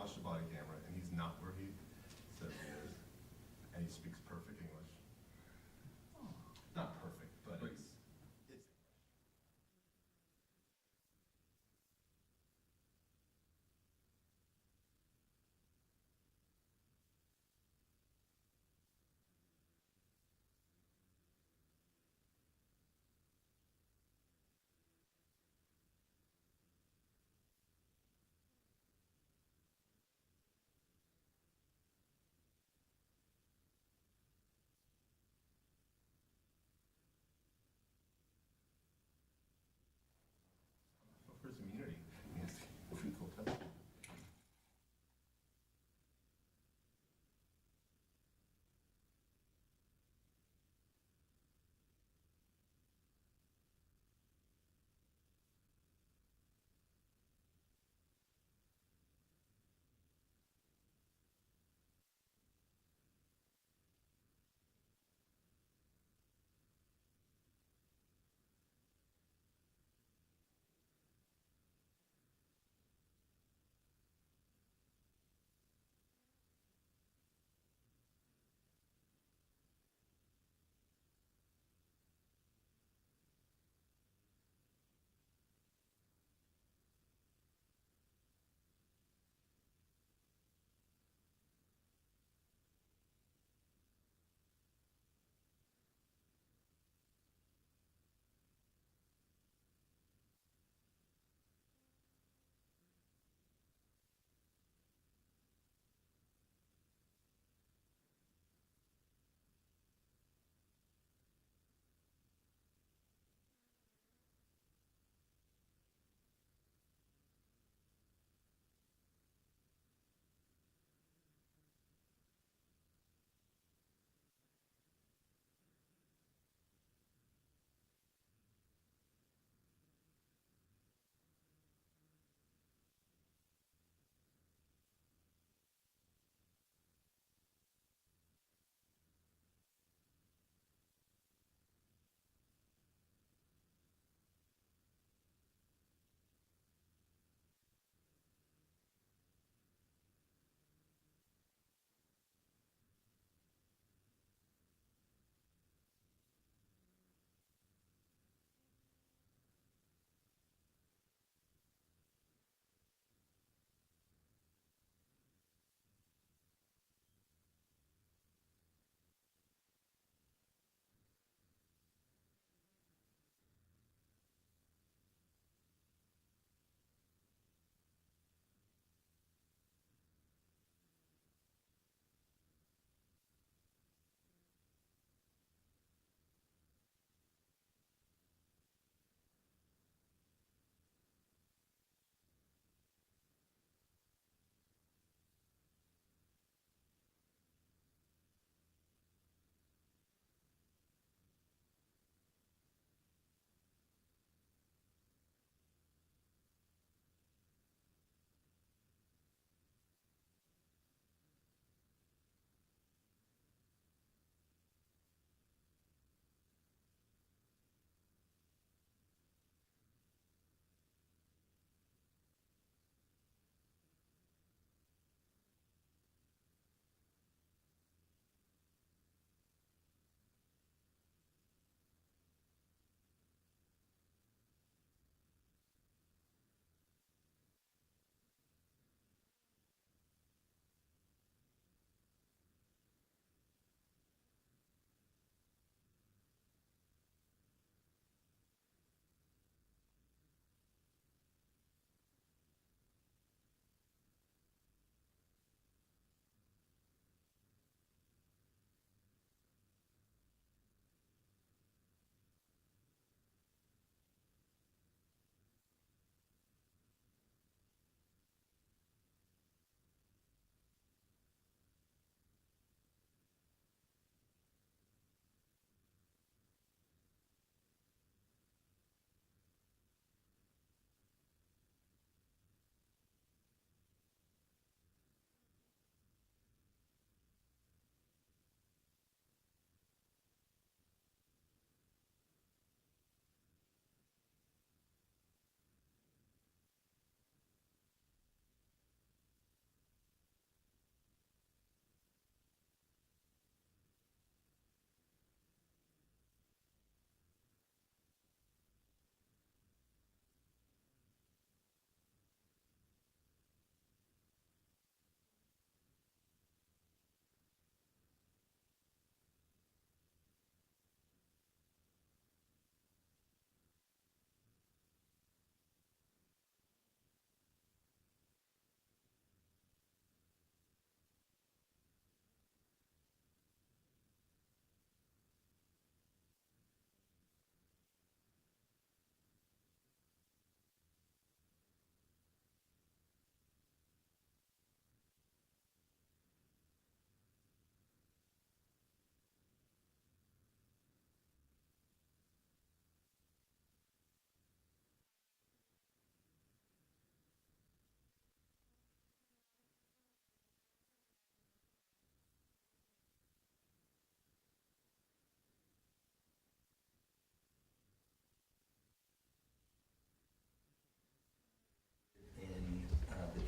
watched the body camera, and he's not where he says he is, and he speaks perfect English. Not perfect, but it's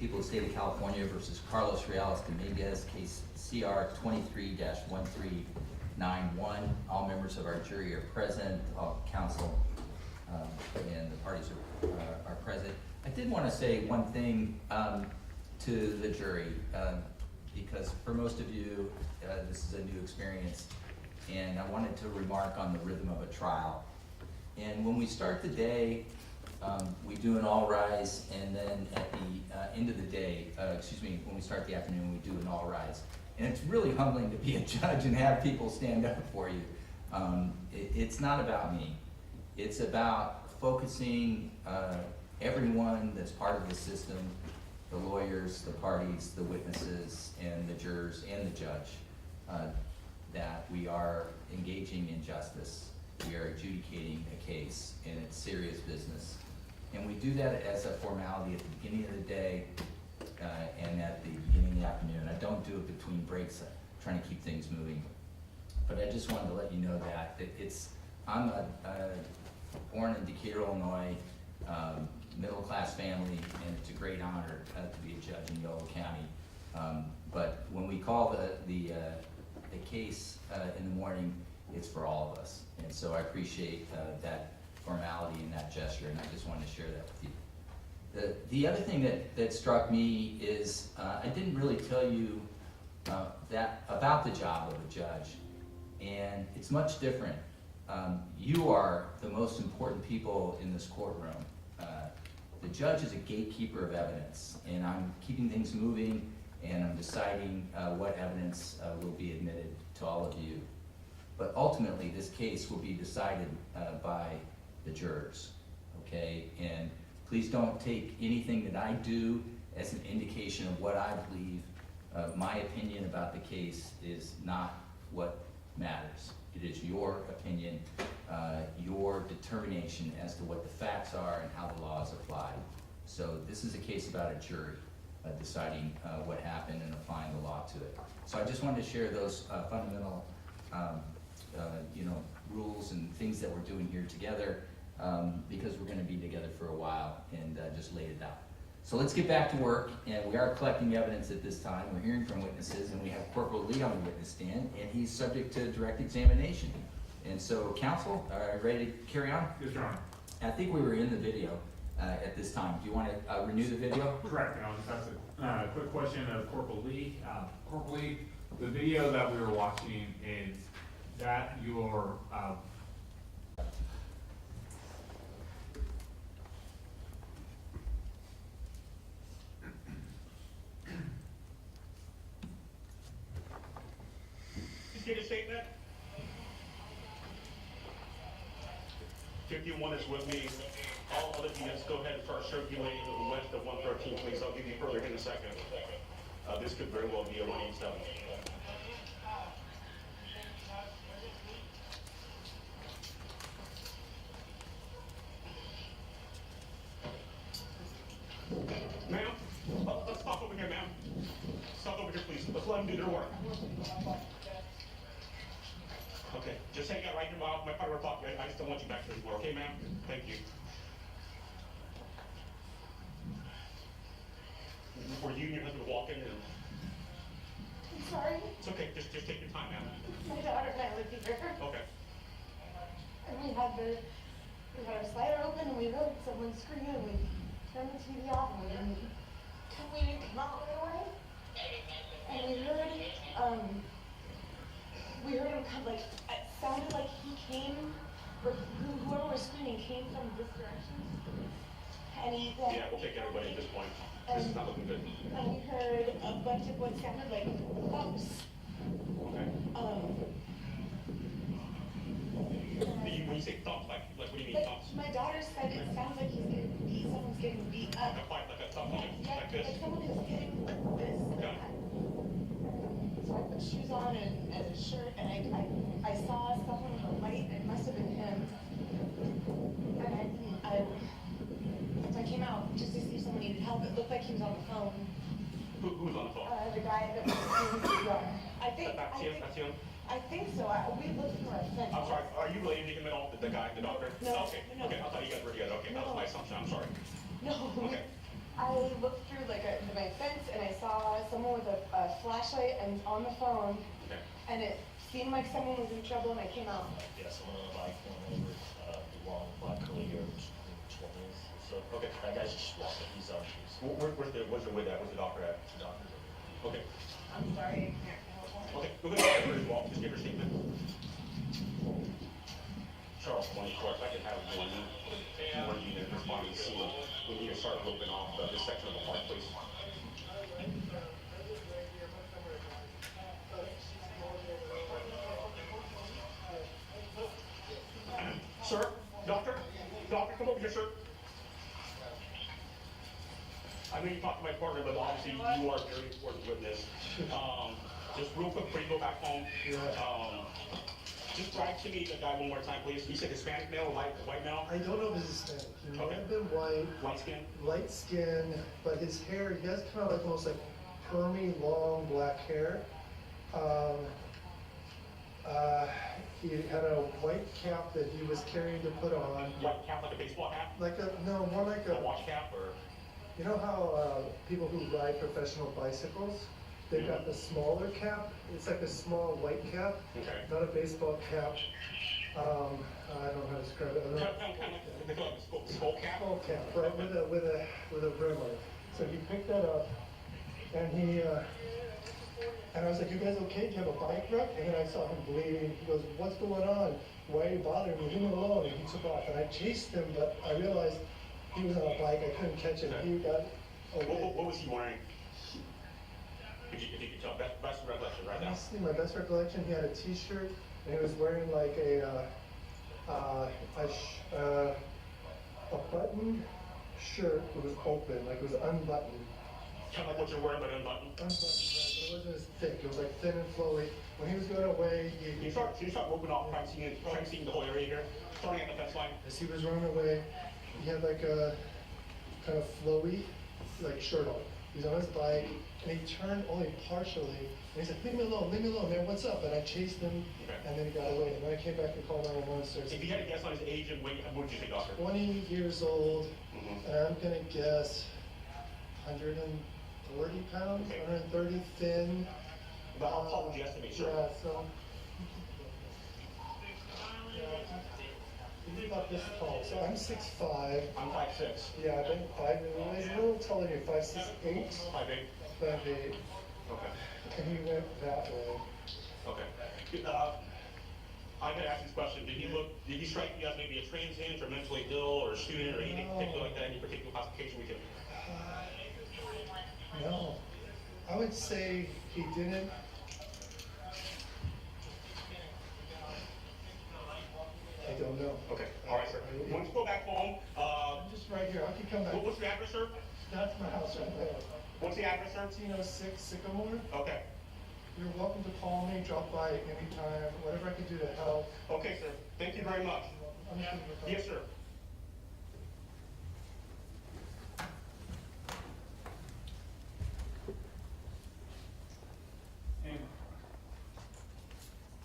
people of the state of California versus Carlos Dominguez, case CR 23-1391. All members of our jury are present, all counsel and the parties are present. I did want to say one thing to the jury, because for most of you, this is a new experience, and I wanted to remark on the rhythm of a trial. And when we start the day, we do an all rise, and then at the end of the day, when we start the afternoon, we do an all rise. And it's really humbling to be a judge and have people stand up for you. It's not about me. It's about focusing everyone that's part of the system, the lawyers, the parties, the witnesses, and the jurors, and the judge, that we are engaging in justice. We are adjudicating a case, and it's serious business. And we do that as a formality at the beginning of the day and at the beginning of the afternoon. I don't do it between breaks, trying to keep things moving. But I just wanted to let you know that I'm born in Decatur, Illinois, middle-class family, and it's a great honor to be a judge in Yolo County. But when we call the case in the morning, it's for all of us. And so I appreciate that formality and that gesture, and I just wanted to share that with you. The other thing that struck me is I didn't really tell you that about the job of a judge, and it's much different. You are the most important people in this courtroom. The judge is a gatekeeper of evidence, and I'm keeping things moving, and I'm deciding what evidence will be admitted to all of you. But ultimately, this case will be decided by the jurors, okay? And please don't take anything that I do as an indication of what I believe. My opinion about the case is not what matters. It is your opinion, your determination as to what the facts are and how the law is applied. So this is a case about a jury deciding what happened and applying the law to it. So I just wanted to share those fundamental rules and things that we're doing here together, because we're going to be together for a while, and just laid it out. So let's get back to work, and we are collecting evidence at this time. We're hearing from witnesses, and we have Corporal Lee on the witness stand, and he's subject to direct examination. And so, counsel, are you ready to carry on? Yes, Your Honor. I think we were in the video at this time. Do you want to renew the video? Correct. That's a quick question of Corporal Lee. Corporal Lee, the video that we were watching, is that your Get a statement? 51 is with me. All other units, go ahead and start circulating west of 113, please. I'll give you further in a second. This could very well be a 187. Ma'am, let's stop over here, ma'am. Stop over here, please. Let's let them do their work. Okay, just hang out right here while my partner talk. I just don't want you back here anymore, okay, ma'am? Thank you. Were you and your husband walking? And... I'm sorry. It's okay, just take your time, ma'am. My daughter and I live here. Okay. And we had our slider open, and we heard someone scream, and we turned the TV off, and we didn't come out right away. And we heard him come, like, it sounded like he came, or whoever was screaming came from this direction. And he said, Yeah, we'll take everybody at this point. This is not looking good. and we heard a bunch of what sounded like thumps. Okay. When you say thumps, like what do you mean Like, thumps? my daughter said it sounds like he's getting beat, someone's getting beat up. Like a fight, like a thump, Yeah, like this. like someone is hitting this. Okay. So I put shoes on and a shirt, and I saw someone in the light, it must have been him. And so I came out just to see if someone needed help. It looked like he was on the phone. Who's on the phone? The guy that was doing the CPR. That's him? I think so. We looked through our fence. I'm sorry, are you related to him at all, the guy, the doctor? No. Okay, No. okay, I thought you guys were together, okay, that was my assumption, I'm sorry. No. Okay. I looked through like my fence and I saw someone with a flashlight and on the phone, Okay. and it seemed like someone was in trouble, and I came out. Yeah, someone on a bike going over, the long black curly hair, which is 20s. So, okay, that guy's just walking, where's the with that, where's the doctor at? The doctor? Okay. I'm sorry, I can't help. Okay, we're gonna have her as well, just give her statement. Charles, one of course, I can have one unit respond to the scene. We need to start roping off this section of the park, please. Sir, doctor, come over here, sir. I know you talked to my partner, but obviously you are a very important witness. Just real quick, before you go back home, just describe to me the guy one more time, please. You said Hispanic male, white male? I don't know if it's Hispanic. He might Okay. have been white, Light skin? light skin, but his hair, he has kind of like almost like permy, long black hair. He had a white cap that he was carrying to put on. White cap, like a baseball cap? No, more like A watch cap, or? you know how people who ride professional bicycles, they've got the smaller cap? It's like a small white cap, Okay. not a baseball cap. I don't know how to describe it. I don't know. Kind of like a skull cap? Skull cap, right, with a brim on it. So he picked that up, and and I was like, "You guys okay? Do you have a bike wreck?" And then I saw him bleeding. He goes, "What's going on? Why are you bothering me? Leave me alone." And he took off, and I chased him, but I realized he was on a bike. I couldn't catch him. He got away. What was he wearing? If you could tell, best recollection right now. Honestly, my best recollection, he had a T-shirt, and he was wearing like a buttoned shirt that was open, like it was unbuttoned. Kind of like what you're wearing, but unbuttoned. Unbuttoned, right, but it wasn't as thick. It was like thin and flowy. When he was going away, You start moving off, trying to see the whole area here, starting at the fence line. as he was running away, he had like a kind of flowy, like shirt on. He's on his bike, and he turned only partially, and he said, leave me alone, man, what's up?" And I chased him, and then he got away. And then I came back and called 911, so If you had to guess on his age and weight, what would you say, doctor? 20 years old, Mhm. and I'm gonna guess 140 pounds, Okay. 130, thin. But how tall would you estimate, sir? Yeah, so. He's about this tall, so I'm 6'5". I'm 5'6". Yeah, I've been 5, he's a little taller than you, 5'6", 5'8". 5'8", Okay. and he went that way. Okay. I gotta ask this question. Did he strike you as maybe a transient or mentally ill or a student or anything particular like that? Any particular classification we can? No, I would say he didn't. I don't know. Okay. All right, sir. Once you go back home, I'm just right here, I can come back. what's your address, sir? That's my house right there. What's the address, sir? 1306 Sycamore. Okay. You're welcome to call me, drop by anytime, whatever I can do to help. Okay, sir. Thank you very much. I'm sure you'll come. Yes, sir. And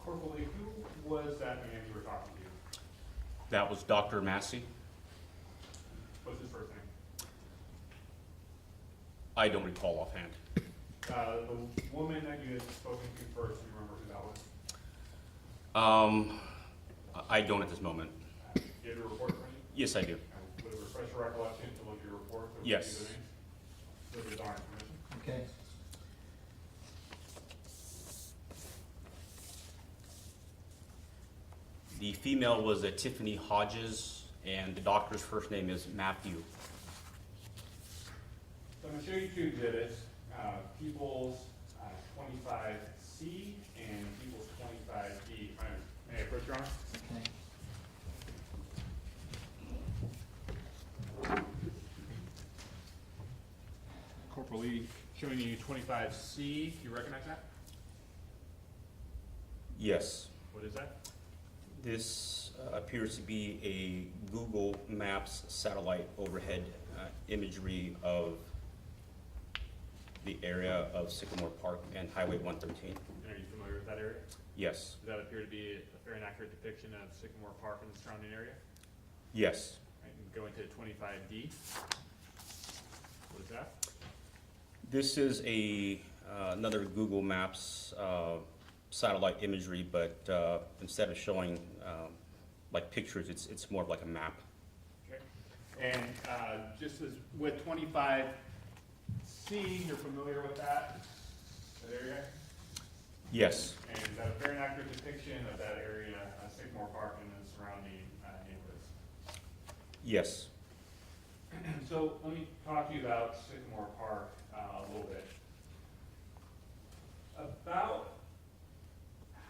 Corporal Lee, who was that man you were talking to? That was Dr. Massie. What's his first name? I don't recall offhand. The woman that you had spoken to first, do you remember who that was? I don't at this moment. Do you have your report in front of you? Yes, I do. And would it refresh your recollection to look at your report? So we can Yes. see the names? So there's our information. Okay. The female was a Tiffany Hodges, and the doctor's first name is Matthew. So I'm gonna show you two exhibits, People's 25C and People's 25D. May I approach, Your Honor? Okay. Corporal Lee, showing you 25C. Do you recognize that? Yes. What is that? This appears to be a Google Maps satellite overhead imagery of the area of Sycamore Park and Highway 113. And are you familiar with that area? Yes. Does that appear to be a fair and accurate depiction of Sycamore Park and the surrounding area? Yes. Right, and go into 25D. What is that? This is another Google Maps satellite imagery, but instead of showing like pictures, it's more of like a map. Okay. And just as with 25C, you're familiar with that area? Yes, And is that a fair and accurate depiction of that area, Sycamore Park and the surrounding neighborhoods? yes. So let me talk to you about Sycamore Park a little bit. About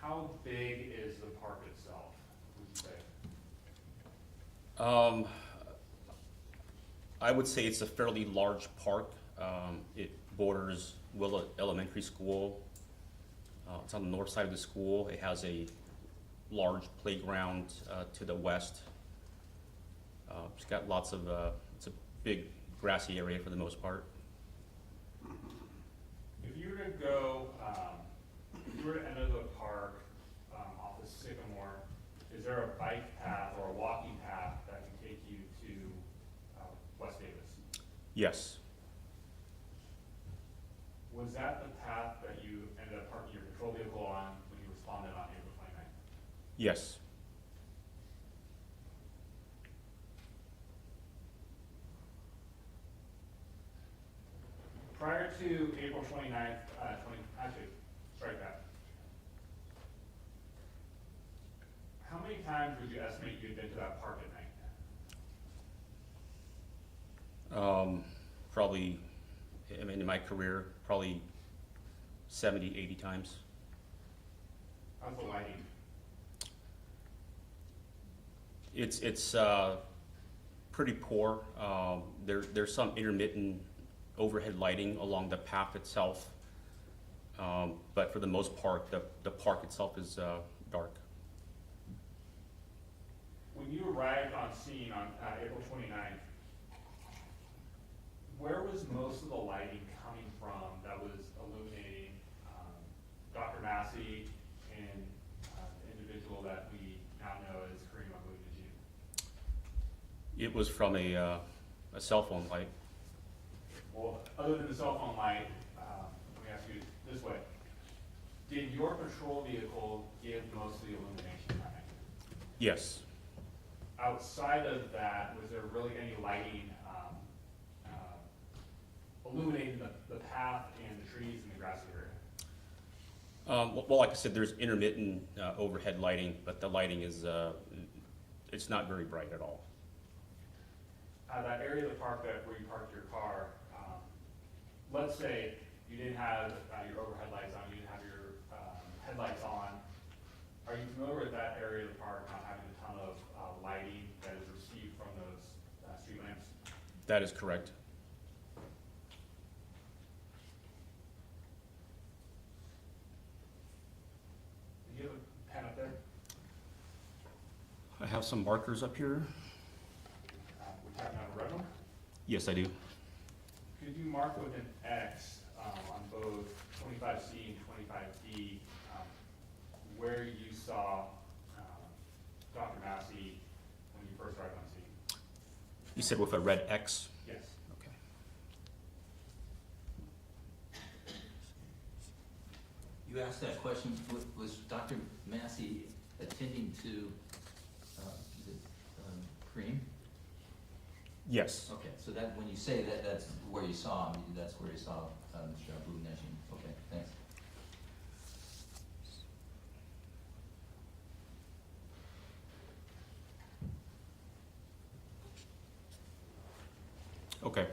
how big is the park itself, would you say? I would say it's a fairly large park. It borders Willow Elementary School. It's on the north side of the school. It has a large playground to the west. It's got lots of, it's a big grassy area for the most part. If you were to go, if you were to enter the park off of Sycamore, is there a bike path or a walking path that can take you to West Davis? Yes, Was that the path that you ended up parking your patrol vehicle on when you responded on April 29th? yes, Prior to April 29th, actually, strike that. How many times would you estimate you'd been to that park at night? probably, I mean, in my career, probably 70, 80 times. How's the lighting? It's pretty poor. There's some intermittent overhead lighting along the path itself. But for the most part, the park itself is dark. When you arrived on scene on April 29th, where was most of the lighting coming from that was illuminating Dr. Massie and the individual that we now know as Kareem Abdul-Najib? It was from a cell phone light. Well, other than the cell phone light, let me ask you this way. Did your patrol vehicle give most of the illumination that night? Yes. Outside of that, was there really any lighting illuminating the path and the trees and the grassy area? Well, like I said, there's intermittent overhead lighting, but the lighting is, it's not very bright at all. That area of the park where you parked your car, let's say you didn't have your overhead lights on, you didn't have your headlights on. Are you familiar with that area of the park not having a ton of lighting that is received from those street lamps? That is correct. Do you have a pen up there? I have some markers up here. We happen to have a red one. Yes, I do. Could you mark with an X on both 25C and 25D where you saw Dr. Massie when you first arrived on scene? You said with a red X? Yes. Okay. You asked that question, was Dr. Massie attending to, is it Kareem? Yes. Okay, so that, when you say that, that's where you saw him, that's where you saw Mr. Abdul-Najib. Okay, thanks. Okay.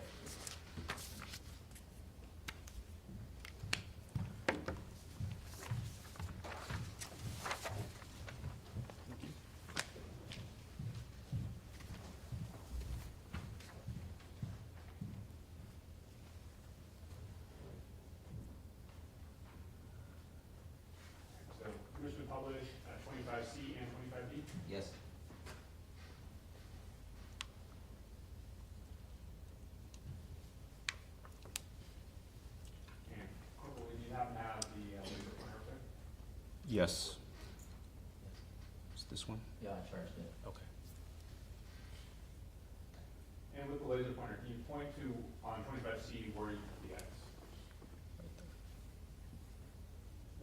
So you wish to publish 25C and 25D? Yes. And Corporal Lee, do you happen to have the laser pointer up there? Yes. Is this one? Yeah, I charged it. Okay. And with the laser pointer, can you point to, on 25C, where you put the X?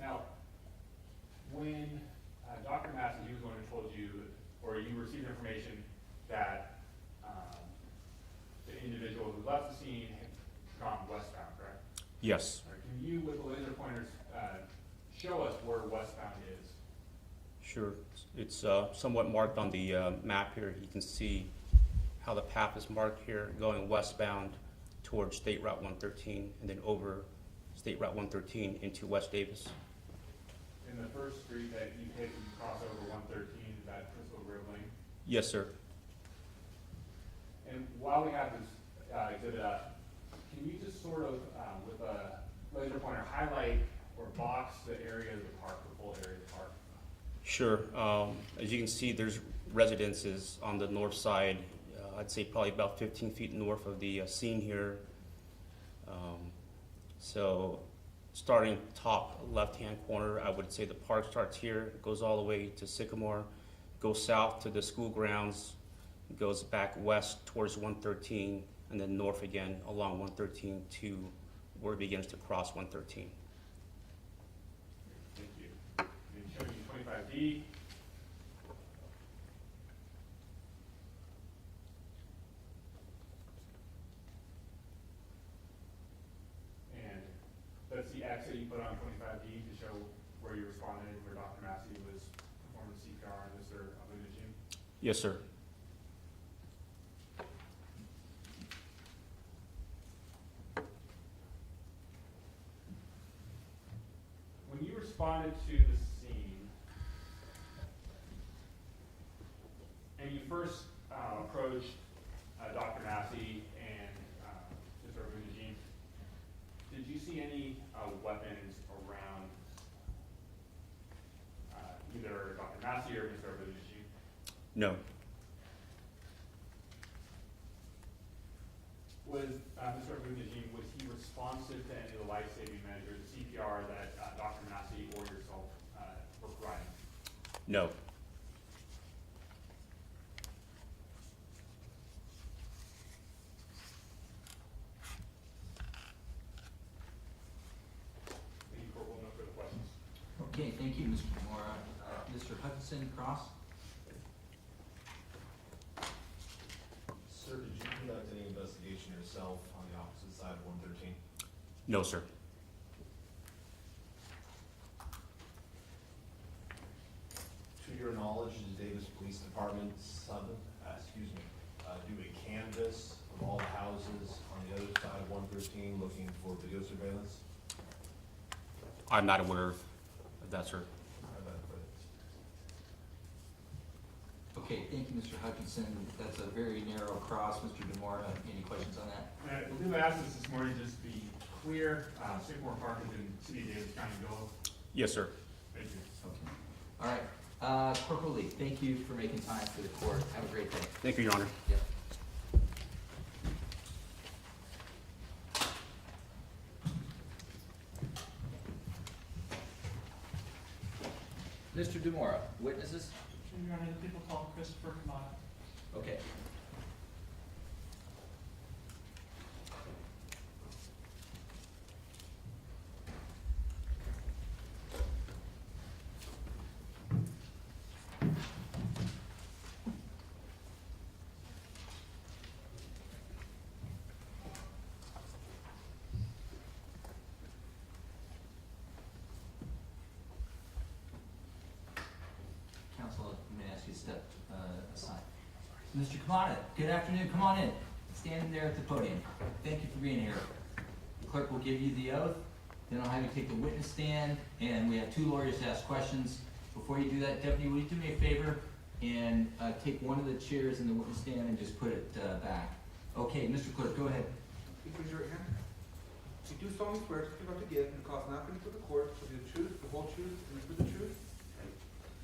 Now, when Dr. Massie, he was the one who told you, or you received information that the individual who left the scene had gone westbound, correct? Yes. All right, can you, with the laser pointers, show us where westbound is? Sure. It's somewhat marked on the map here. You can see how the path is marked here, going westbound towards State Route 113, and then over State Route 113 into West Davis. In the first street that you hit and you cross over 113, is that Crystal Grove Lane? Yes, sir. And while we have this exhibit up, can you just sort of, with a laser pointer, highlight or box the area of the park, the full area of the park? Sure. As you can see, there's residences on the north side. I'd say probably about 15 feet north of the scene here. So starting top left-hand corner, I would say the park starts here, goes all the way to Sycamore, goes south to the school grounds, goes back west towards 113, and then north again along 113 to where it begins to cross 113. Thank you. And showing you 25D. And that's the X that you put on 25D to show where you responded, where Dr. Massie was performing CPR on Mr. Abunajim. Yes, sir. When you responded to the scene, and you first approached Dr. Massie and Mr. Abunajim, did you see any weapons around either Dr. Massie or Mr. Abunajim? No. Was Mr. Abunajim, was he responsive to any of the life-saving measures, CPR, that Dr. Massie or yourself were providing? No. Any corporal, no further questions? Okay, thank you, Mr. Demora. Mr. Hutchinson, Cross? Sir, did you conduct any investigation yourself on the opposite side of 113? No, sir. To your knowledge, does Davis Police Department, do a canvass of all the houses on the other side of 113 looking for video surveillance? I'm not aware of that, sir. Okay, thank you, Mr. Hutchinson. That's a very narrow cross. Mr. Demora, any questions on that? I believe I asked this morning, just to be clear, Sycamore Park is in City of Davis County, Bill. Yes, sir. Thank you. Okay. All right. Corporal Lee, thank you for making time for the court. Have a great day. Thank you, Your Honor. Yep. Mr. Demora, witnesses? Your Honor, the people called Christopher Kumada. Okay. Counsel, I'm going to ask you to step aside. Mr. Kumada, good afternoon. Come on in. Stand there at the podium. Thank you for being here. The clerk will give you the oath. Then I'll have you take the witness stand, and we have two lawyers to ask questions. Before you do that, Deputy, will you do me a favor and take one of the chairs in the witness stand and just put it back? Okay, Mr. Clerk, go ahead. Please raise your right hand. You do solemnly swear to you're about to give and the cause nothing for the court, so be the truth, the whole truth, and nothing but the truth.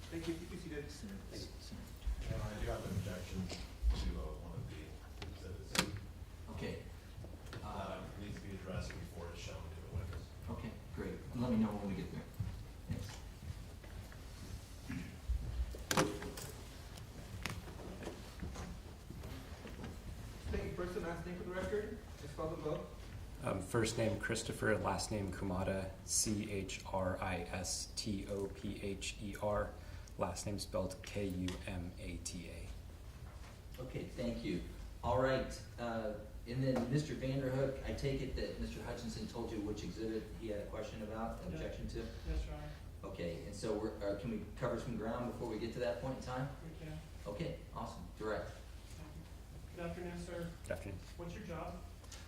Thank you. You be seated. I do have an objection to one of the exhibits. Okay. Needs to be addressed before it's shown to the witness. Okay, great. Let me know when we get there. Thanks. State your first and last name for the record, and spell the vote. First name Christopher, last name Kumada, Chrisstopher, last name spelled Kumata. Okay, thank you. All right, and then Mr. Vanderhook, I take it that Mr. Hutchinson told you which exhibit he had a question about, Yeah. objection to? Yes, Your Honor, Okay, and so can we cover some ground before we get to that point in time? we can. Okay, awesome, direct. Thank you. Good afternoon, sir. Good afternoon. What's your job?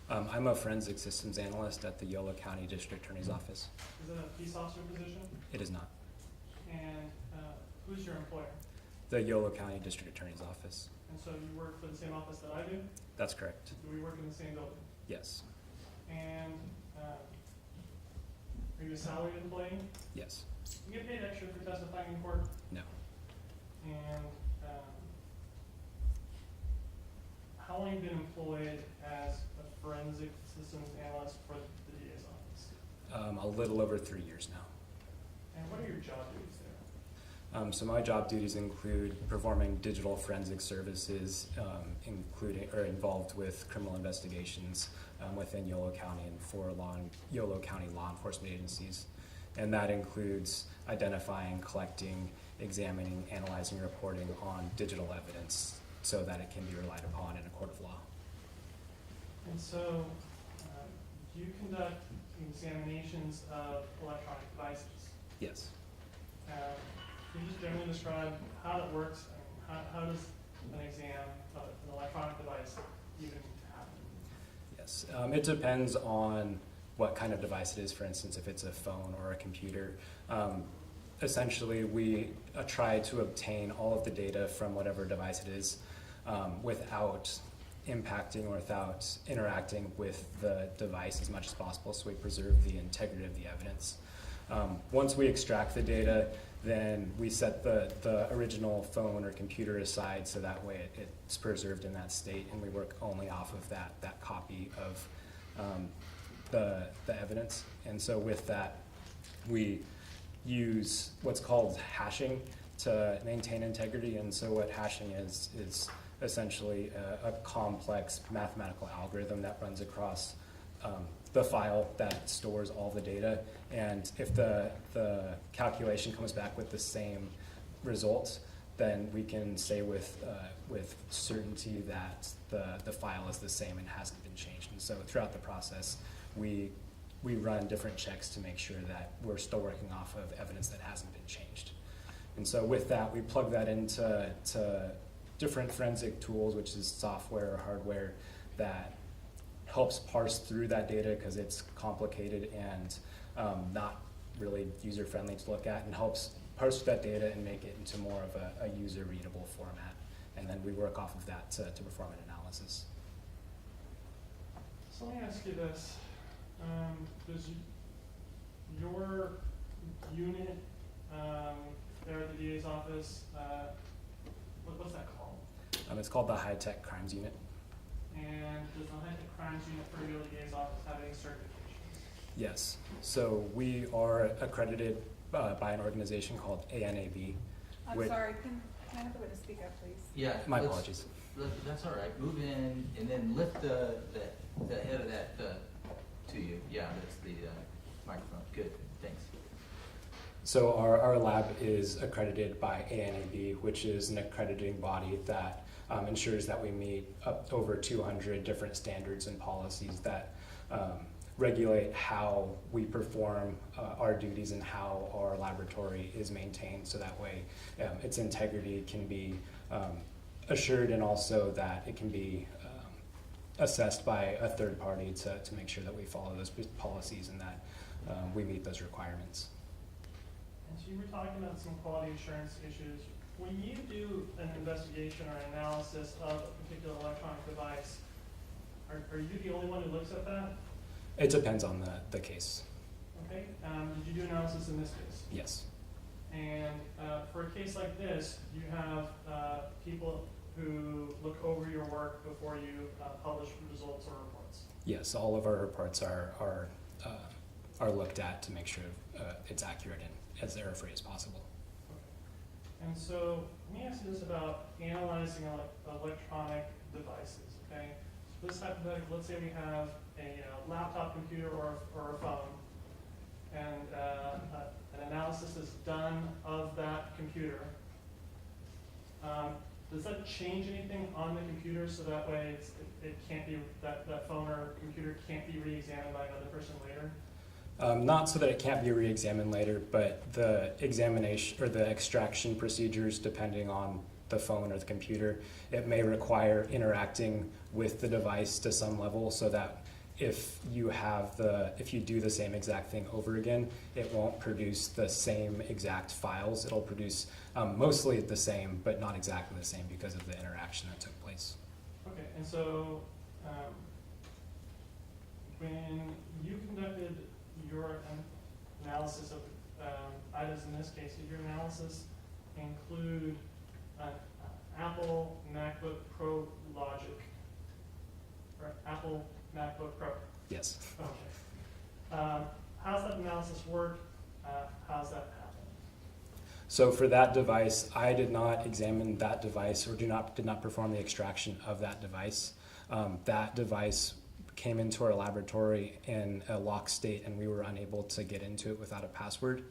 I'm a forensic systems analyst at the Yolo County District Attorney's Office. Is it a peace officer position? It is not. And who's your employer? The Yolo County District Attorney's Office. And so you work for the same office that I do? That's correct. Do we work in the same building? Yes. And are you a salaried employee? Yes. You get paid extra for testifying in court? No. And how long have you been employed as a forensic systems analyst for the DA's office? A little over 3 years now. And what are your job duties there? So my job duties include performing digital forensic services, including or involved with criminal investigations within Yolo County and for Yolo County law enforcement agencies. And that includes identifying, collecting, examining, analyzing, and reporting on digital evidence so that it can be relied upon in a court of law. And so, do you conduct examinations of electronic devices? Yes. Can you just generally describe how it works? I mean, how does an exam of an electronic device even happen? Yes. It depends on what kind of device it is. For instance, if it's a phone or a computer. Essentially, we try to obtain all of the data from whatever device it is without impacting or without interacting with the device as much as possible, so we preserve the integrity of the evidence. Once we extract the data, then we set the original phone or computer aside so that way it's preserved in that state, and we work only off of that copy of the evidence. And so with that, we use what's called hashing to maintain integrity. And so what hashing is essentially a complex mathematical algorithm that runs across the file that stores all the data. And if the calculation comes back with the same result, then we can say with certainty that the file is the same and hasn't been changed. And so throughout the process, we run different checks to make sure that we're still working off of evidence that hasn't been changed. And so with that, we plug that into different forensic tools, which is software or hardware that helps parse through that data because it's complicated and not really user-friendly to look at, and helps parse that data and make it into more of a user-readable format. And then we work off of that to perform an analysis. So let me ask you this. Does your unit there at the DA's office, what's that called? It's called the High Tech Crimes Unit. And does the high-tech crimes unit for your DA's office have any certifications? Yes. So we are accredited by an organization called ANAB. I'm which- sorry, can I have the witness speak up, please? Yeah. My let's- apologies. That's all right. Move in and then lift the head of that to you. Yeah, that's the microphone. Good, thanks. So our lab is accredited by ANAB, which is an accrediting body that ensures that we meet up over 200 different standards and policies that regulate how we perform our duties and how our laboratory is maintained, so that way its integrity can be assured, and also that it can be assessed by a third party to make sure that we follow those policies and that we meet those requirements. And so you were talking about some quality assurance issues. When you do an investigation or an analysis of a particular electronic device, are you the only one who looks at that? It depends on the case. Okay, did you do analysis in this case? Yes. And for a case like this, you have people who look over your work before you publish results or reports. Yes, all of our reports are looked at to make sure it's accurate and as error-free as possible. Okay. And so let me ask you this about analyzing electronic devices, okay? So this hypothetical, let's say we have a laptop computer or a phone, and an analysis is done of that computer. Does that change anything on the computer so that way it can't be, that phone or computer can't be re-examined by another person later? Not so that it can't be re-examined later, but the examination or the extraction procedures, depending on the phone or the computer, it may require interacting with the device to some level, so that if you do the same exact thing over again, it won't produce the same exact files. It'll produce mostly the same, but not exactly the same because of the interaction that took place. Okay, and so when you conducted your analysis of items in this case, did your analysis include an Apple MacBook Pro Logic, or Apple MacBook Pro? Yes. Okay. How's that analysis work? How's that happen? So for that device, I did not examine that device or did not perform the extraction of that device. That device came into our laboratory in a locked state, and we were unable to get into it without a password.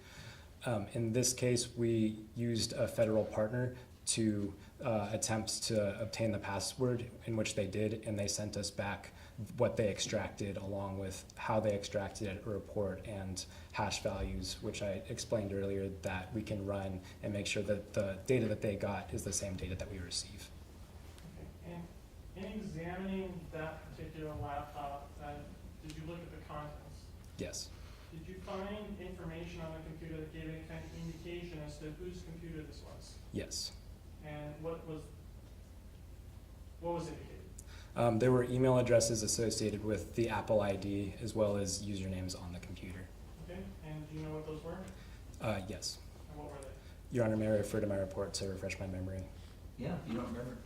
In this case, we used a federal partner to attempt to obtain the password, in which they did, and they sent us back what they extracted along with how they extracted a report and hash values, which I explained earlier that we can run and make sure that the data that they got is the same data that we receive. Okay. And in examining that particular laptop, did you look at the contents? Yes. Did you find information on the computer that gave any kind of indication as to whose computer this was? Yes. And what was indicated? There were email addresses associated with the Apple ID as well as usernames on the computer. Okay, and do you know what those were? Yes. And what were they? Your Honor, may I refer to my report to refresh my memory? Yeah, if you don't remember.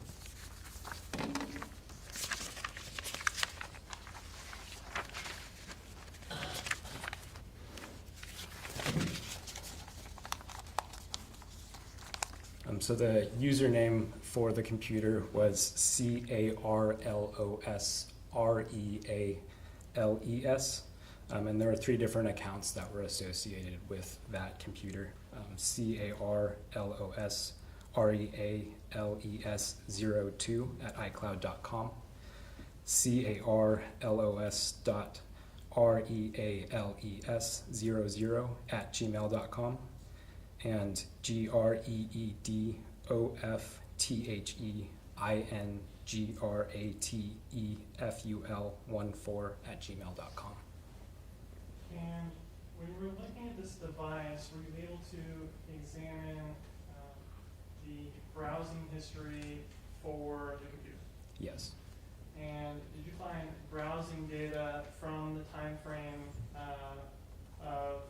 So the username for the computer was CarlosReales, and there were 3 different accounts that were associated with that computer. CarlosReales02 at iCloud.com, Carlos.Reales00 at gmail.com, and GREEDOFTHEINGRATEFUL14 at gmail.com. And when you were looking at this device, were you able to examine the browsing history for the computer? Yes. And did you find browsing data from the time frame of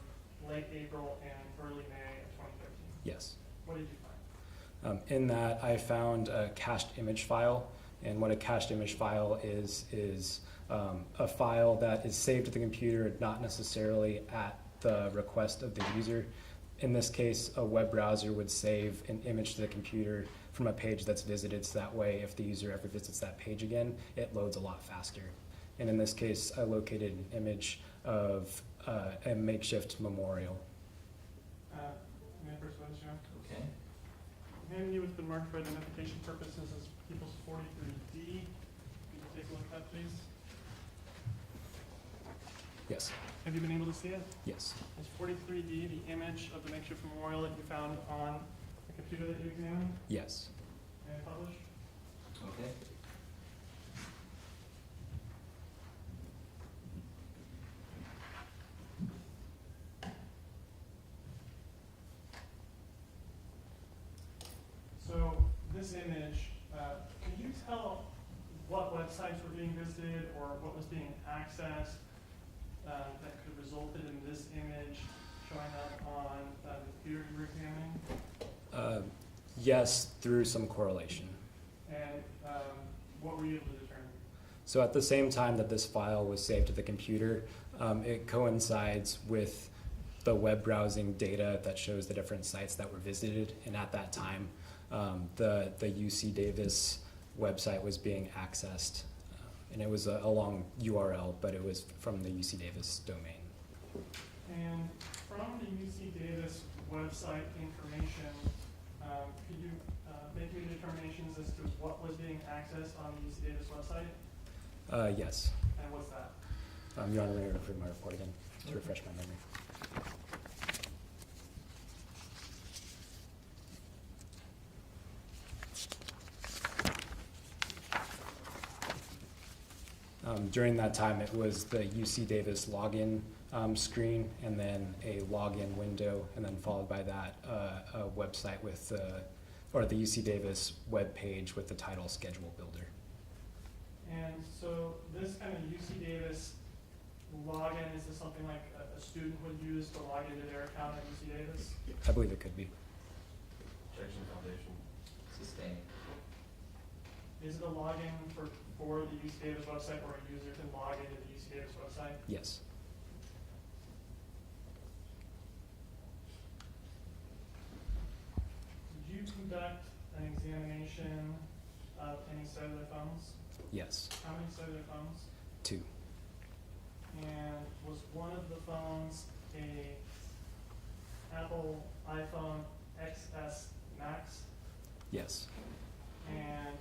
late April and early May of 2013? Yes. What did you find? In that, I found a cached image file, and what a cached image file is a file that is saved to the computer, not necessarily at the request of the user. In this case, a web browser would save an image to the computer from a page that's visited, so that way if the user ever visits that page again, it loads a lot faster. And in this case, I located an image of a makeshift memorial. Okay. Menu has been marked for identification purposes as People's 43D. Can you take a look at that, please? Yes. Have you been able to see it? Yes. Is 43D the image of the makeshift memorial that you found on the computer that you examined Yes. and published? Okay. So this image, can you tell what websites were being visited or what was being accessed that could have resulted in this image showing up on the computer you were examining? Yes, through some correlation. And what were you able to determine? So at the same time that this file was saved to the computer, it coincides with the web browsing data that shows the different sites that were visited, and at that time, the UC Davis website was being accessed, and it was a long URL, but it was from the UC Davis domain. And from the UC Davis website information, could you make any determinations as to what was being accessed on the UC Davis website? Yes. And what's that? Your Honor, may I refer my report again to refresh my memory? During that time, it was the UC Davis login screen, and then a login window, and then followed by that a website with or the UC Davis web page with the title Schedule Builder. And so this kind of UC Davis login, is this something like a student would use to log into their account at UC Davis? I believe it could be. Jackson Foundation. Sustained. Is it a login for the UC Davis website, or a user can log into the UC Davis website? Yes. Did you conduct an examination of any cellular phones? Yes. How many cellular phones? 2. And was one of the phones a Apple iPhone XS Max? Yes. And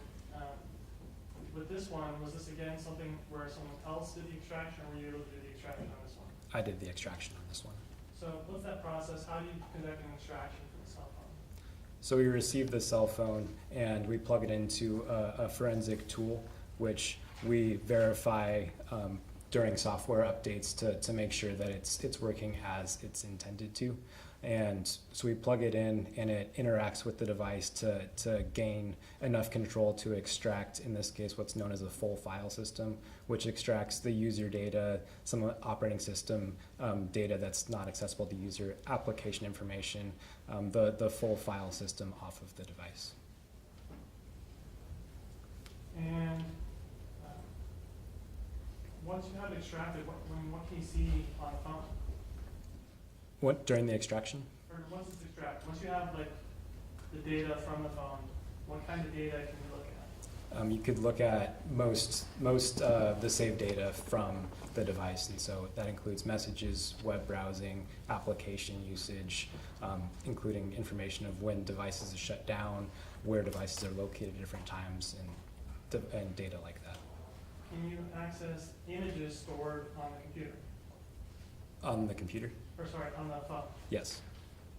with this one, was this again something where someone else did the extraction, or were you able to do the extraction on this one? I did the extraction on this one. So what's that process? How do you conduct an extraction from the cell phone? So we receive the cell phone and we plug it into a forensic tool, which we verify during software updates to make sure that it's working as it's intended to. And so we plug it in, and it interacts with the device to gain enough control to extract, in this case, what's known as a full file system, which extracts the user data, some operating system data that's not accessible to user, application information, the full file system off of the device. And once you have it extracted, what can you see on the phone? What, during the extraction? Or once it's extracted, once you have like the data from the phone, what kind of data can you look at? You could look at most of the saved data from the device, and so that includes messages, web browsing, application usage, including information of when devices are shut down, where devices are located at different times, and data like that. Can you access images stored on the computer? On the computer? Or sorry, on the phone? Yes.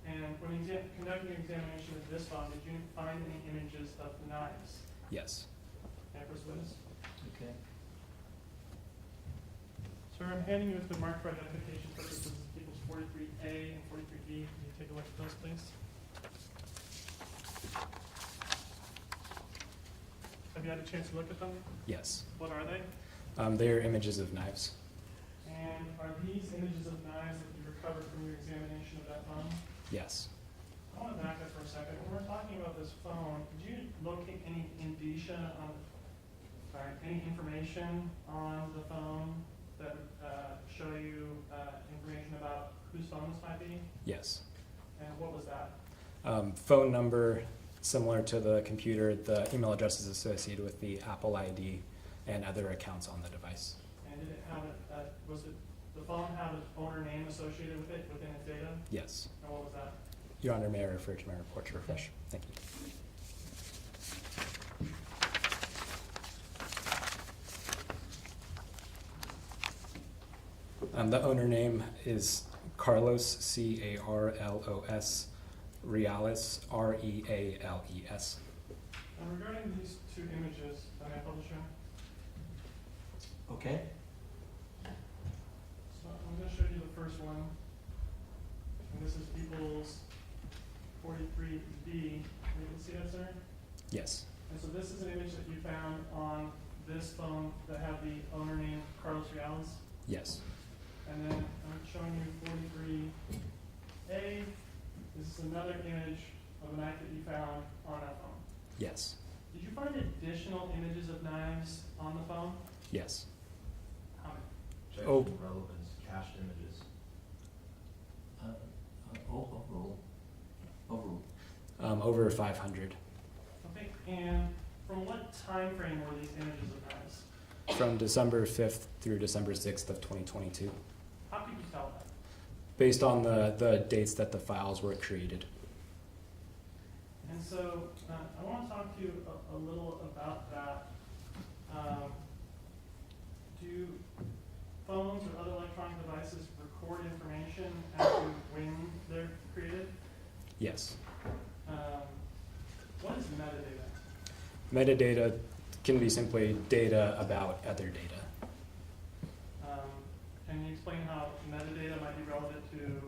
And when you conducted your examination of this phone, did you find any images of knives? Yes. And first witness? Okay. Sir, I'm handing you the marked for identification purposes, tables 43A and 43B. Can you take a look at those, please? Have you had a chance to look at them? Yes. What are they? They are images of knives. And are these images of knives that you recovered from your examination of that phone? Yes. I want to back up for a second. When we're talking about this phone, did you locate any indicia on, any information on the phone that would show you information about whose phone this might be? Yes. And what was that? Phone number, similar to the computer, the email address is associated with the Apple ID and other accounts on the device. And did it have the phone have an owner name associated with it within its data? Yes. And what was that? Your Honor, may I refer to my report to refresh? Thank you. The owner name is Carlos, C-A-R-L-O-S, Reales, R-E-A-L-E-S. And regarding these two images, may I publisher? Okay. So I'm going to show you the first one. And this is People's 43B. You can see that, sir? Yes. And so this is an image that you found on this phone that had the owner name Carlos Reales. Yes. And then I'm showing you 43A. This is another image of a knife that you found on that phone. Yes. Did you find additional images of knives on the phone? Yes. How many? Checks Oh. for relevance, cached images. Overruled. Over 500. Okay, and from what time frame were these images of knives? from December 5th through December 6th of 2022, How could you tell that? based on the dates that the files were created. And so, I want to talk to you a little about that. Do phones or other electronic devices record information as to when they're created? Yes. What is metadata? Metadata can be simply data about other data. Can you explain how metadata might be relevant to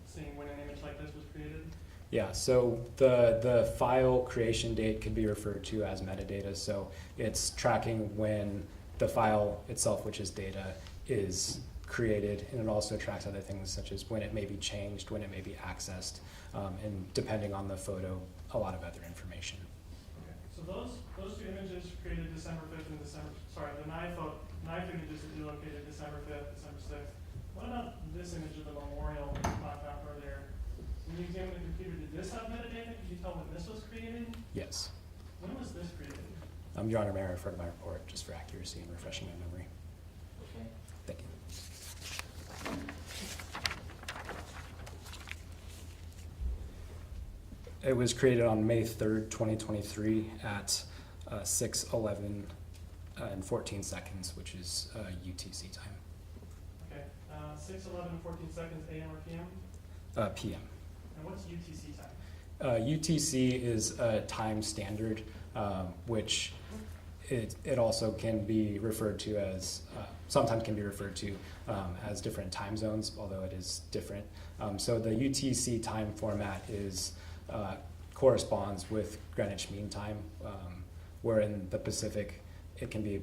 seeing when an image like this was created? Yeah, so the file creation date could be referred to as metadata. So it's tracking when the file itself, which is data, is created, and it also tracks other things such as when it may be changed, when it may be accessed, and depending on the photo, a lot of other information. Okay. So those two images created December 5th and the knife images that you located December 5th, December 6th. What about this image of the memorial that you talked about earlier? When you examine the computer, did this have metadata? Could you tell when this was created? Yes. When was this created? Your Honor, may I refer to my report just for accuracy and refreshing my memory? Okay. Thank you. It was created on May 3rd, 2023 at 6:11 and 14 seconds, which is UTC time. Okay, 6:11 and 14 seconds AM or PM? PM. And what's UTC time? UTC is a time standard, which it also can be referred to as, sometimes can be referred to as different time zones, although it is different. So the UTC time format is corresponds with Greenwich Mean Time, where in the Pacific it can be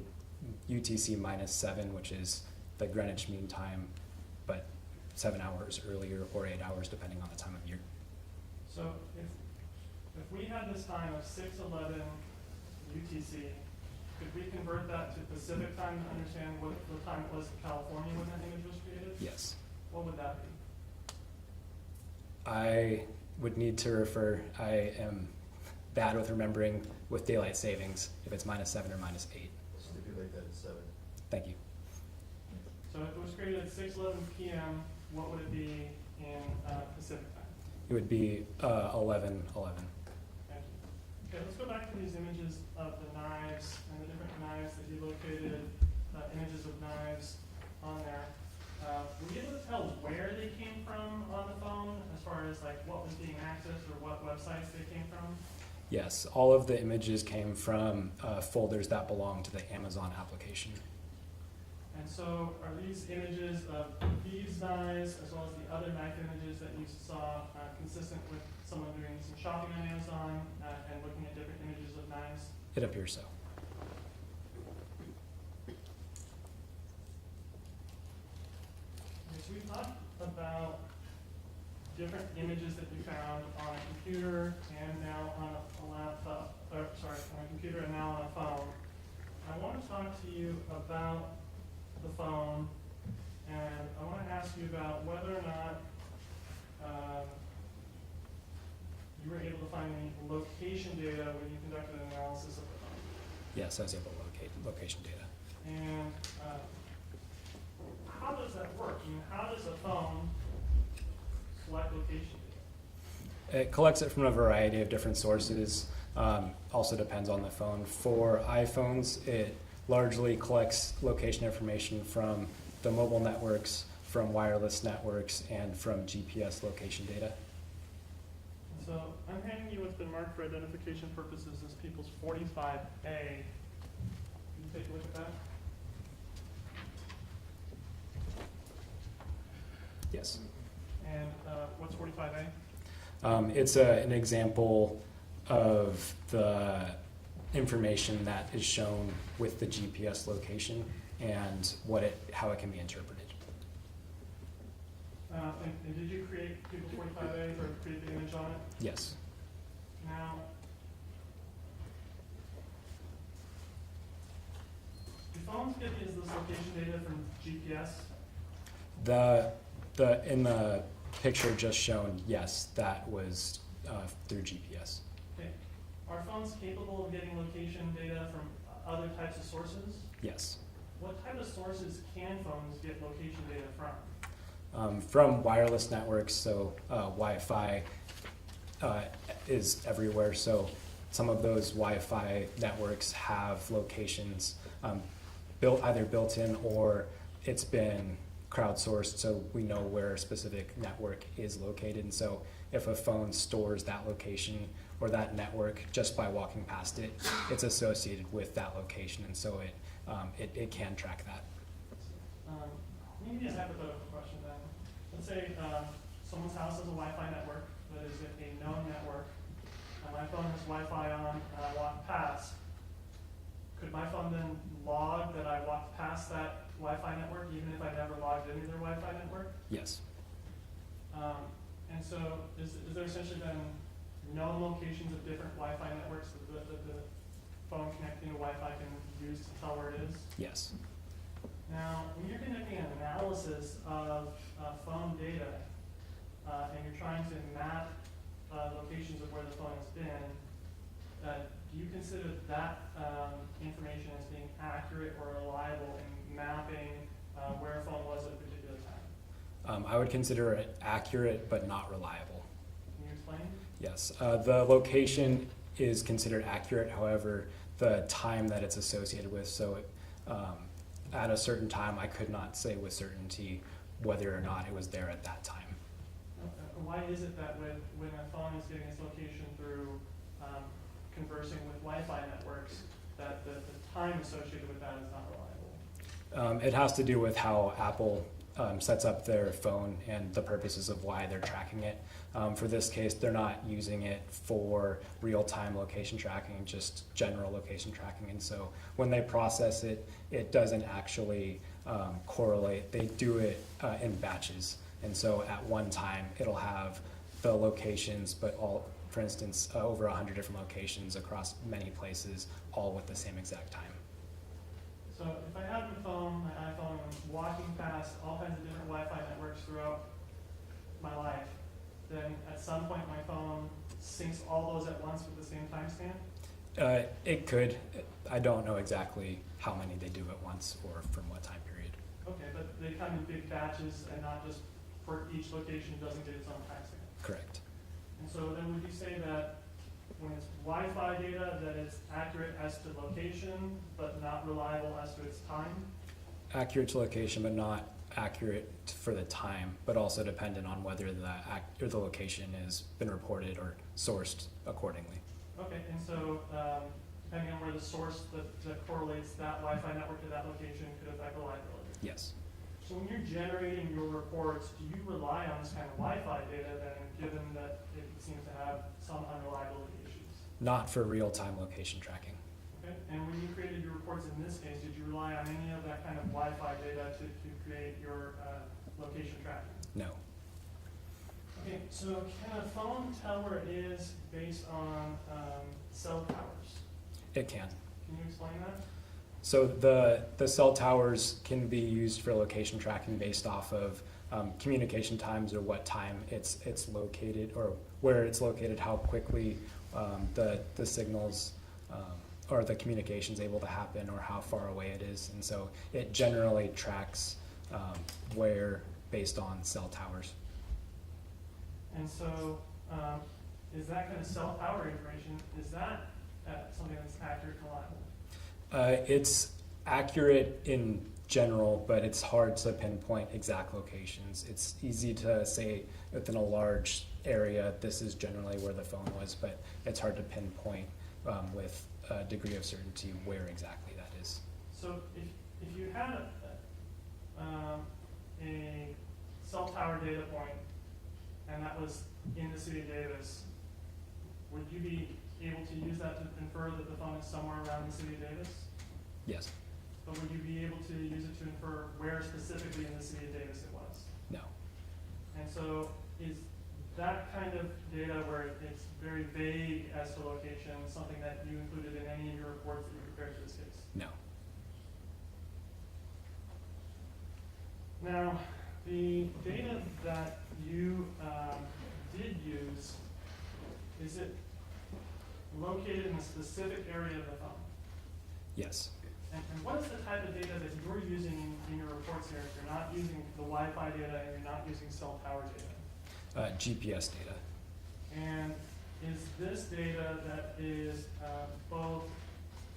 UTC -7, which is the Greenwich Mean Time, but 7 hours earlier or 8 hours depending on the time of year. So if we had this time of 6:11 UTC, could we convert that to Pacific time to understand what the time it was in California when that image was created? Yes. What would that be? I would need to refer, I am bad with remembering with daylight savings, if it's -7 or -8. Stipulate that at 7. Thank you. So if it was created at 6:11 PM, what would it be in Pacific time? It would be 11:11. Thank you. Okay, let's go back to these images of the knives and the different knives that you located, images of knives on there. Were you able to tell where they came from on the phone, as far as like what was being accessed or what websites they came from? Yes, all of the images came from folders that belong to the Amazon application. And so are these images of these knives, as well as the other knife images that you saw, consistent with someone doing some shopping on Amazon and looking at different images of knives? It appears so. So we talked about different images that you found on a computer and now on a laptop, on a computer and now on a phone. I want to talk to you about the phone, and I want to ask you about whether or not you were able to find any location data when you conducted an analysis of the phone. Yes, I was able to locate location data. And how does that work? I mean, how does a phone select location data? It collects it from a variety of different sources. Also depends on the phone. For iPhones, it largely collects location information from the mobile networks, from wireless networks, and from GPS location data. So I'm handing you what's been marked for identification purposes as People's 45A. Can you take a look at that? Yes. And what's 45A? It's an example of the information that is shown with the GPS location and how it can be interpreted. And did you create People 45A or create the image on it? Yes. Now, do phones get this location data from GPS? In the picture just shown, yes, that was through GPS. Okay. Are phones capable of getting location data from other types of sources? Yes. What type of sources can phones get location data from? From wireless networks, so Wi-Fi is everywhere. So some of those Wi-Fi networks have locations either built in or it's been crowdsourced, so we know where a specific network is located. And so if a phone stores that location or that network just by walking past it, it's associated with that location, and so it can track that. Let me give you a hypothetical question then. Let's say someone's house has a Wi-Fi network that is a known network, and my phone has Wi-Fi on, and I walk past. Could my phone then log that I walked past that Wi-Fi network, even if I never logged into their Wi-Fi network? Yes. And so is there essentially then known locations of different Wi-Fi networks that the phone connecting to Wi-Fi can use to tell where it is? Yes. Now, when you're conducting an analysis of phone data, and you're trying to map locations of where the phone has been, do you consider that information as being accurate or reliable in mapping where a phone was at a particular time? I would consider it accurate but not reliable. Can you explain? Yes. The location is considered accurate, however, the time that it's associated with, so at a certain time I could not say with certainty whether or not it was there at that time. Why is it that when a phone is getting its location through conversing with Wi-Fi networks, that the time associated with that is not reliable? It has to do with how Apple sets up their phone and the purposes of why they're tracking it. For this case, they're not using it for real-time location tracking, just general location tracking. And so when they process it, it doesn't actually correlate. They do it in batches. And so at one time, it'll have the locations, but all, for instance, over 100 different locations across many places, all with the same exact time. So if I have my phone, my iPhone, and I'm walking past all kinds of different Wi-Fi networks throughout my life, then at some point my phone syncs all those at once with the same timestamp? It could. I don't know exactly how many they do at once or from what time period. Okay, but they come in big batches and not just for each location doesn't get its own timestamp. Correct. And so then would you say that when it's Wi-Fi data, that it's accurate as to location, but not reliable as to its time? Accurate to location, but not accurate for the time, but also dependent on whether the location has been reported or sourced accordingly. Okay, and so depending on where the source that correlates that Wi-Fi network to that location could affect reliability? Yes. So when you're generating your reports, do you rely on this kind of Wi-Fi data then, given that it seems to have some unreliability issues? Not for real-time location tracking. Okay, and when you created your reports in this case, did you rely on any of that kind of Wi-Fi data to create your location tracking? No. Okay, so can a phone tell where it is based on cell towers? It can. Can you explain that? So the cell towers can be used for location tracking based off of communication times or what time it's located or where it's located, how quickly the signals or the communication is able to happen or how far away it is. And so it generally tracks where based on cell towers. And so is that kind of cell tower information, is that something that's accurate and reliable? It's accurate in general, but it's hard to pinpoint exact locations. It's easy to say within a large area, this is generally where the phone was, but it's hard to pinpoint with a degree of certainty where exactly that is. So if you had a cell tower data point and that was in the city of Davis, would you be able to use that to infer that the phone is somewhere around the city of Davis? Yes. But would you be able to use it to infer where specifically in the city of Davis it was? No. And so is that kind of data where it's very vague as to location something that you included in any of your reports that you prepared for this case? No. Now, the data that you did use, is it located in a specific area of the phone? Yes. And what is the type of data that you're using in your reports here if you're not using the Wi-Fi data and you're not using cell tower data? GPS data. And is this data that is both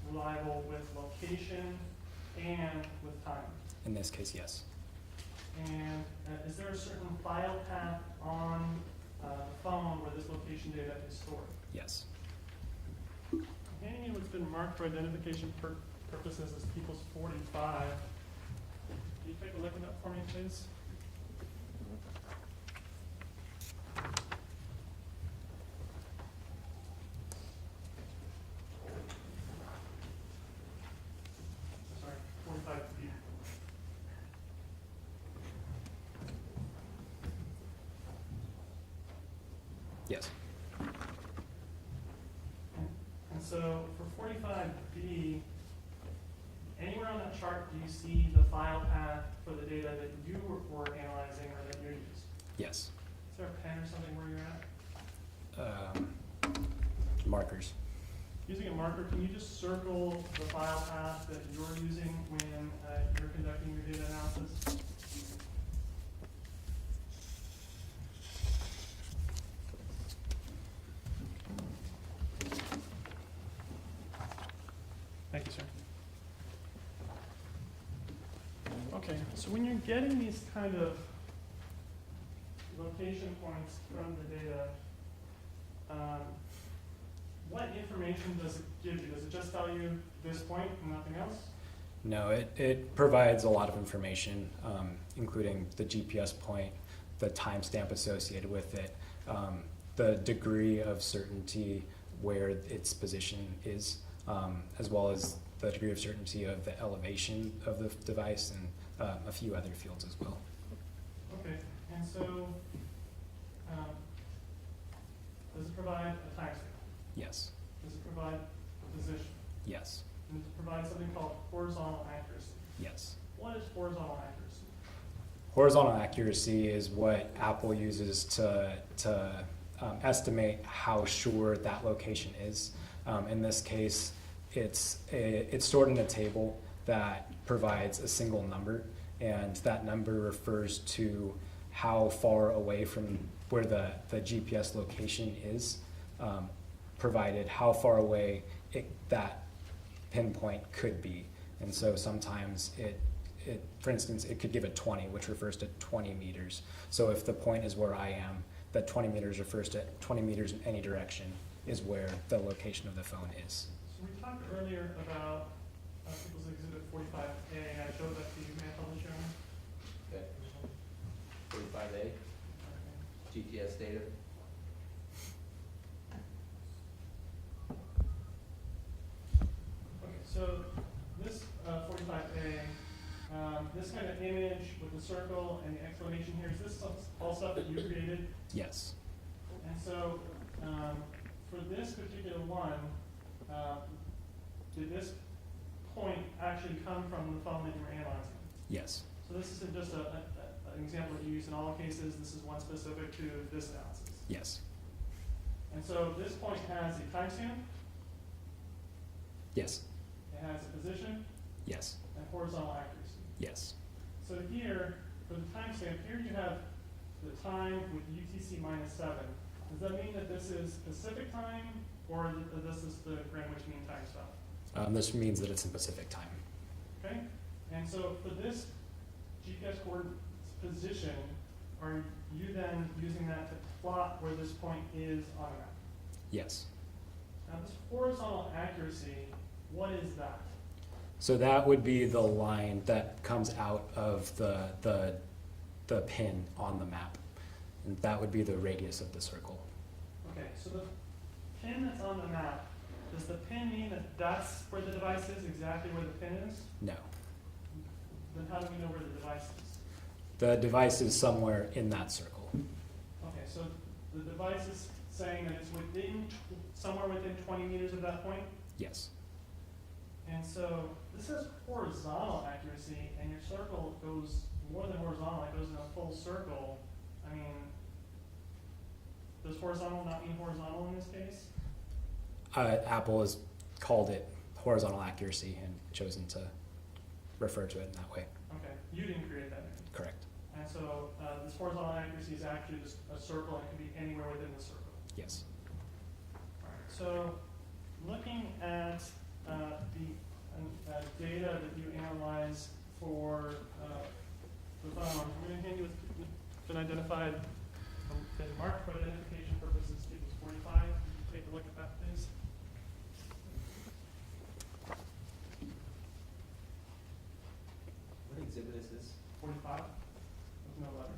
reliable with location and with time? In this case, yes. And is there a certain file path on the phone where this location data is stored? Yes. Handing you what's been marked for identification purposes as People's 45. Can you take a look at that for me, please? Sorry, 45B. Yes. And so for 45B, anywhere on that chart do you see the file path for the data that you were analyzing or that you used? Yes. Is there a pen or something where you're at? Markers. Using a marker, can you just circle the file path that you're using when you're conducting your data analysis? Thank you, sir. Okay, so when you're getting these kind of location points from the data, what information does it give you? Does it just tell you this point and nothing else? No, it provides a lot of information, including the GPS point, the timestamp associated with it, the degree of certainty where its position is, as well as the degree of certainty of the elevation of the device and a few other fields as well. Okay, and so does it provide a timestamp? Yes. Does it provide a position? Yes. And does it provide something called horizontal accuracy? Yes. What is horizontal accuracy? Horizontal accuracy is what Apple uses to estimate how sure that location is. In this case, it's stored in a table that provides a single number, and that number refers to how far away from where the GPS location is, provided how far away that pinpoint could be. And so sometimes for instance, it could give a 20, which refers to 20 meters. So if the point is where I am, that 20 meters refers to 20 meters in any direction is where the location of the phone is. So we talked earlier about People's Exhibit 45A, and I showed that to you. May I publish it? Okay. 45A, GPS data. Okay, so this 45A, this kind of image with the circle and the exclamation here, is this all stuff that you created? Yes. And so for this particular one, did this point actually come from the phone that you were analyzing? Yes. So this isn't just an example that you use in all cases, this is one specific to this analysis. Yes. And so this point has a timestamp, Yes. it has a position, Yes. and horizontal accuracy. Yes. So here, for the timestamp, here you have the time with UTC -7. Does that mean that this is Pacific time, or that this is the Greenwich Mean Time stuff? This means that it's in Pacific time. Okay? And so for this GPS coordinates position, are you then using that to plot where this point is on a map? Yes. Now this horizontal accuracy, what is that? So that would be the line that comes out of the pin on the map. And that would be the radius of the circle. Okay, so the pin that's on the map, does the pin mean that that's where the device is, exactly where the pin is? No. Then how do we know where the device is? The device is somewhere in that circle. Okay, so the device is saying that it's somewhere within 20 meters of that point? Yes. And so this is horizontal accuracy, and your circle goes more than horizontal, it goes in a full circle. I mean, does horizontal not mean horizontal in this case? Apple has called it horizontal accuracy and chosen to refer to it in that way. Okay, you didn't create that image. Correct. And so this horizontal accuracy is actually just a circle and it can be anywhere within the circle. Yes. All right, so looking at the data that you analyze for the phone, I'm going to hand you with an identified, been marked for identification purposes, tables 45. Take a look at that, please. What exhibit is this? 45, with no letter.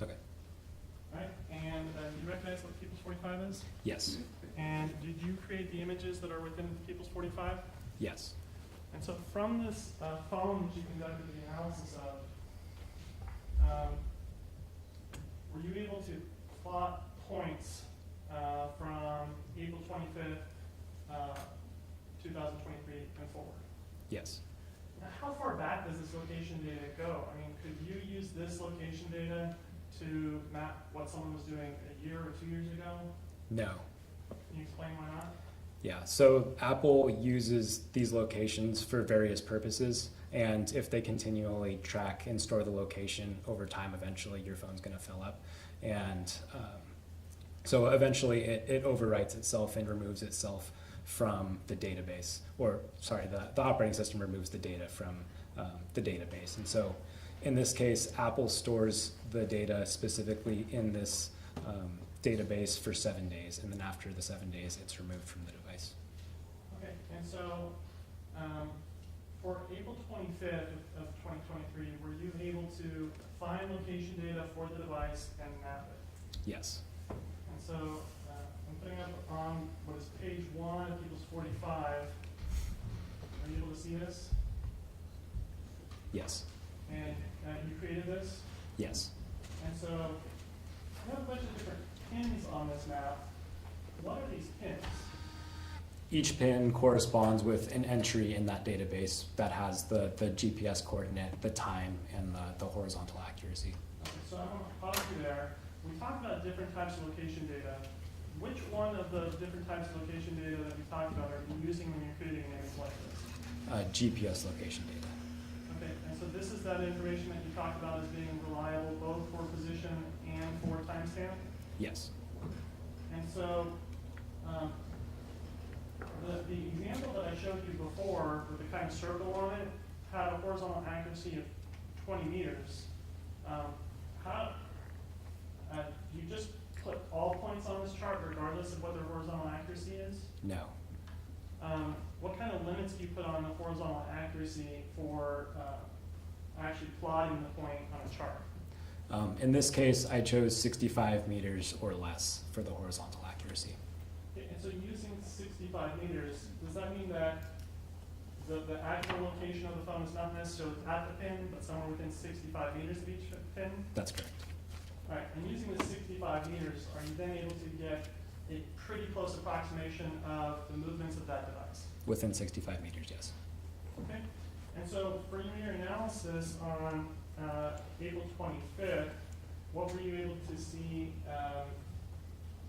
Okay. All right, and do you recognize what People's 45 is? Yes. And did you create the images that are within People's 45? Yes. And so from this phone that you conducted the analysis of, were you able to plot points from April 25th, 2023 and forward? Yes. Now, how far back does this location data go? I mean, could you use this location data to map what someone was doing a year or 2 years ago? No. Can you explain why not? Yeah, so Apple uses these locations for various purposes, and if they continually track and store the location over time, eventually your phone's going to fill up. And so eventually it overwrites itself and removes itself from the database, or sorry, the operating system removes the data from the database. And so in this case, Apple stores the data specifically in this database for 7 days, and then after the 7 days, it's removed from the device. Okay, and so for April 25th of 2023, were you able to find location data for the device and map it? Yes. And so I'm putting up on what is page 1 of People's 45. Are you able to see this? Yes. And you created this? Yes. And so I have a bunch of different pins on this map. What are these pins? Each pin corresponds with an entry in that database that has the GPS coordinate, the time, and the horizontal accuracy. Okay, so I'm going to pause you there. We talked about different types of location data. Which one of the different types of location data that we talked about are you using when you're creating an image like this? GPS location data. Okay, and so this is that information that you talked about as being reliable both for position and for timestamp? Yes. And so the example that I showed you before with the kind of circle on it had a horizontal accuracy of 20 meters. Do you just click all points on this chart regardless of what their horizontal accuracy is? No. What kind of limits do you put on the horizontal accuracy for actually plotting the point on a chart? In this case, I chose 65 meters or less for the horizontal accuracy. Okay, and so using 65 meters, does that mean that the actual location of the phone is not necessarily at the pin, but somewhere within 65 meters of each pin? That's correct. All right, and using the 65 meters, are you then able to get a pretty close approximation of the movements of that device? Within 65 meters, yes. Okay, and so for your analysis on April 25th, what were you able to see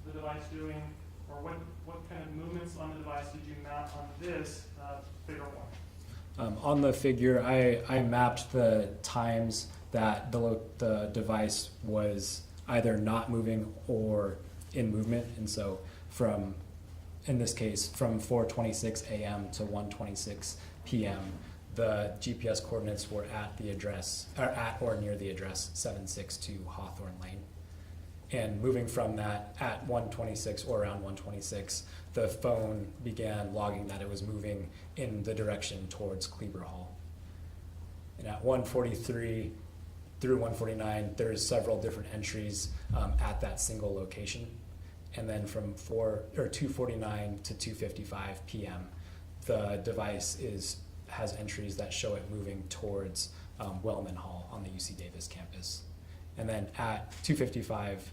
the device doing, or what kind of movements on the device did you map on this figure 1? On the figure, I mapped the times that the device was either not moving or in movement, and so in this case, from 4:26 a.m. to 1:26 p.m., the GPS coordinates were at the address, or at or near the address 762 Hawthorne Lane. And moving from that, at 1:26 or around 1:26, the phone began logging that it was moving in the direction towards Kleber Hall. And at 1:43 through 1:49, there's several different entries at that single location. And then from 2:49 to 2:55 p.m., the device has entries that show it moving towards Wellman Hall on the UC Davis campus. And then at 2:55,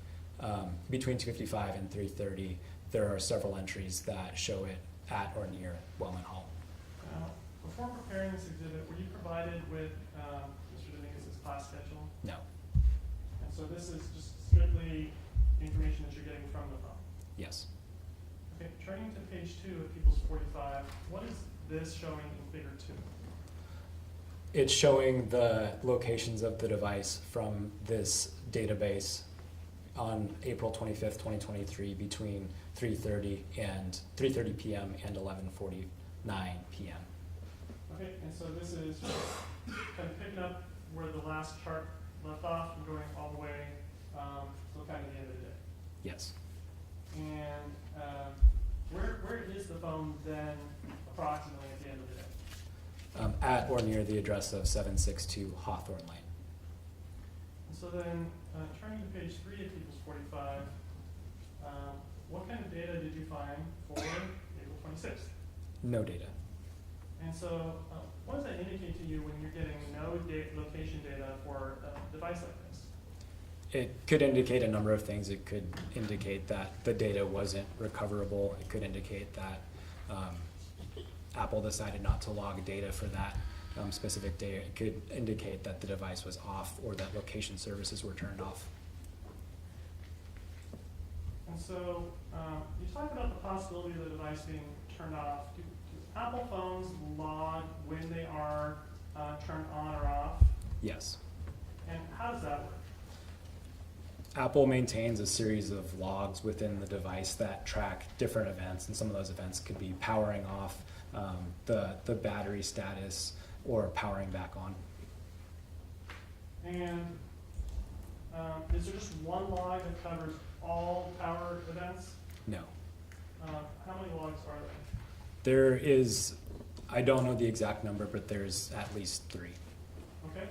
between 2:55 and 3:30, there are several entries that show it at or near Wellman Hall. Now, before preparing this exhibit, were you provided with Mr. Dominguez's class schedule? No. And so this is just strictly information that you're getting from the phone. Yes. Okay, turning to page 2 of People's 45, what is this showing in figure 2? It's showing the locations of the device from this database on April 25th, 2023 between 3:30 p.m. and 11:49 p.m. Okay, and so this is kind of picking up where the last chart left off and going all the way till kind of the end of the day. Yes. And where is the phone then approximately at the end of the day? At or near the address of 762 Hawthorne Lane. And so then, turning to page 3 of People's 45, what kind of data did you find for April 26th? No data. And so, what does that indicate to you when you're getting no location data for a device like this? It could indicate a number of things. It could indicate that the data wasn't recoverable. It could indicate that Apple decided not to log data for that specific day. It could indicate that the device was off or that location services were turned off. And so, you talk about the possibility of the device being turned off. Do Apple phones log when they are turned on or off? Yes. And how does that work? Apple maintains a series of logs within the device that track different events, and some of those events could be powering off, the battery status, or powering back on. And is there just one log that covers all power events? No. How many logs are there? There is, I don't know the exact number, but there's at least 3. Okay.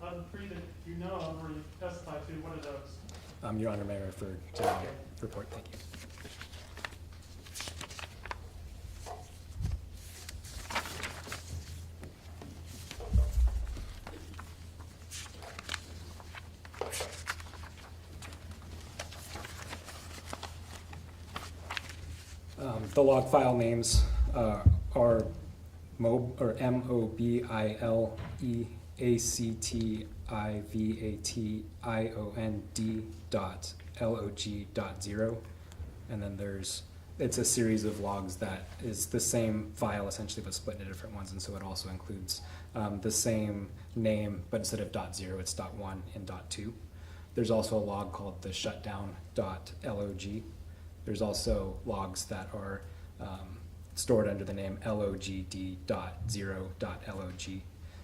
Of the 3 that you know of or you testified to, what are those? Your Honor, may I refer to the report? Thank you. The log file names are MOBILEACTIVATION.log.0, and then it's a series of logs that is the same file essentially but split into different ones, and so it also includes the same name, but instead of .0 it's .1 and .2. There's also a log called the shutdown.log. There's also logs that are stored under the name logd.0.log,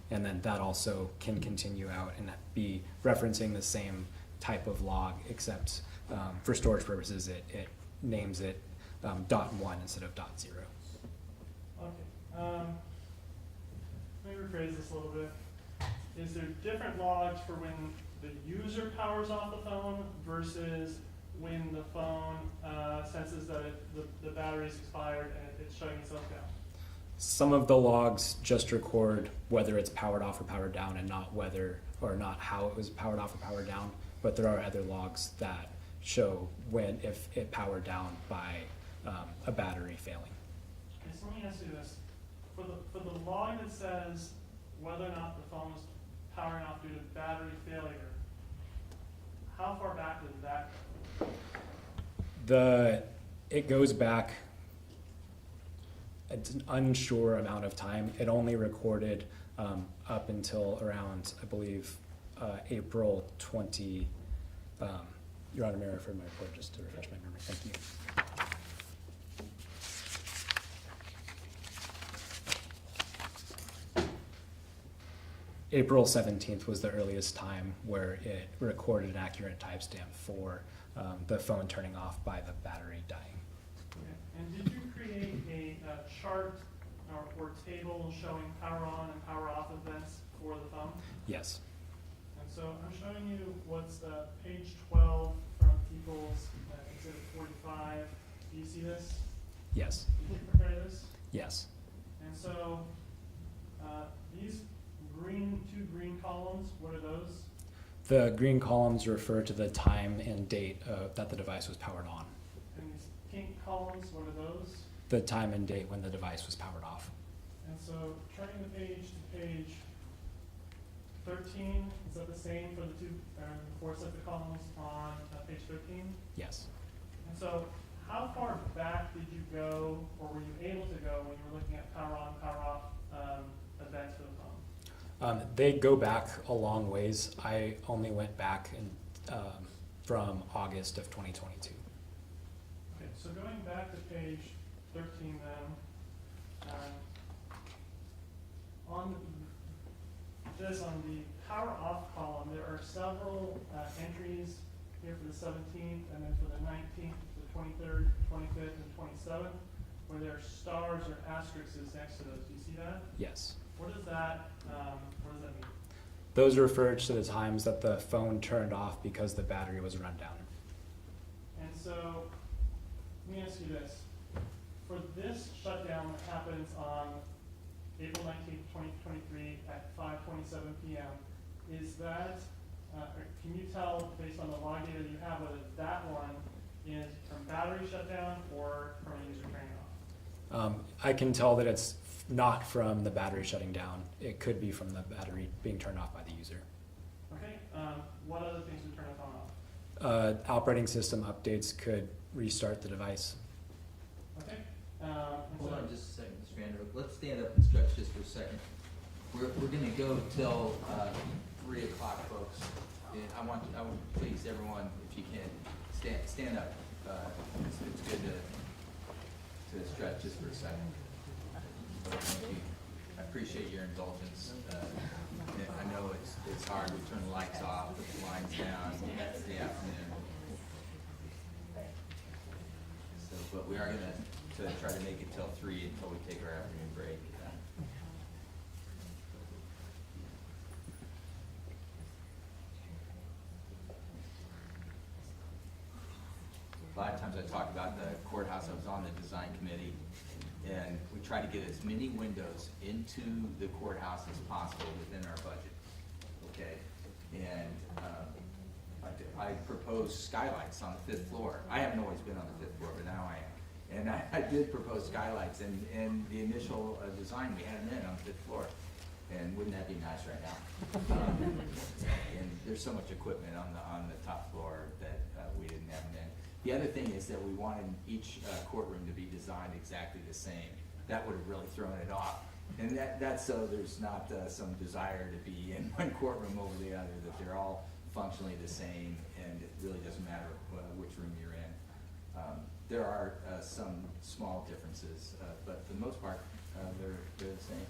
and then that also can continue out and be referencing the same type of log, except for storage purposes it names it .1 instead of .0. Okay. Let me rephrase this a little bit. Is there different logs for when the user powers off the phone versus when the phone senses that the battery's expired and it's shutting itself down? Some of the logs just record whether it's powered off or powered down, and not whether or not how it was powered off or powered down. But there are other logs that show if it powered down by a battery failing. Okay, so let me ask you this: for the log that says whether or not the phone is powering off due to battery failure, how far back does that go? It goes back, it's an unsure amount of time. It only recorded up until around, I believe, April 20. Your Honor, may I refer to my report just to refresh my memory? Thank you. April 17th was the earliest time where it recorded an accurate timestamp for the phone turning off by the battery dying. Okay. And did you create a chart or table showing power on and power off events for the phone? Yes. And so I'm showing you what's page 12 from People's Exhibit 45. Do you see this? Yes. Did you prepare this? Yes. And so these two green columns, what are those? The green columns refer to the time and date that the device was powered on. And these pink columns, what are those? The time and date when the device was powered off. And so turning the page to page 13, is that the same for the two, the four sets of columns on page 13? Yes. And so how far back did you go, or were you able to go when you were looking at power on, power off events for the phone? They go back a long ways. I only went back from August of 2022. Okay, so going back to page 13 then, on the power off column, there are several entries here for the 17th, and then for the 19th, the 23rd, 25th, and 27th, where there are stars or asterisks next to those. Do you see that? Yes. What does that mean? Those refer to the times that the phone turned off because the battery was run down. And so, let me ask you this. For this shutdown that happens on April 19th, 2023 at 5:27 p.m., is that, can you tell based on the log data you have whether that one is from battery shutdown or from a user turning off? I can tell that it's not from the battery shutting down. It could be from the battery being turned off by the user. Okay, what other things would turn the phone off? Operating system updates could restart the device. Okay. Hold on just a second, Mr. Vanderhook. Let's stand up and stretch just for a second. We're gonna go till 3 o'clock, folks. And I want please everyone, if you can, stand up. It's good to stretch just for a second. Thank you. I appreciate your indulgence. I know it's hard. We turn the lights off, put the blinds down. It's the afternoon. So, but we are gonna try to make it till 3 until we take our afternoon break. A lot of times I talk about the courthouse. I was on the design committee, and we try to get as many windows into the courthouse as possible within our budget, okay? And I proposed skylights on the 5th floor. I haven't always been on the 5th floor, but now I am. And I did propose skylights, and the initial design, we had them in on the 5th floor. And wouldn't that be nice right now? And there's so much equipment on the top floor that we didn't have them in. The other thing is that we wanted each courtroom to be designed exactly the same. That would have really thrown it off. And that's so there's not some desire to be in one courtroom over the other, that they're all functionally the same, and it really doesn't matter which room you're in. There are some small differences, but for the most part, they're the same.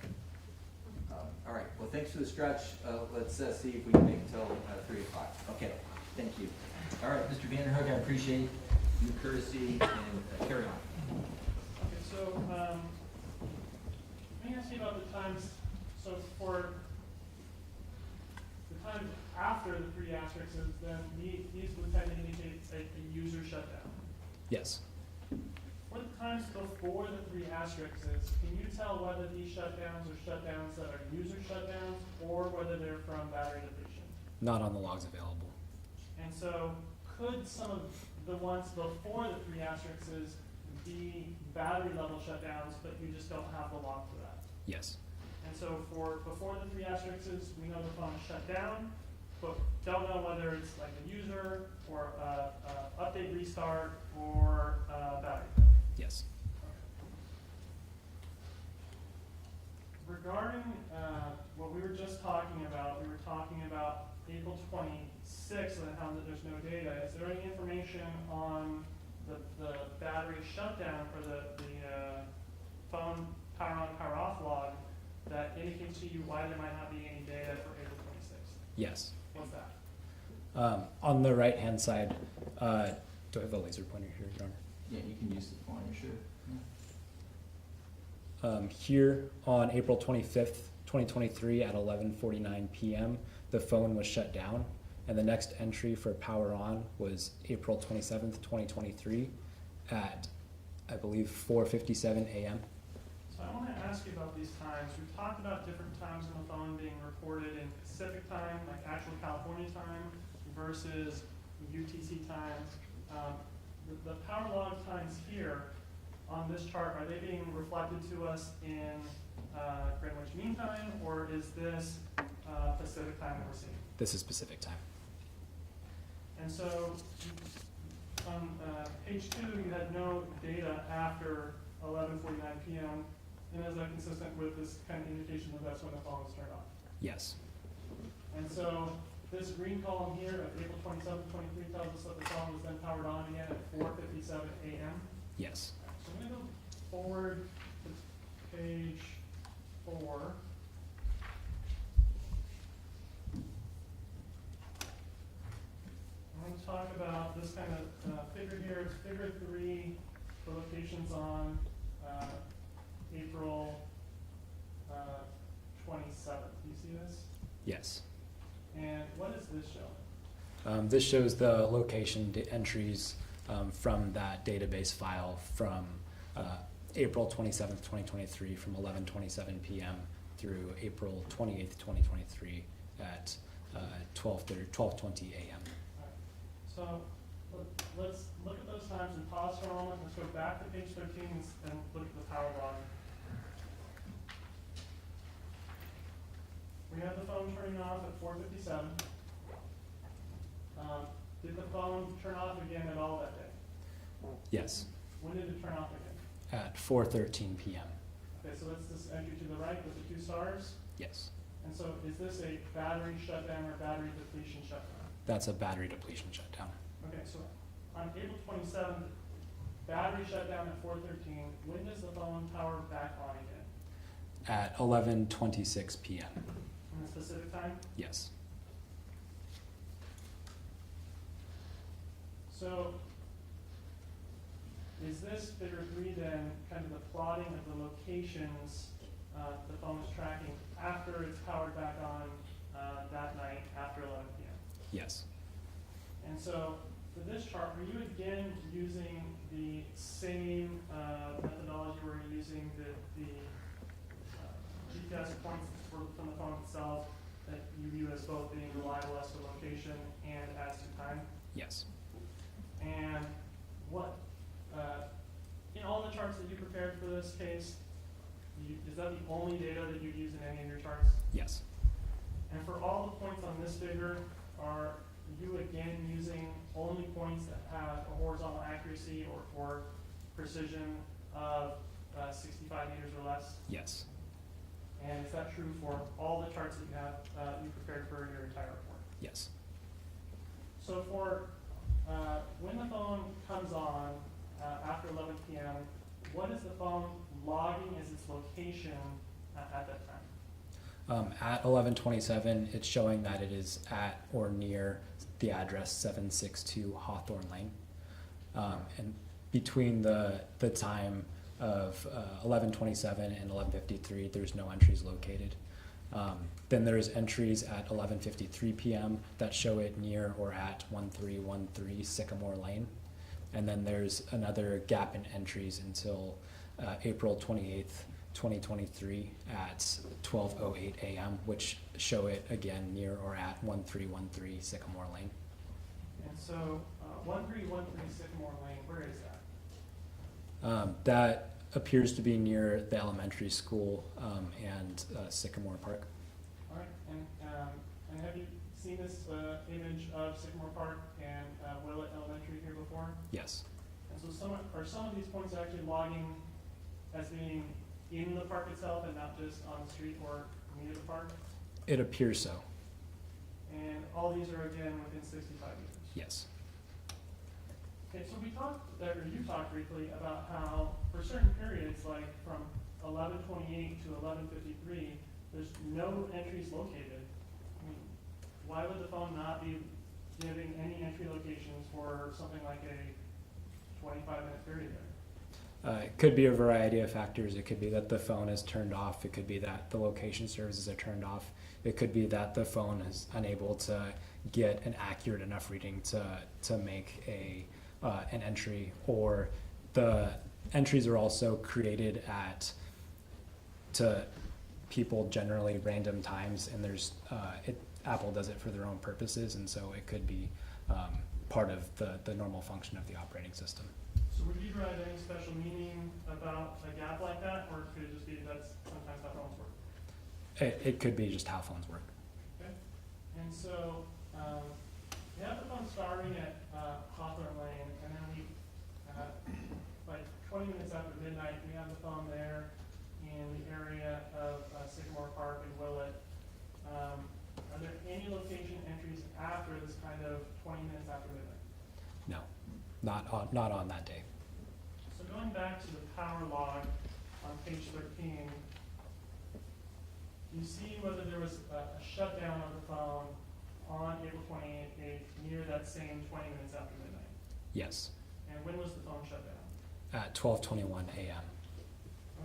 All right, well, thanks for the stretch. Let's see if we can make it till 3 o'clock. Okay, thank you. All right, Mr. Vanderhook, I appreciate your courtesy, and carry on. Okay, so let me ask you about the times. So for the time after the 3 asterisks, then these would tend to indicate a user shutdown. Yes. For the times before the 3 asterisks, can you tell whether these shutdowns are shutdowns that are user shutdowns or whether they're from battery depletion? Not on the logs available. And so could some of the ones before the 3 asterisks be battery level shutdowns, but you just don't have the log for that? Yes. And so for before the 3 asterisks, we know the phone is shut down, but don't know whether it's like a user or update restart or battery. Yes. Regarding what we were just talking about, we were talking about April 26th and how that there's no data. Is there any information on the battery shutdown for the phone power on, power off log that indicates to you why there might not be any data for April 26th? Yes. What's that? On the right-hand side, do I have a laser pointer here, Your Honor? Yeah, you can use the pointer, sure. Here on April 25th, 2023 at 11:49 p.m., the phone was shut down, and the next entry for power on was April 27th, 2023 at, I believe, 4:57 a.m. So I want to ask you about these times. We've talked about different times on the phone being reported in Pacific time, like actual California time, versus UTC times. The power log times here on this chart, are they being reflected to us in Greenwich Mean Time, or is this Pacific time that we're seeing. This is Pacific time. And so on page 2, you had no data after 11:49 p.m. And is that consistent with this kind of indication that that's when the phone was turned off? Yes. And so this green column here of April 27, 23 tells us that the phone was then powered on again at 4:57 a.m. Yes. So I'm going to go forward to page 4. I'm going to talk about this kind of figure here. It's figure 3 for locations on April 27th. Do you see this? Yes. And what is this showing? This shows the location entries from that database file from April 27th, 2023, from 11:27 p.m. through April 28th, 2023 at 12:20 a.m. So let's look at those times and pause for a moment. Let's go back to page 13 and look at the power log. We have the phone turning off at 4:57. Did the phone turn off again at all that day? Yes. When did it turn off again? At 4:13 p.m. Okay, so that's this entry to the right with the 2 stars. Yes. And so is this a battery shutdown or battery depletion shutdown? That's a battery depletion shutdown. Okay, so on April 27th, battery shutdown at 4:13. When does the phone power back on again? At 11:26 p.m. In the specific time? Yes. So is this figure 3 then kind of the plotting of the locations the phone is tracking after it's powered back on that night after 11 p.m.? Yes. And so for this chart, are you again using the same methodology where you're using the GPS points from the phone itself that you view as both being reliable as to location and as to time? Yes. And what, in all the charts that you prepared for this case, is that the only data that you use in any of your charts? Yes. And for all the points on this figure, are you again using only points that have a horizontal accuracy or precision of 65 meters or less? Yes. And is that true for all the charts that you have you prepared for your entire report? Yes. So for when the phone comes on after 11 p.m., what is the phone logging as its location at that time? At 11:27, it's showing that it is at or near the address 762 Hawthorne Lane. And between the time of 11:27 and 11:53, there's no entries located. Then there's entries at 11:53 p.m. that show it near or at 1313 Sycamore Lane. And then there's another gap in entries until April 28th, 2023 at 12:08 a.m., which show it again near or at 1313 Sycamore Lane. And so 1313 Sycamore Lane, where is that? That appears to be near the elementary school and Sycamore Park. All right, and have you seen this image of Sycamore Park and Willett Elementary here before? Yes. And so some of these points actually logging as being in the park itself and not just on the street or near the park? It appears so. And all these are again within 65 meters? Yes. Okay, so you talked briefly about how for certain periods, like from 11:28 to 11:53, there's no entries located. I mean, why would the phone not be giving any entry locations for something like a 25-minute period there? It could be a variety of factors. It could be that the phone is turned off. It could be that the location services are turned off. It could be that the phone is unable to get an accurate enough reading to make an entry, or the entries are also created to people generally random times, and there's Apple does it for their own purposes, and so it could be part of the normal function of the operating system. So would you derive any special meaning about a gap like that, or could it just be that's sometimes how phones work? It could be just how phones work. so, we have the phone starting at, Hawthorne Lane, and then we, like 20 minutes after midnight, we have the phone there in the area of Sycamore Park and Willett. Are there any location entries after this kind of 20 minutes after midnight? No, not on that day. So going back to the power log on page 13, you see whether there was a shutdown of the phone on April 28th near that same 20 minutes after midnight? Yes, And when was the phone shut down? at 12:21 a.m.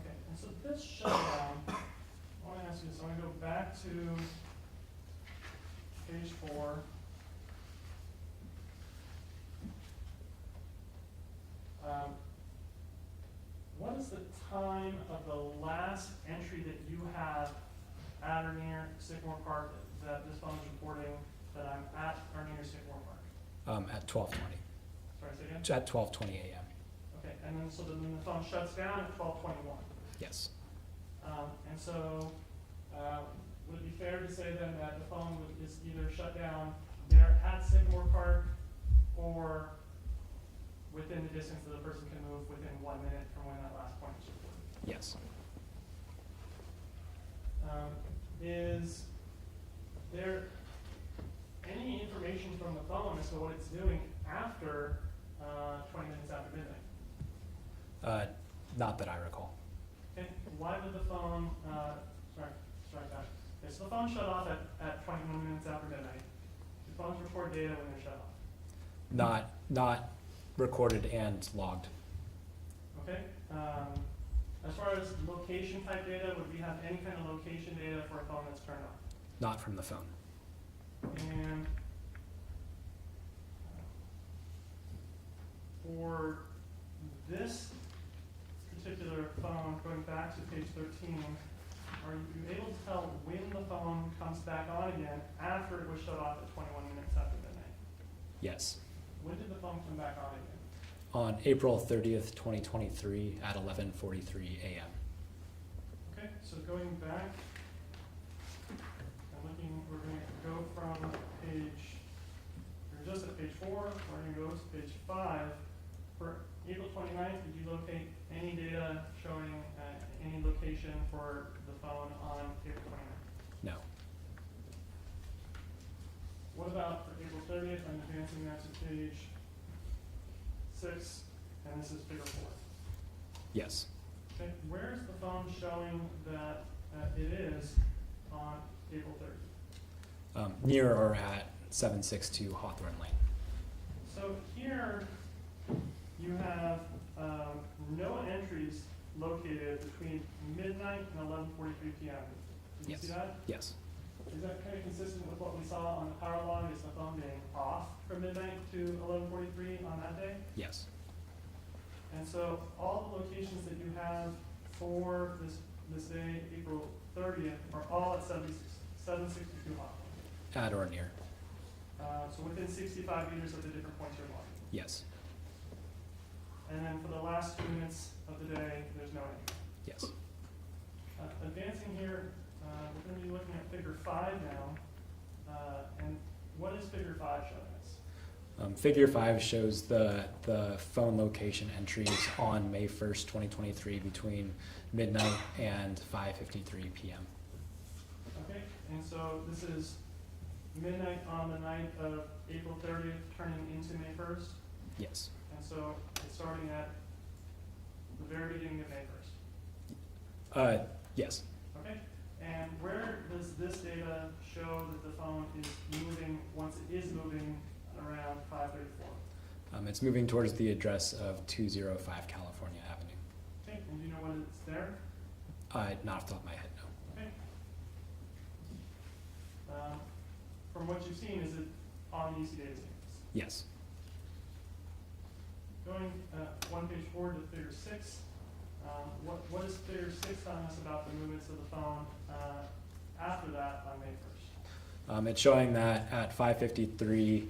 Okay, and so this shutdown, I want to ask you this, I want to go back to page 4. What is the time of the last entry that you have at or near Sycamore Park that this phone is reporting that I'm at or near Sycamore Park? At 12:20. Sorry, say again? At 12:20 a.m. Okay, and then so then the phone shuts down at 12:21. Yes. And so, would it be fair to say then that the phone is either shut down there at Sycamore Park or within the distance that the person can move within 1 minute from when that last point is reported? Yes. Is there any information from the phone as to what it's doing after 20 minutes after midnight? Not that I recall. Okay, why would the phone, strike that. Okay, so the phone shut off at 21 minutes after midnight. Do phones record data when they're shut off? Not recorded and logged. Okay, as far as location type data, would we have any kind of location data for a phone that's turned off? Not from the phone. And for this particular phone, going back to page 13, are you able to tell when the phone comes back on again after it was shut off at 21 minutes after midnight? Yes. When did the phone come back on again? On April 30th, 2023 at 11:43 a.m. Okay, so going back, I'm looking, we're going to go from page, we're just at page 4, we're going to go to page 5. For April 29th, did you locate any data showing any location for the phone on April 29th? No. What about for April 30th? I'm advancing that to page 6, and this is figure 4. Yes. Okay, where is the phone showing that it is on April 30th? Near or at 762 Hawthorne Lane. So here, you have no entries located between midnight and 11:43 p.m. Did you Yes. see that? Yes. Is that kind of consistent with what we saw on the power log? Is the phone being off from midnight to 11:43 on that day? Yes. And so all the locations that you have for this day, April 30th, are all at 762 Hawthorne. At or near. So within 65 meters of the different points you're logging. Yes. And then for the last 2 minutes of the day, there's no entry. Yes. Advancing here, we're going to be looking at figure 5 now. And what is figure 5 showing us? Figure 5 shows the phone location entries on May 1st, 2023 between midnight and 5:53 p.m. Okay, and so this is midnight on the night of April 30th turning into May 1st. Yes. And so it's starting at the very beginning of May 1st. Yes. Okay, and where does this data show that the phone is moving once it is moving around 534? It's moving towards the address of 205 California Avenue. Okay, and do you know when it's there? Not off the top of my head, no. Okay. From what you've seen, is it on the EC data standards? Yes. Going one page forward to figure 6, what is figure 6 telling us about the movements of the phone after that on May 1st? It's showing that at 5:53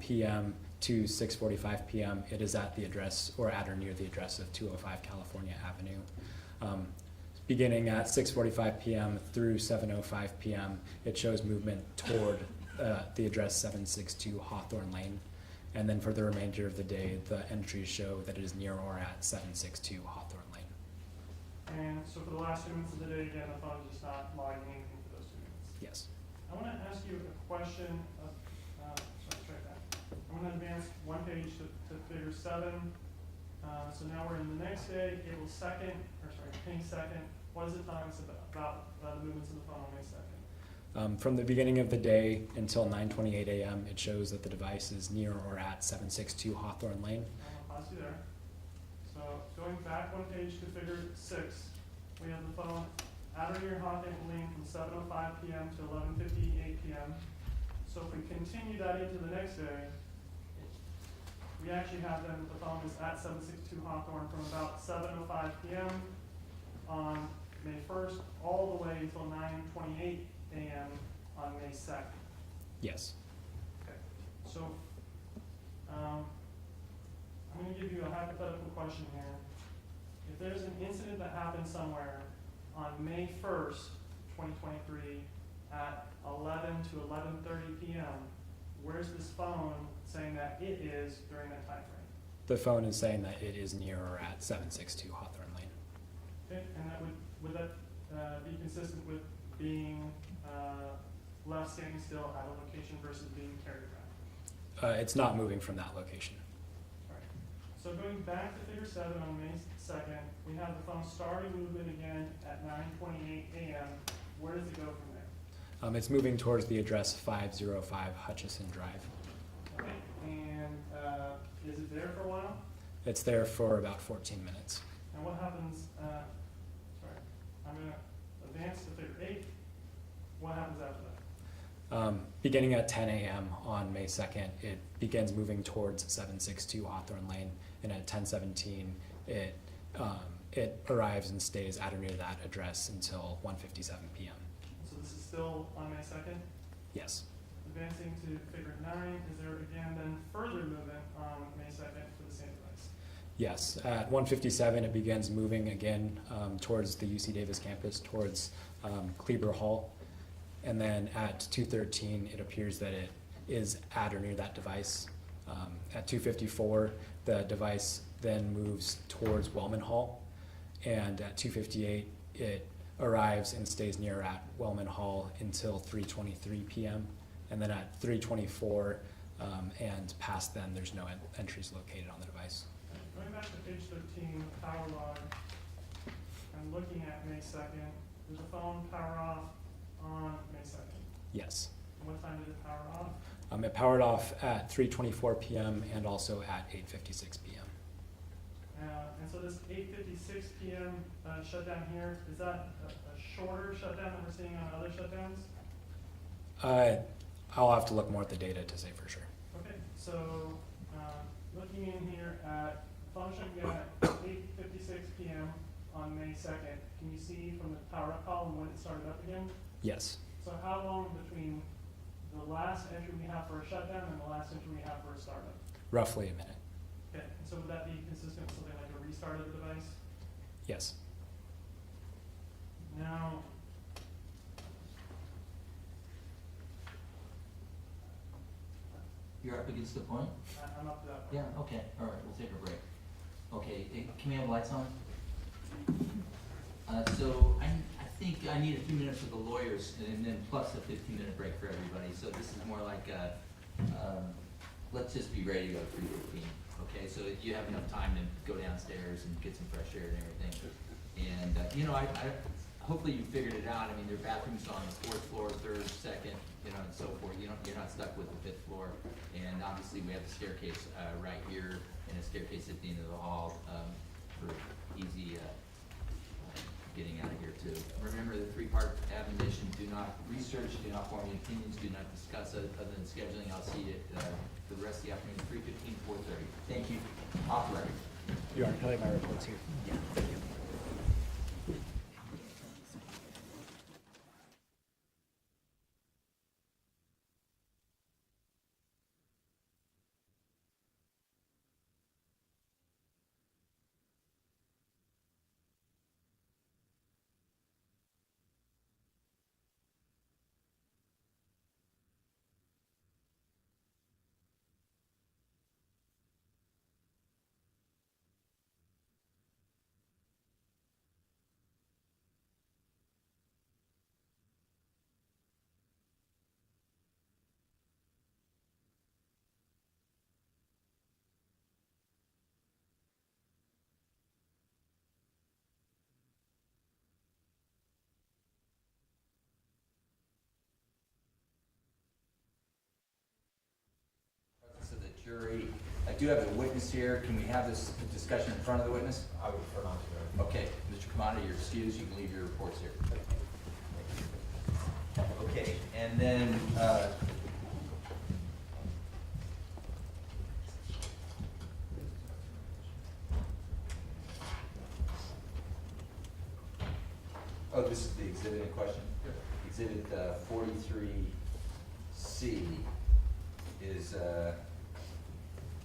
p.m. to 6:45 p.m. it is at the address or at or near the address of 205 California Avenue. Beginning at 6:45 p.m. through 7:05 p.m. it shows movement toward the address 762 Hawthorne Lane. And then for the remainder of the day, the entries show that it is near or at 762 Hawthorne Lane. And so for the last 2 minutes of the day, again, the phone is just not logging anything for those 2 minutes. Yes. I want to ask you a question of, sorry, try that. I want to advance one page to figure 7. So now we're in the next day, April 2nd, or sorry, May 2nd. What does it tell us about the movements of the phone on May 2nd? From the beginning of the day until 9:28 a.m., it shows that the device is near or at 762 Hawthorne Lane. I'm going to pause you there. So going back one page to figure 6, we have the phone at or near Hawthorne Lane from 7:05 p.m. to 11:58 p.m. So if we continue that into the next day, we actually have then the phone is at 762 Hawthorne from about 7:05 p.m. on May 1st all the way until 9:28 a.m. on May 2nd. Yes. Okay. So I'm going to give you a hypothetical question here. If there's an incident that happened somewhere on May 1st, 2023 at 11 to 11:30 p.m., where's this phone saying that it is during that time frame? The phone is saying that it is near or at 762 Hawthorne Lane. Okay, and that would that be consistent with being left standing still at a location versus being carried around? It's not moving from that location. All right. So going back to figure 7 on May 2nd, we have the phone starting movement again at 9:28 a.m. Where does it go from there? It's moving towards the address 505 Hutchison Drive. Okay, and is it there for a while? It's there for about 14 minutes. And what happens, sorry, I'm going to advance to figure 8. What happens after that? Beginning at 10 a.m. on May 2nd, it begins moving towards 762 Hawthorne Lane, and at 10:17, it arrives and stays at or near that address until 1:57 p.m. So this is still on May 2nd? Yes. Advancing to figure 9, is there again then further movement on May 2nd for the same device? Yes. At 1:57, it begins moving again towards the UC Davis campus, towards Kleber Hall. And then at 2:13, it appears that it is at or near that device. At 2:54, the device then moves towards Wellman Hall. And at 2:58, it arrives and stays near at Wellman Hall until 3:23 p.m. And then at 3:24 and past then, there's no entries located on the device. Going back to page 13, power log, I'm looking at May 2nd. Does the phone power off on May 2nd? Yes. And what time did it power off? It powered off at 3:24 p.m. and also at 8:56 p.m. And so this 8:56 p.m. Shutdown here, is that a shorter shutdown that we're seeing on other shutdowns? I'll have to look more at the data to say for sure. Okay, so looking in here at function at 8:56 p.m. on May 2nd, can you see from the power up column when it started up again? Yes. So how long between the last entry we have for a shutdown and the last entry we have for a startup? Roughly a minute. Okay, and so would that be consistent with something like a restart of the device? Yes. Now, You're up against the point? I'm up to that point. Yeah, okay, all right, we'll take a break. Okay, can we have lights on? So I think I need a few minutes with the lawyers and then plus a 15-minute break for everybody. So this is more like let's just be ready to go at 3:15. Okay, so you have enough time to go downstairs and get some fresh air and everything. And I hopefully you figured it out. I mean, there are bathrooms on the 4th floor, 3rd, 2nd, and so forth. You're not stuck with the 5th floor. And obviously we have the staircase right here and a staircase at the end of the hall for easy getting out of here too. Remember the 3-part admonition: do not research, do not form any opinions, do not discuss other than scheduling. I'll see you for the rest of the afternoon, 3:15, 4:30. Thank you. Off record. You want to collect my reports here? Yeah. Thank you. jury. I do have a witness here. Can we have this discussion in front of the witness? I would prefer not to. Okay, Mr. Kumada, you're excused. You can leave your reports here. Okay, and then, oh, this is the exhibit in question? Exhibit 43C is,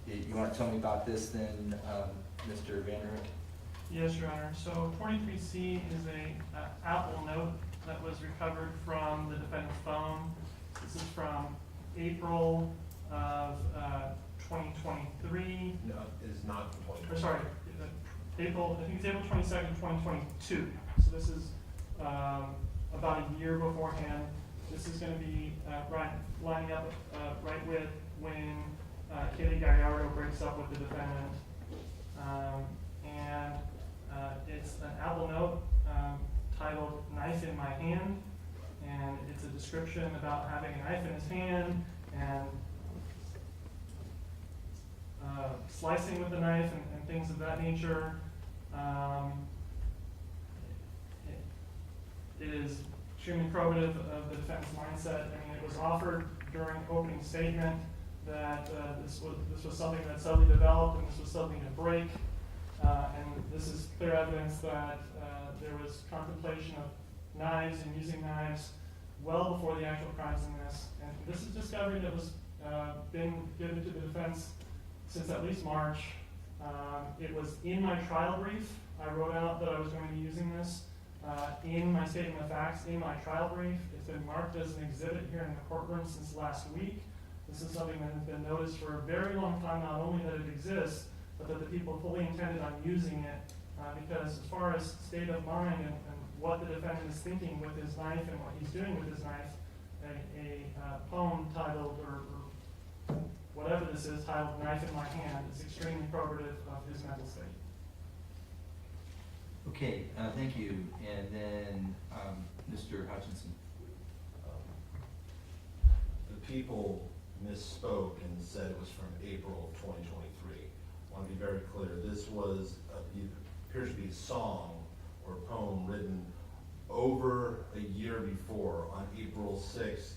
you want to tell me about this then, Mr. Vanderhoek? Yes, Your Honor. So 43C is a Apple note that was recovered from the defendant's phone. This is from April of 2023. No, it is not from Or sorry, April, I think it's April 22nd, 2022. So this is about a year beforehand. This is going to be lining up right with when Kaylee Gallardo breaks up with the defendant. And it's an Apple note titled "Knife in My Hand," and it's a description about having a knife in his hand and slicing with the knife and things of that nature. It is extremely probative of the defendant's mindset. I mean, it was offered during opening statement that this was something that suddenly developed and this was something to break. And this is clear evidence that there was contemplation of knives and using knives well before the actual crimes in this. And this is discovery that was been given to the defense since at least March. It was in my trial brief. I wrote out that I was going to be using this in my statement of facts, in my trial brief. It's been marked as an exhibit here in the courtroom since last week. This is something that has been noticed for a very long time, not only that it exists, but that the people fully intended on using it, because as far as state of mind and what the defendant is thinking with his knife and what he's doing with his knife, a poem titled, or whatever this is, titled "Knife in My Hand" is extremely probative of his mental state. Okay, thank you. And then, Mr. Hutchinson. The people misspoke and said it was from April of 2023. I want to be very clear. This was, appears to be a song or a poem written over a year before, on April 6th,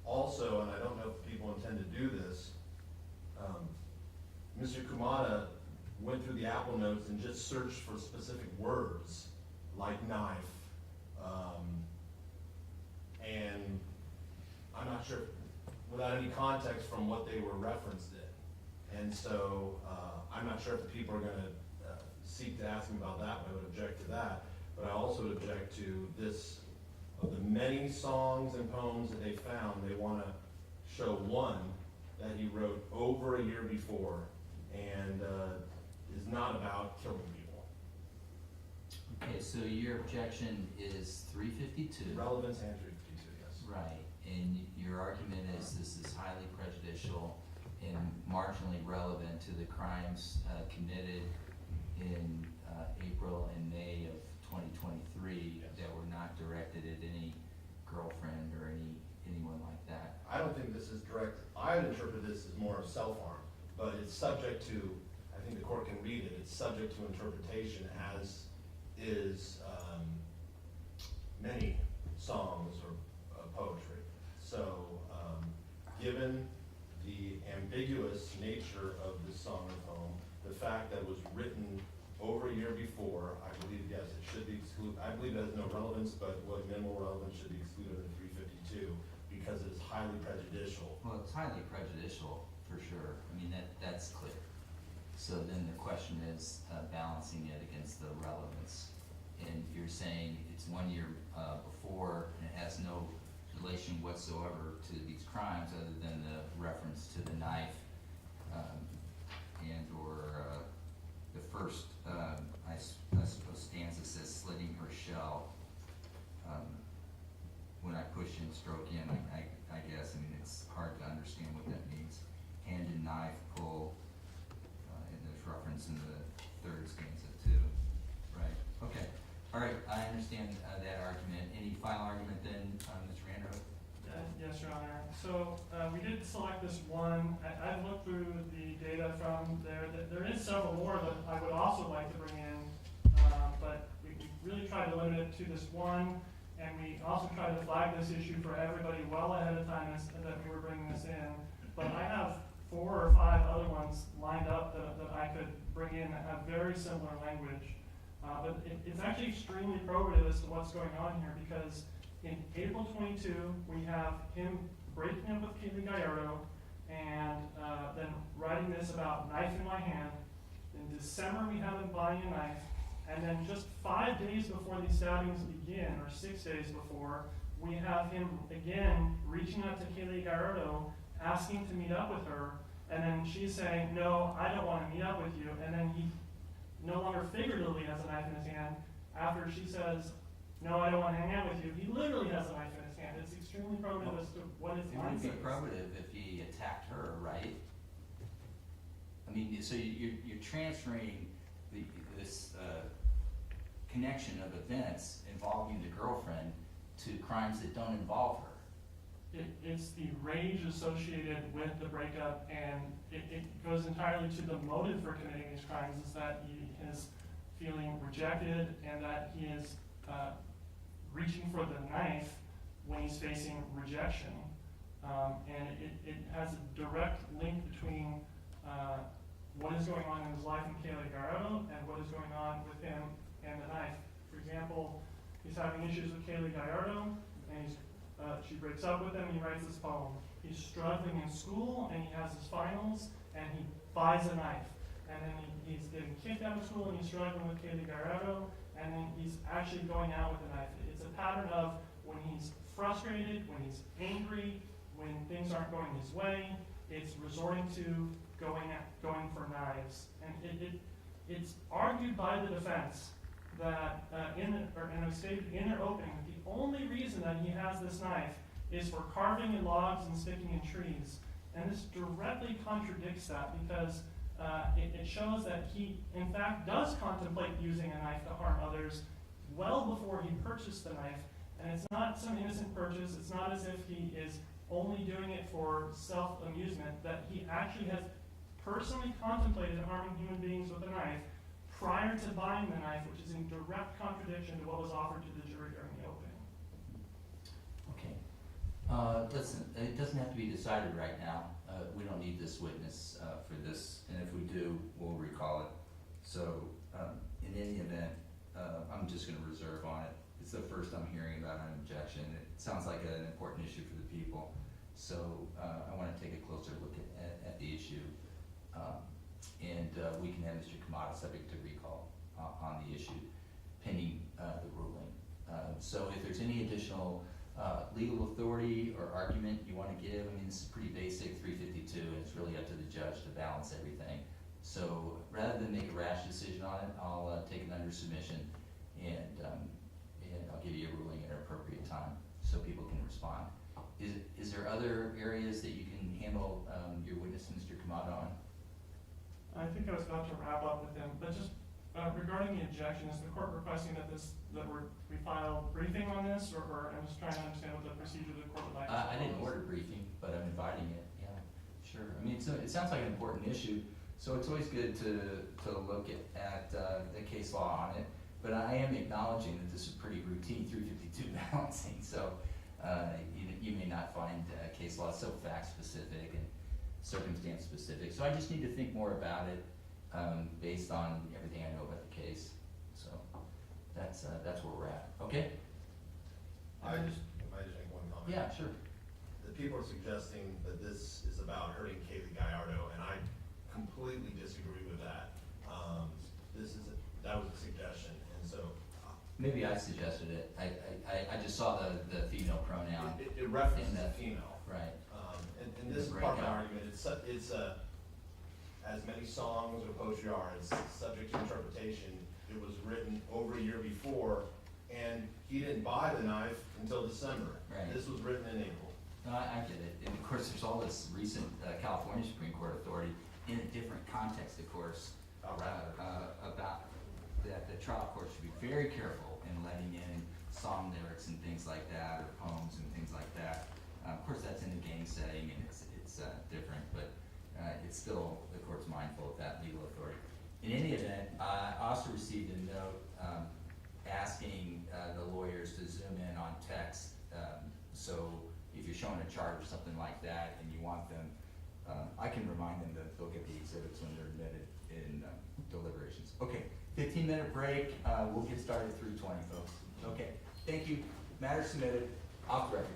Also, and I don't know if people intend to do this, Mr. Kumada went through the Apple notes and just searched for specific words like knife, and I'm not sure, without any context from what they were referenced in. And so I'm not sure if the people are going to seek to ask him about that, but I would object to that. But I also would object to this. Of the many songs and poems that they found, they want to show one that he wrote over a year before and is not about killing people. Okay, so your objection is 352. Relevance and 352, yes. Right, and your argument is this is highly prejudicial and marginally relevant to the crimes committed in April and May of 2023, yes, that were not directed at any girlfriend or anyone like that. I don't think this is direct. I would interpret this as more of self-harm, but it's subject to, I think the court can read it, it's subject to interpretation, as is many songs or poetry. So given the ambiguous nature of this song or poem, the fact that it was written over a year before, I believe, yes, it should be excluded. I believe it has no relevance, but what minimal relevance should be excluded in 352 because it is highly prejudicial. Well, it's highly prejudicial for sure. I mean, that's clear. So then the question is balancing it against the relevance. And you're saying it's 1 year before and it has no relation whatsoever to these crimes other than the reference to the knife and or the first, I suppose stanza says slitting her shell. When I push and stroke in, I guess, I mean, it's hard to understand what that means. Hand and knife pull, and there's reference in the third stanza too, right? Okay, all right, I understand that argument. Any final argument then, Mr. Randall? Yes, Your Honor. So we did select this one. I've looked through the data from there. There is several more that I would also like to bring in, but we really tried to limit it to this one. And we also tried to flag this issue for everybody well ahead of time that we were bringing this in. But I have 4 or 5 other ones lined up that I could bring in that have very similar language. But it's actually extremely probative as to what's going on here, because in April 22, we have him breaking up with Kaylee Gallardo and then writing this about knife in my hand. In December, we have him buying a knife. And then just 5 days before these stabbings begin, or 6 days before, we have him again reaching out to Kaylee Gallardo, asking to meet up with her. And then she's saying, no, I don't want to meet up with you. And then he no longer figuratively has a knife in his hand. After she says, no, I don't want to hang out with you, he literally has a knife in his hand. It's extremely probative as to what his It mindset would is. be probative if he attacked her, right? I mean, so you're transferring this connection of events involving the girlfriend to crimes that don't involve her. It's the rage associated with the breakup, and it goes entirely to the motive for committing these crimes, is that he is feeling rejected and that he is reaching for the knife when he's facing rejection. And it has a direct link between what is going on in his life in Kaylee Gallardo and what is going on with him and the knife. For example, he's having issues with Kaylee Gallardo, and she breaks up with him, and he writes this poem. He's struggling in school, and he has his finals, and he buys a knife. And then he's getting kicked out of school, and he's struggling with Kaylee Gallardo, and then he's actually going out with a knife. It's a pattern of when he's frustrated, when he's angry, when things aren't going his way, it's resorting to going for knives. And it's argued by the defense that it was stated in their opening, the only reason that he has this knife is for carving in logs and sticking in trees. And this directly contradicts that, because it shows that he, in fact, does contemplate using a knife to harm others well before he purchased the knife. And it's not some innocent purchase. It's not as if he is only doing it for self-amusement, that he actually has personally contemplated harming human beings with a knife prior to buying the knife, which is in direct contradiction to what was offered to the jury during the opening. Okay. Listen, it doesn't have to be decided right now. We don't need this witness for this, and if we do, we'll recall it. So, in any event, I'm just going to reserve on it. It's the first I'm hearing about an objection. It sounds like an important issue for the people. So, I want to take a closer look at the issue. And we can have Mr. Kumada subject to recall on the issue pending the ruling. So if there's any additional legal authority or argument you want to give, I mean, this is pretty basic, 352, and it's really up to the judge to balance everything. So rather than make a rash decision on it, I'll take it under submission, and I'll give you a ruling at an appropriate time so people can respond. Is there other areas that you can handle your witness, Mr. Kumada, on? I think I was about to wrap up with him, but just regarding the objection, is the court requesting that we file briefing on this, or I'm just trying to understand what the procedure the court would like? I didn't order briefing, but I'm inviting it. Yeah, sure. I mean, it sounds like an important issue, so it's always good to look at the case law on it. But I am acknowledging that this is pretty routine 352 balancing, so you may not find case law so fact specific and circumstance specific. So I just need to think more about it based on everything I know about the case. So that's where we're at. Okay? I just make one comment? Yeah, sure. The people are suggesting that this is about hurting Kaylee Gallardo, and I completely disagree with that. That was a suggestion, and so. Maybe I suggested it. I just saw the female pronoun. It references the female. Right. And this is part of my argument. It's as many songs or postcards, subject to interpretation. It was written over a year before, and he didn't buy the knife until December. Right. This was written in April. No, I get it. And of course, there's all this recent California Supreme Court authority in a different context, of course, about that the trial court should be very careful in letting in song lyrics and things like that, or poems and things like that. Of course, that's in a gang setting and it's different, but it's still, the court's mindful of that legal authority. In any event, I also received a note asking the lawyers to zoom in on text. So if you're showing a chart or something like that and you want them, I can remind them that they'll get the exhibits when they're admitted in deliberations. Okay, 15-minute break. We'll get started at 3:20, folks. Okay, thank you. Matter submitted. Off the record.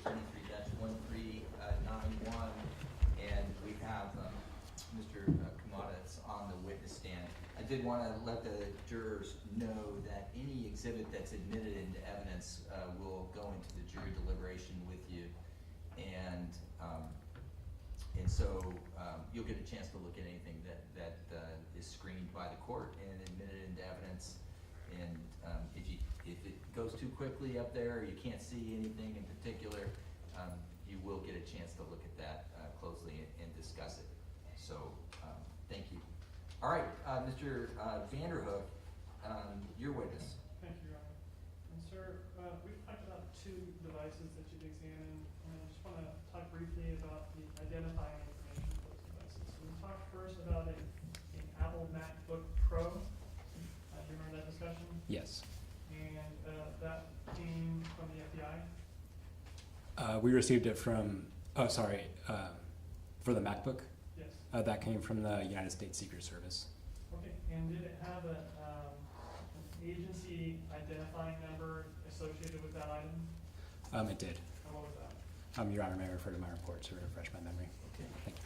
23-1391, and we have Mr. Kumada on the witness stand. I did want to let the jurors know that any exhibit that's admitted into evidence will go into the jury deliberation with you, and so you'll get a chance to look at anything that is screened by the court and admitted into evidence. And if it goes too quickly up there, or you can't see anything in particular, you will get a chance to look at that closely and discuss it. So, thank you. All right, Mr. Vanderhook, your witness. Thank you, Your Honor. And sir, we've talked about two devices that you've examined, and I just want to talk briefly about the identifying information for those devices. So we talked first about an Apple MacBook Pro. Do you remember that discussion? Yes. And that came from the FBI? We received it from, for the MacBook. Yes. That came from the United States Secret Service. Okay, and did it have an agency identifying number associated with that item? It did. And what was that? Your Honor, may I refer to my report to refresh my memory? Okay. Thank you.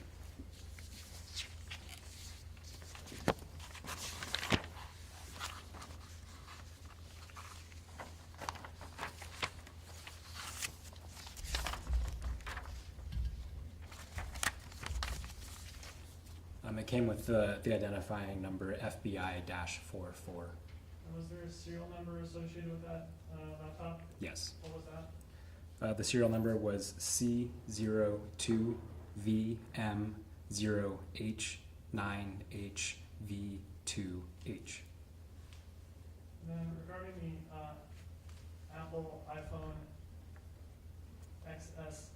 It came with the identifying number FBI-44. And was there a serial number associated with that laptop? Yes. What was that? The serial number was C02VM0H9HV2H. And then regarding the Apple iPhone XS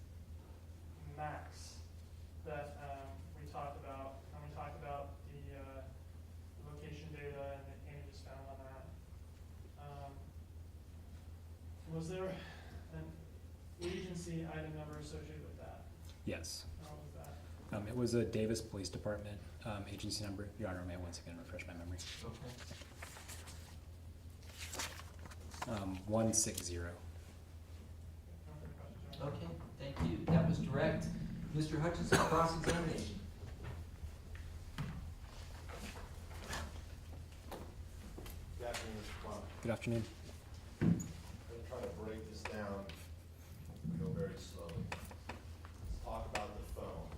Max that we talked about, and we talked about the location data and the images found on that. Was there an agency item number associated with that? Yes. And what was that? It was a Davis Police Department agency number. Your Honor, may I once again refresh my memory? Okay. 160. No further questions, Your Honor? Okay, thank you. That was direct. Mr. Hutchinson, cross-examination. Good afternoon, Mr. Kumada. Good afternoon. I'm gonna try to break this down, go very slowly. Let's talk about the phone.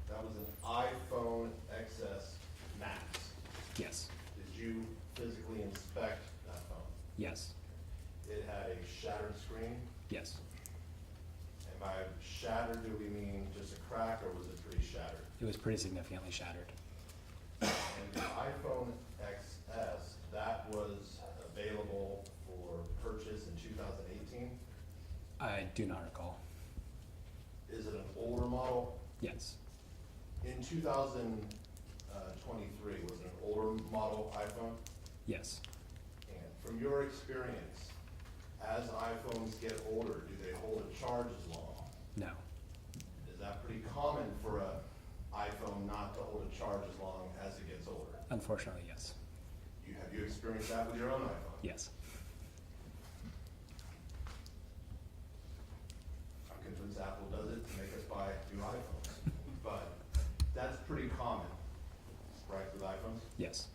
That was an iPhone XS Max. Yes. Did you physically inspect that phone? Yes. It had a shattered screen, Yes. and by shattered, do we mean just a crack, or was it pretty shattered? It was pretty significantly shattered. And the iPhone XS, that was available for purchase in 2018. I do not recall. Is it an older model? Yes. In 2023, was it an older model iPhone? Yes. And from your experience, as iPhones get older, do they hold a charge as long? No. Is that pretty common for a iPhone not to hold a charge as long as it gets older? Unfortunately, yes. Have you experienced that with your own iPhone? Yes. I'm convinced Apple does it to make us buy new iPhones, but that's pretty common, right, with iPhones? Yes.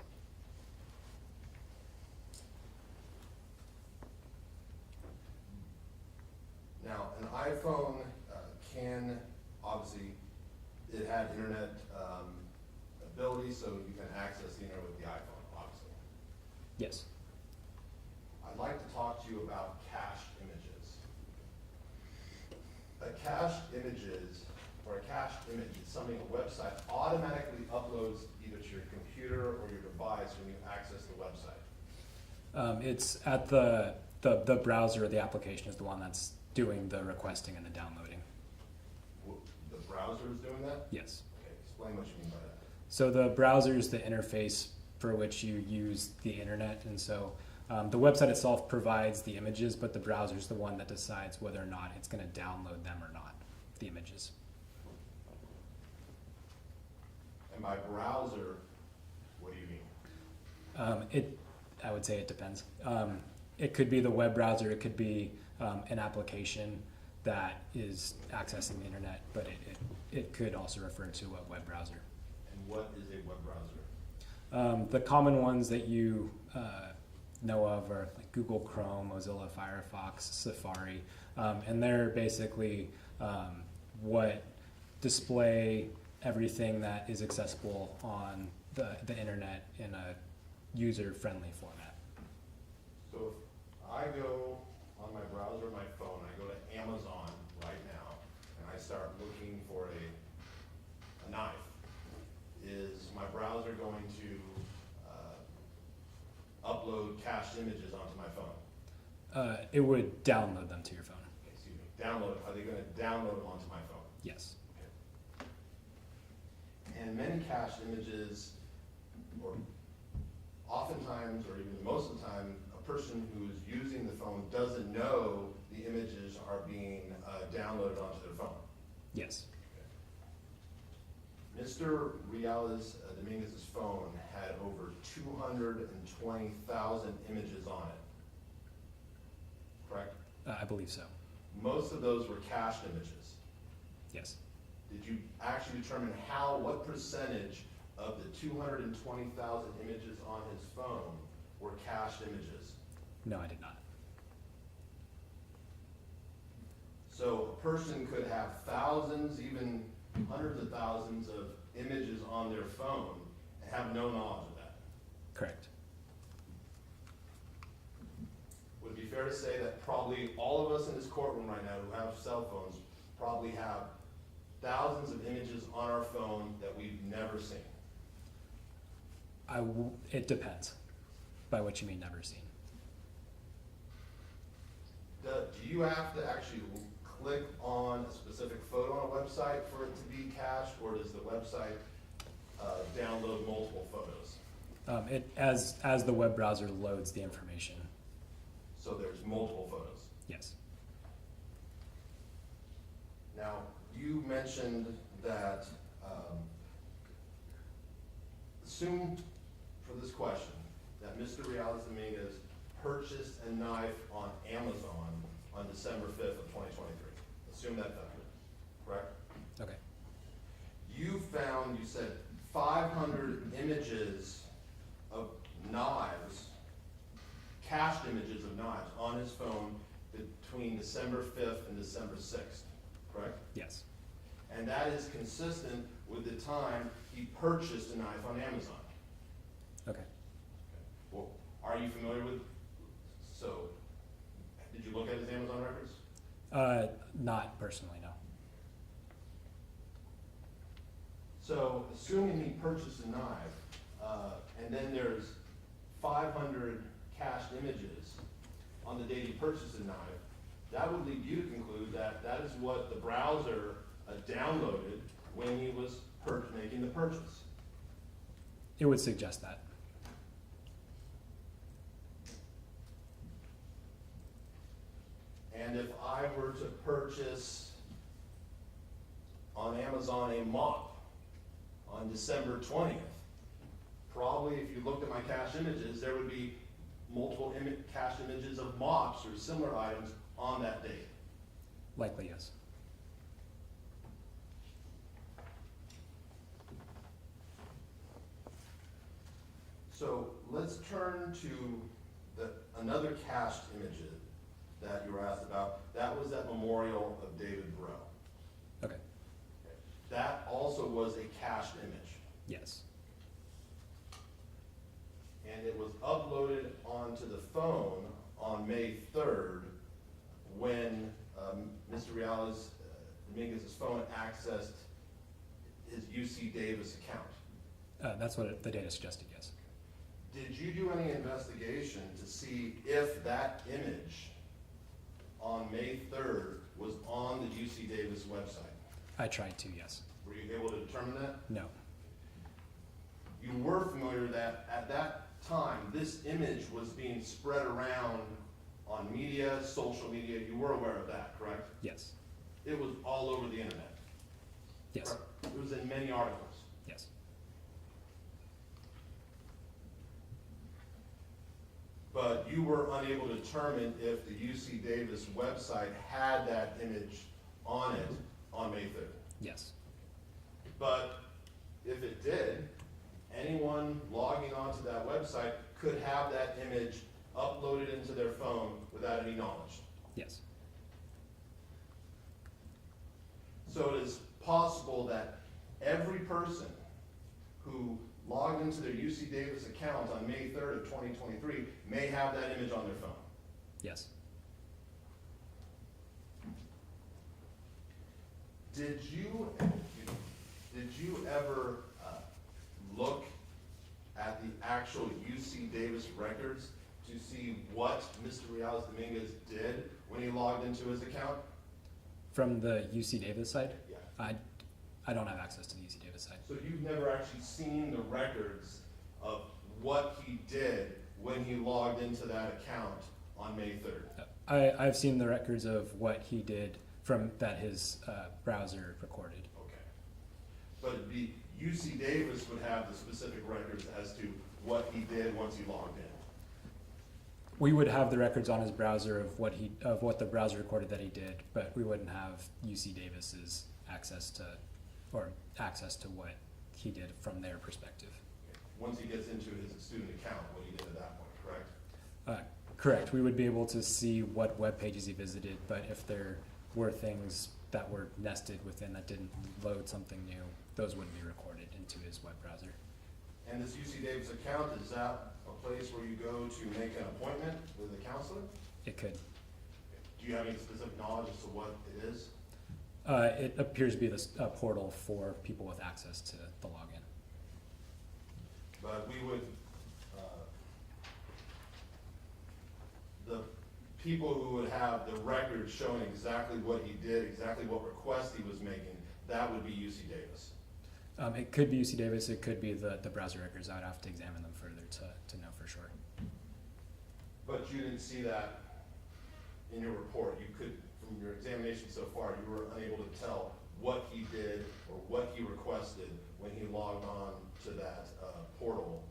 Now, an iPhone can, obviously, it had internet ability, so you can access the internet with the iPhone, obviously. Yes. I'd like to talk to you about cached images. A cached image is something a website automatically uploads either to your computer or your device when you access the website. It's at the browser, the application is the one that's doing the requesting and the downloading. The browser is doing that? Yes. Okay, explain what you mean by that. So the browser is the interface for which you use the internet, and so the website itself provides the images, but the browser is the one that decides whether or not it's going to download them or not, the images. And by browser, what do you mean? I would say it depends. It could be the web browser, it could be an application that is accessing the internet, but it could also refer to a web browser. And what is a web browser? The common ones that you know of are like Google Chrome, Mozilla Firefox, Safari, and they're basically what display everything that is accessible on the internet in a user-friendly format. So if I go on my browser, my phone, I go to Amazon right now, and I start looking for a knife, is my browser going to upload cached images onto my phone? It would download them to your phone. Excuse me, download, are they gonna download them onto my phone? Yes. And many cached images, or oftentimes, or even most of the time, a person who is using the phone doesn't know the images are being downloaded onto their phone. Yes. Mr. Reales Dominguez's phone had over 220,000 images on it, correct? I believe so. Most of those were cached images. Yes. Did you actually determine what percentage of the 220,000 images on his phone were cached images? No, I did not. So a person could have thousands, even hundreds of thousands of images on their phone and have no knowledge of that. Correct. Would it be fair to say that probably all of us in this courtroom right now who have cell phones probably have thousands of images on our phone that we've never seen? It depends by what you mean never seen. Do you have to actually click on a specific photo on a website for it to be cached, or does the website download multiple photos? As the web browser loads the information. So there's multiple photos. Yes. Now, you mentioned that, assume for this question, that Mr. Reales Dominguez purchased a knife on Amazon on December 5th of 2023. Assume that happened, correct? Okay. You found, you said, 500 images of knives, cached images of knives on his phone between December 5th and December 6th, correct? Yes. And that is consistent with the time he purchased a knife on Amazon. Okay. Well, are you familiar with, so, did you look at his Amazon records? Not personally, no. So, assuming he purchased a knife, and then there's 500 cached images on the date he purchased a knife, that would lead you to conclude that that is what the browser downloaded when he was making the purchase. It would suggest that. And if I were to purchase on Amazon a mop on December 20th, probably if you looked at my cache images, there would be multiple cache images of mops or similar items on that date. Likely, yes. So let's turn to another cached image that you were asked about. That was that memorial of David Breaux. Okay. That also was a cached image. Yes. And it was uploaded onto the phone on May 3rd when Mr. Reales Dominguez's phone accessed his UC Davis account. That's what the data suggested, yes. Did you do any investigation to see if that image on May 3rd was on the UC Davis website? I tried to, yes. Were you able to determine that? No. You were familiar that at that time, this image was being spread around on media, social media. You were aware of that, correct? Yes. It was all over the internet. Yes. Correct? It was in many articles. Yes. But you were unable to determine if the UC Davis website had that image on it on May 3rd. Yes. But if it did, anyone logging onto that website could have that image uploaded into their phone without any knowledge. Yes. So it is possible that every person who logged into their UC Davis account on May 3rd of 2023 may have that image on their phone. Yes. Did you ever look at the actual UC Davis records to see what Mr. Carlos Dominguez did when he logged into his account? From the UC Davis side? Yeah. I don't have access to the UC Davis side. So you've never actually seen the records of what he did when he logged into that account on May 3rd? I've seen the records of what he did from that his browser recorded. Okay. But the UC Davis would have the specific records as to what he did once he logged in. We would have the records on his browser of what the browser recorded that he did, but we wouldn't have UC Davis's access to what he did from their perspective. Okay. Once he gets into his student account, what he did at that point, correct? Correct. We would be able to see what web pages he visited, but if there were things that were nested within that didn't load something new, those wouldn't be recorded into his web browser. And this UC Davis account, is that a place where you go to make an appointment with a counselor? It could. Do you have any specific knowledge as to what it is? It appears to be this portal for people with access to the login. But we would, the people who would have the record showing exactly what he did, exactly what request he was making, that would be UC Davis. It could be UC Davis, it could be the browser records. I would have to examine them further to know for sure. But you didn't see that in your report. You could, from your examination so far, you were unable to tell what he did or what he requested when he logged on to that portal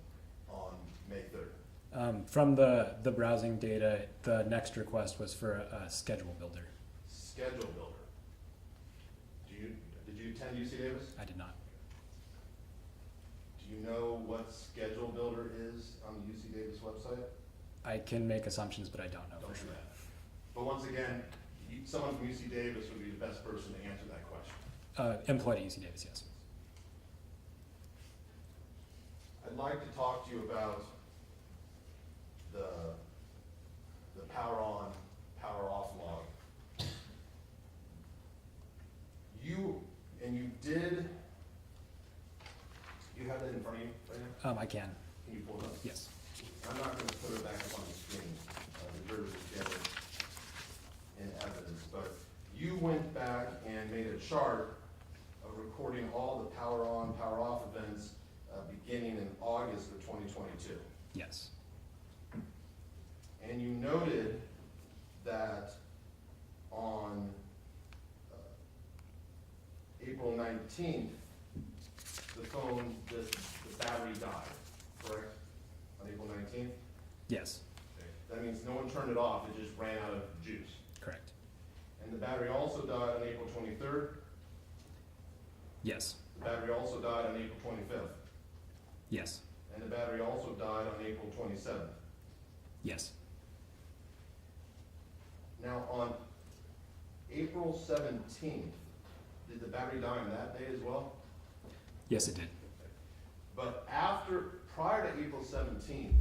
on May 3rd. From the browsing data, the next request was for a schedule builder. Schedule builder. Did you attend UC Davis? I did not. Do you know what schedule builder is on the UC Davis website? I can make assumptions, but I don't know Don't for do sure. that. But once again, someone from UC Davis would be the best person to answer that question. Employed at UC Davis, yes. I'd like to talk to you about the power on, power off log. You have that in front of you right now? I can, Can you pull it up? yes. I'm not gonna put it back up on the screen, the jury was gathered in evidence, but you went back and made a chart of recording all the power on, power off events, beginning in August of 2022. Yes. And you noted that on April 19th, the battery died, correct? On April 19th? Yes, Okay. That means no one turned it off, it just ran out of juice. correct. And the battery also died on April 23rd. Yes, The battery also died on April 25th. yes, And the battery also died on April 27th. yes. Now, on April 17th, did the battery die on that day as well? Yes, it did. But prior to April 17th,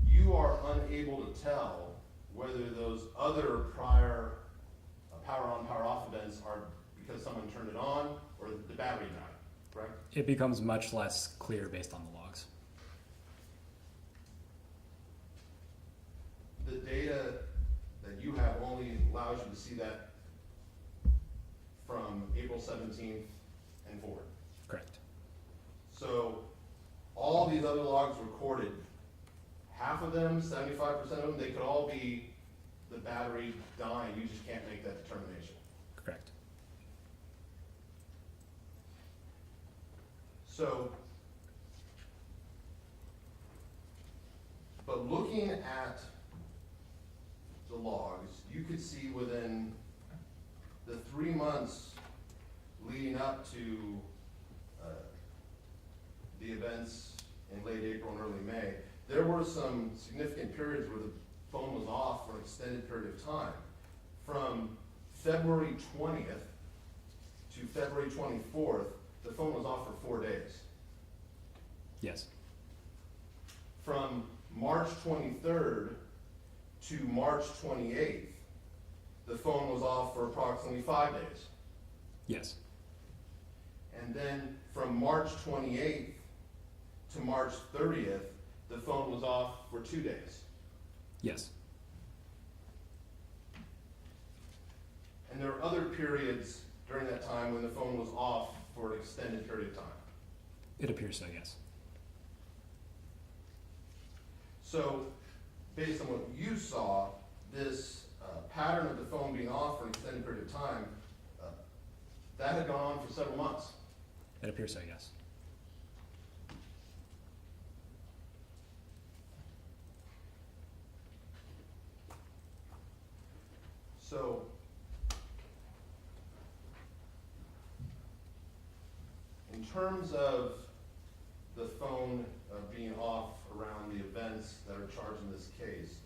you are unable to tell whether those other prior power on, power off events are because someone turned it on or the battery died, correct? It becomes much less clear based on the logs. The data that you have only allows you to see that from April 17th and forward. Correct. So all these other logs recorded, half of them, 75% of them, they could all be the battery dying. You just can't make that determination. Correct. So, but looking at the logs, you could see within the 3 months leading up to the events in late April and early May, there were some significant periods where the phone was off for an extended period of time. From February 20th to February 24th, the phone was off for 4 days. Yes. From March 23rd to March 28th, the phone was off for approximately 5 days. Yes. And then from March 28th to March 30th, the phone was off for 2 days. Yes. And there were other periods during that time when the phone was off for an extended period of time. It appears so, yes. So, based on what you saw, this pattern of the phone being off for an extended period of time, that had gone on for several months. It appears so, yes. So, in terms of the phone being off around the events that are charged in this case,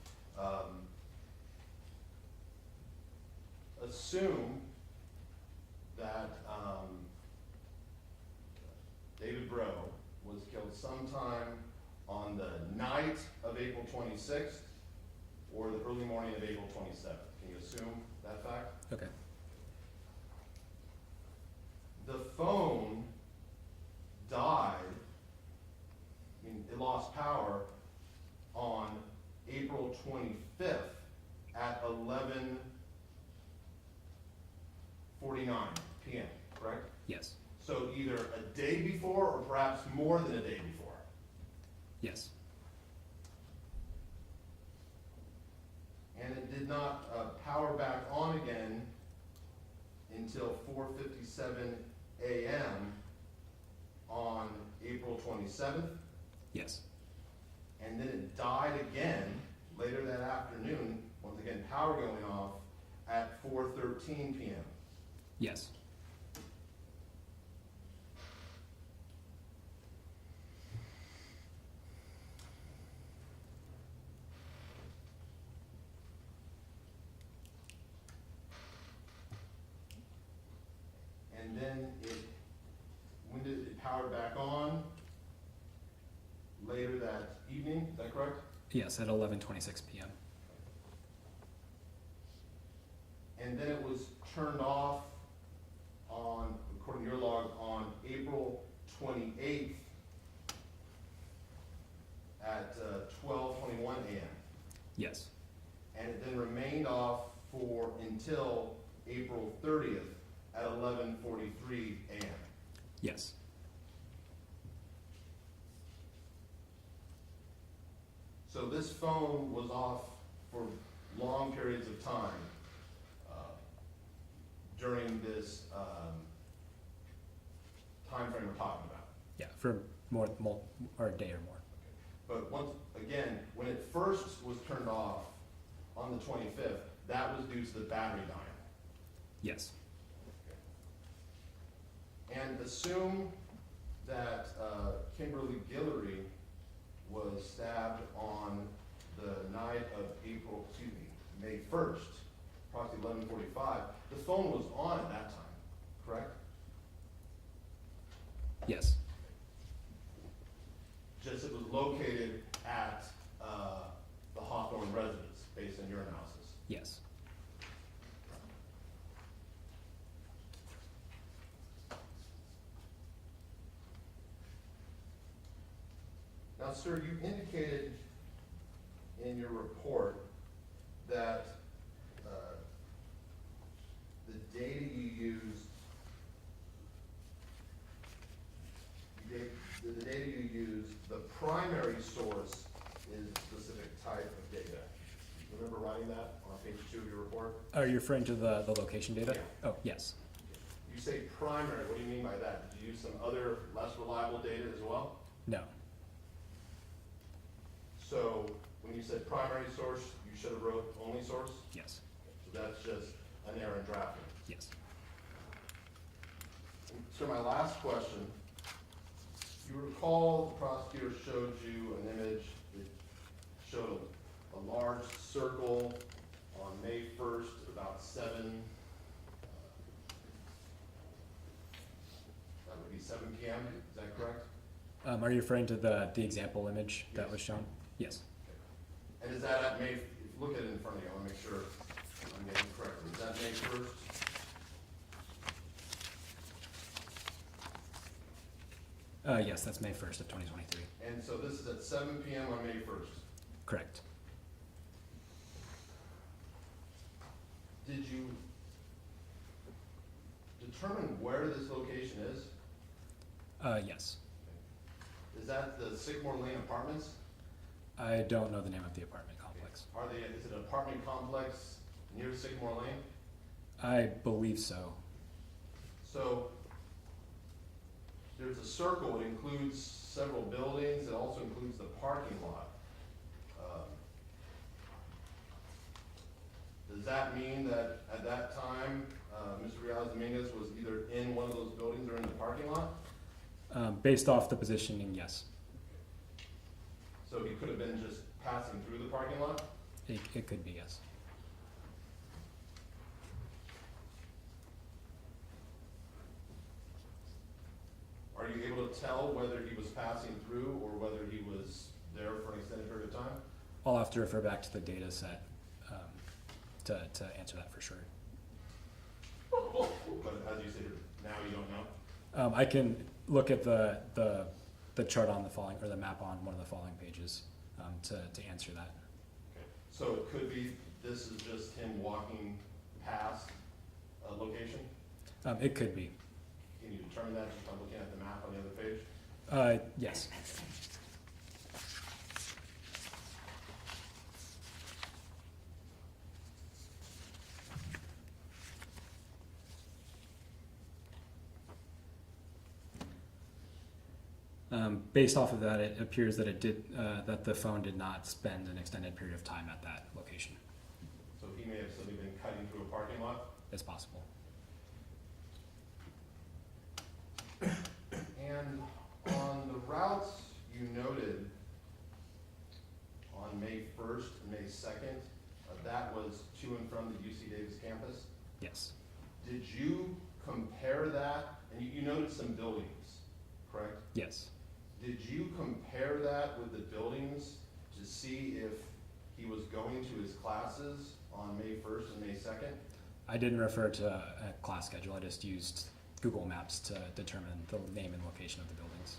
assume that David Breaux was killed sometime on the night of April 26th or the early morning of April 27th. Can you assume that fact? Okay. The phone died, I mean, it lost power on April 25th at 11:49 p.m., correct? Yes. So either a day before or perhaps more than a day before. Yes. And it did not power back on again until 4:57 a.m. on April 27th. Yes. And then it died again later that afternoon, once again power going off at 4:13 p.m. Yes. And then when did it power back on? Later that evening, is that correct? Yes, at 11:26 p.m. And then it was turned off on, according to your log, on April 28th at 12:21 a.m. Yes. And it then remained off for until April 30th at 11:43 a.m. Yes. So this phone was off for long periods of time during this time frame we're talking about. Yeah, for more or a day or more. But once again, when it first was turned off on the 25th, that was due to the battery dying. Yes. And assume that Kimberly Guillory was stabbed on the night of May 1st, approximately 11:45. The phone was on at that time, correct? Yes. Just it was located at the Hawthorne residence, based on your analysis. Yes. Now, sir, you indicated in your report that the data you used, the data you used, the primary source is a specific type of data. Remember writing that on page 2 of your report? Are you referring to the location data? Yeah. Oh, yes. You say primary, what do you mean by that? Did you use some other less reliable data as well? No. So when you said primary source, you should have wrote only source? Yes, So that's just an error in drafting. yes. So my last question, you recall the prosecutor showed you an image that showed a large circle on May 1st at about 7, that would be 7 p.m., is that correct? Are you referring to the example image that Yes. was shown? Yes. And is that at May, if you look at it in front of you, I want to make sure I'm getting it correctly. Is that May 1st? Yes, that's May 1st of 2023. And so this is at 7 p.m. on May 1st. Correct. Did you determine where this location is? Yes. Is that the Sycamore Lane Apartments? I don't know the name of the apartment complex. Is it an apartment complex near Sycamore Lane? I believe so. So there's a circle, it includes several buildings, it also includes the parking lot. Does that mean that at that time, Mr. Carlos Dominguez was either in one of those buildings or in the parking lot? Based off the positioning, yes. So he could have been just passing through the parking lot? It could be, yes. Are you able to tell whether he was passing through or whether he was there for an extended period of time? I'll have to refer back to the data set to answer that for sure. But as you said, now you don't know? I can look at the chart on the following, or the map on one of the following pages to answer that. Okay. So it could be, this is just him walking past a location? It could be. Can you determine that just by looking at the map on the other page? Yes. Based off of that, it appears that that the phone did not spend an extended period of time at that location. So he may have simply been cutting through a parking lot? It's possible. And on the routes you noted on May 1st and May 2nd, that was to and from the UC Davis campus? Yes. Did you compare that, and you noted some buildings, correct? Yes. Did you compare that with the buildings to see if he was going to his classes on May 1st and May 2nd? I didn't refer to a class schedule. I just used Google Maps to determine the name and location of the buildings.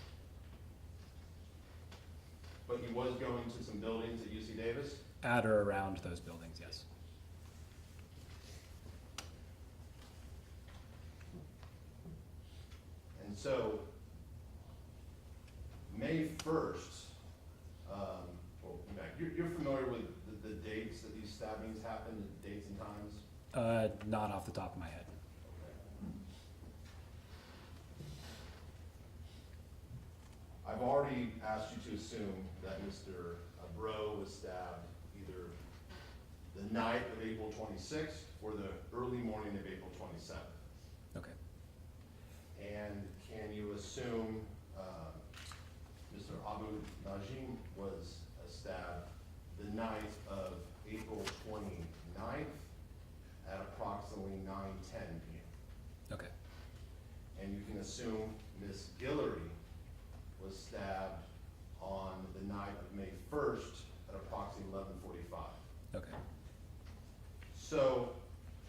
But he was going to some buildings at UC Davis? At or around those buildings, yes. And so, May 1st, well, in fact, you're familiar with the dates that these stabbings happened, the dates and times? Not off the top of my head. I've already asked you to assume that Mr. Bro was stabbed either the night of April 26th or the early morning of April 27th. Okay. And can you assume Mr. Abu Najim was stabbed the night of April 29th at approximately 9:10 p.m.? Okay. And you can assume Miss Guillory was stabbed on the night of May 1st at approximately 11:45. Okay. So,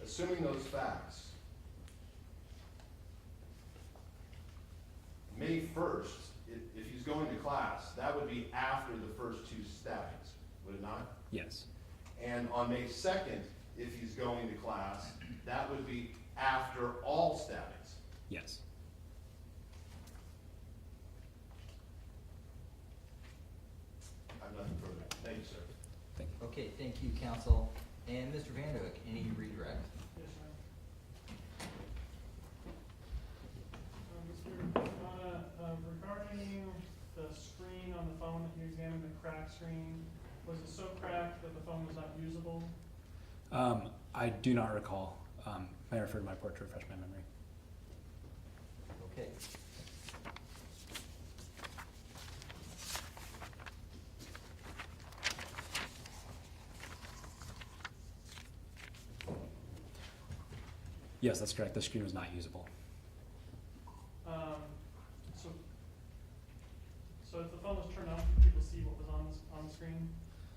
assuming those facts, May 1st, if he's going to class, that would be after the first two stabbings, would it not? Yes. And on May 2nd, if he's going to class, that would be after all stabbings. Yes. I have nothing further. Thank you, sir. Thank you. Okay, thank you, counsel. And Mr. Vanderhook, any redirect? Yes, sir. Mr. Kumada, regarding the screen on the phone, that you examined the crack screen, Was it so cracked that the phone was not usable? I do not recall. May I refer to my report to refresh my memory? Okay. Yes, that's correct. The screen was not usable. So, so if the phone was turned on, could people see what was on the screen?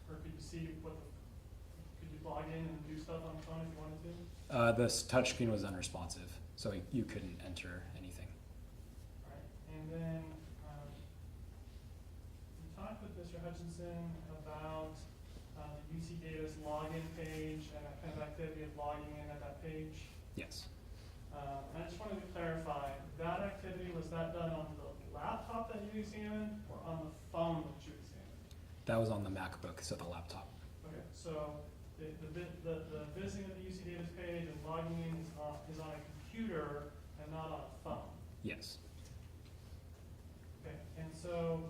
Or could you see could you log in and do stuff on the phone if you wanted to? The touch screen was unresponsive, so you couldn't enter anything. Right, and then, you talked with Mr. Hutchinson about, the UC Davis login page and that kind of activity of logging in at that page. Yes. And I just wanted to clarify, that activity, was that done on the laptop that you examined or on the phone that you examined? That was on the MacBook, so the laptop. Okay, so the visiting of the UC Davis page and logging in is on a computer and not on a phone. Yes. Okay, and so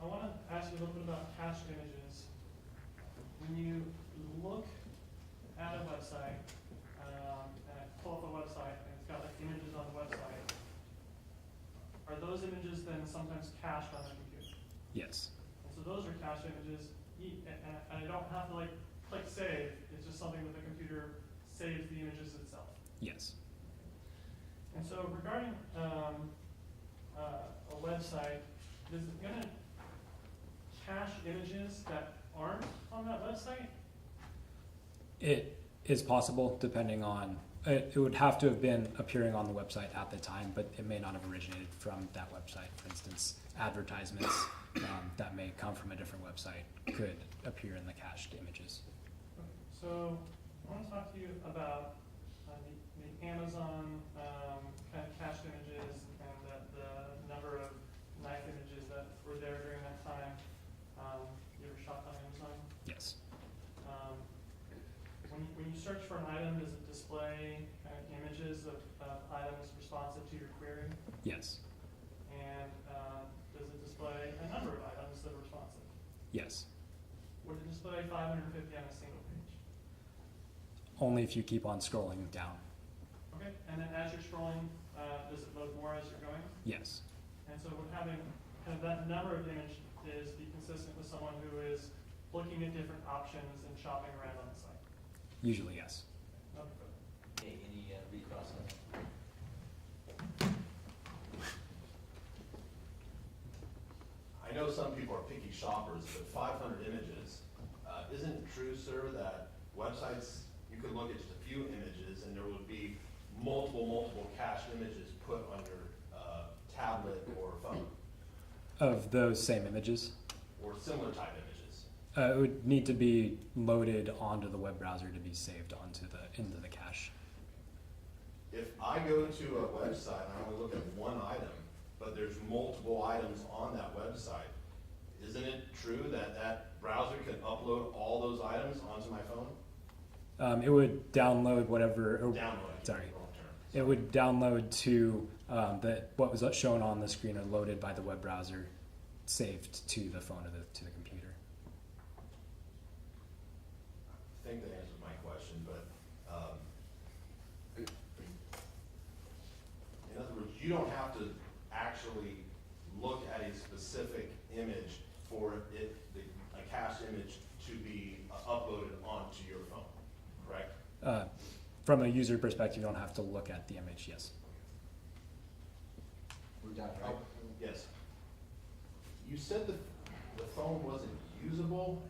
I want to ask you a little bit about cached images. When you look at a website, and I pull up a website and it's got like images on the website, are those images then sometimes cached on the computer? Yes. And so those are cached images, and I don't have to like click save, it's just something that the computer saves the images itself. Yes. And so regarding a website, is it going to cache images that aren't on that website? It is possible, depending on, it would have to have been appearing on the website at the time, but it may not have originated from that website. For instance, advertisements that may come from a different website could appear in the cached images. Okay, so I want to talk to you about the Amazon kind of cached images and the number of knife images that were there during that time. You ever shopped on Amazon? Yes. When you search for an item, does it display kind of images of items responsive to your query? Yes. And does it display a number of items that are responsive? Yes. Would it display 550 on a single page? Only if you keep on scrolling down. Okay, and then as you're scrolling, does it load more as you're going? Yes. And so would having kind of that number of images be consistent with someone who is looking at different options and shopping around on the site? Usually, yes. Okay, any recross on that? I know some people are picky shoppers, but 500 images, isn't it true, sir, that websites, you could look at just a few images and there would be multiple cached images put on your tablet or phone, Of those same images, or similar type images? it would need to be loaded onto the web browser to be saved into the cache. If I go to a website and I only look at one item, but there's multiple items on that website, isn't it true that that browser can upload all those items onto my phone? It would download whatever. Download. Sorry. Wrong term. It would download to what was shown on the screen or loaded by the web browser, saved to the phone or to the computer. I think that answers my question, but in other words, you don't have to actually look at a specific image for a cached image to be uploaded onto your phone, correct? From a user perspective, you don't have to look at the image, yes. We're done, right? Yes. You said the phone wasn't usable.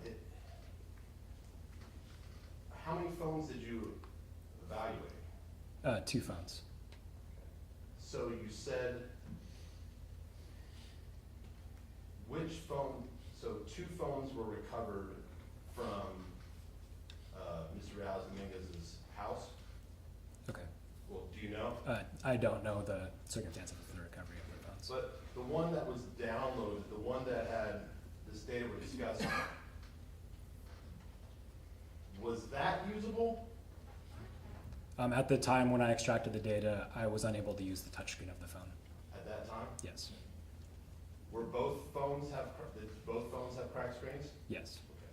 How many phones did you evaluate? 2 phones. So you said which phone, so 2 phones were recovered from Mr. Carlos Dominguez's house? Okay. Well, do you know? I don't know the circumstances of the recovery of the phones. But the one that was downloaded, the one that had this data we're discussing, was that usable? At the time when I extracted the data, I was unable to use the touchscreen of the phone. At that time? Yes. Were both phones have, did both phones have cracked screens? Yes. Okay.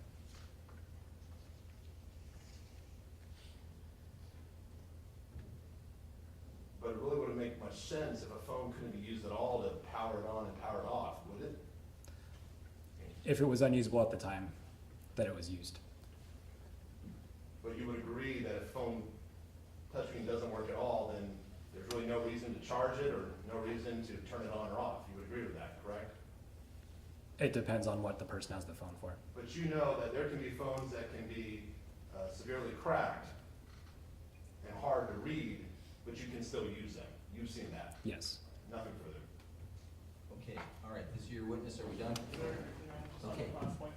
But it really wouldn't make much sense if a phone couldn't be used at all to power it on and power it off, would it? If it was unusable at the time that it was used. But you would agree that if phone touchscreen doesn't work at all, then there's really no reason to charge it or no reason to turn it on or off. You would agree with that, correct? It depends on what the person has the phone for. But you know that there can be phones that can be severely cracked and hard to read, but you can still use them. You've seen that. Yes. Nothing further. Okay, all right, this is your witness, are we done? Just on Okay. the last point.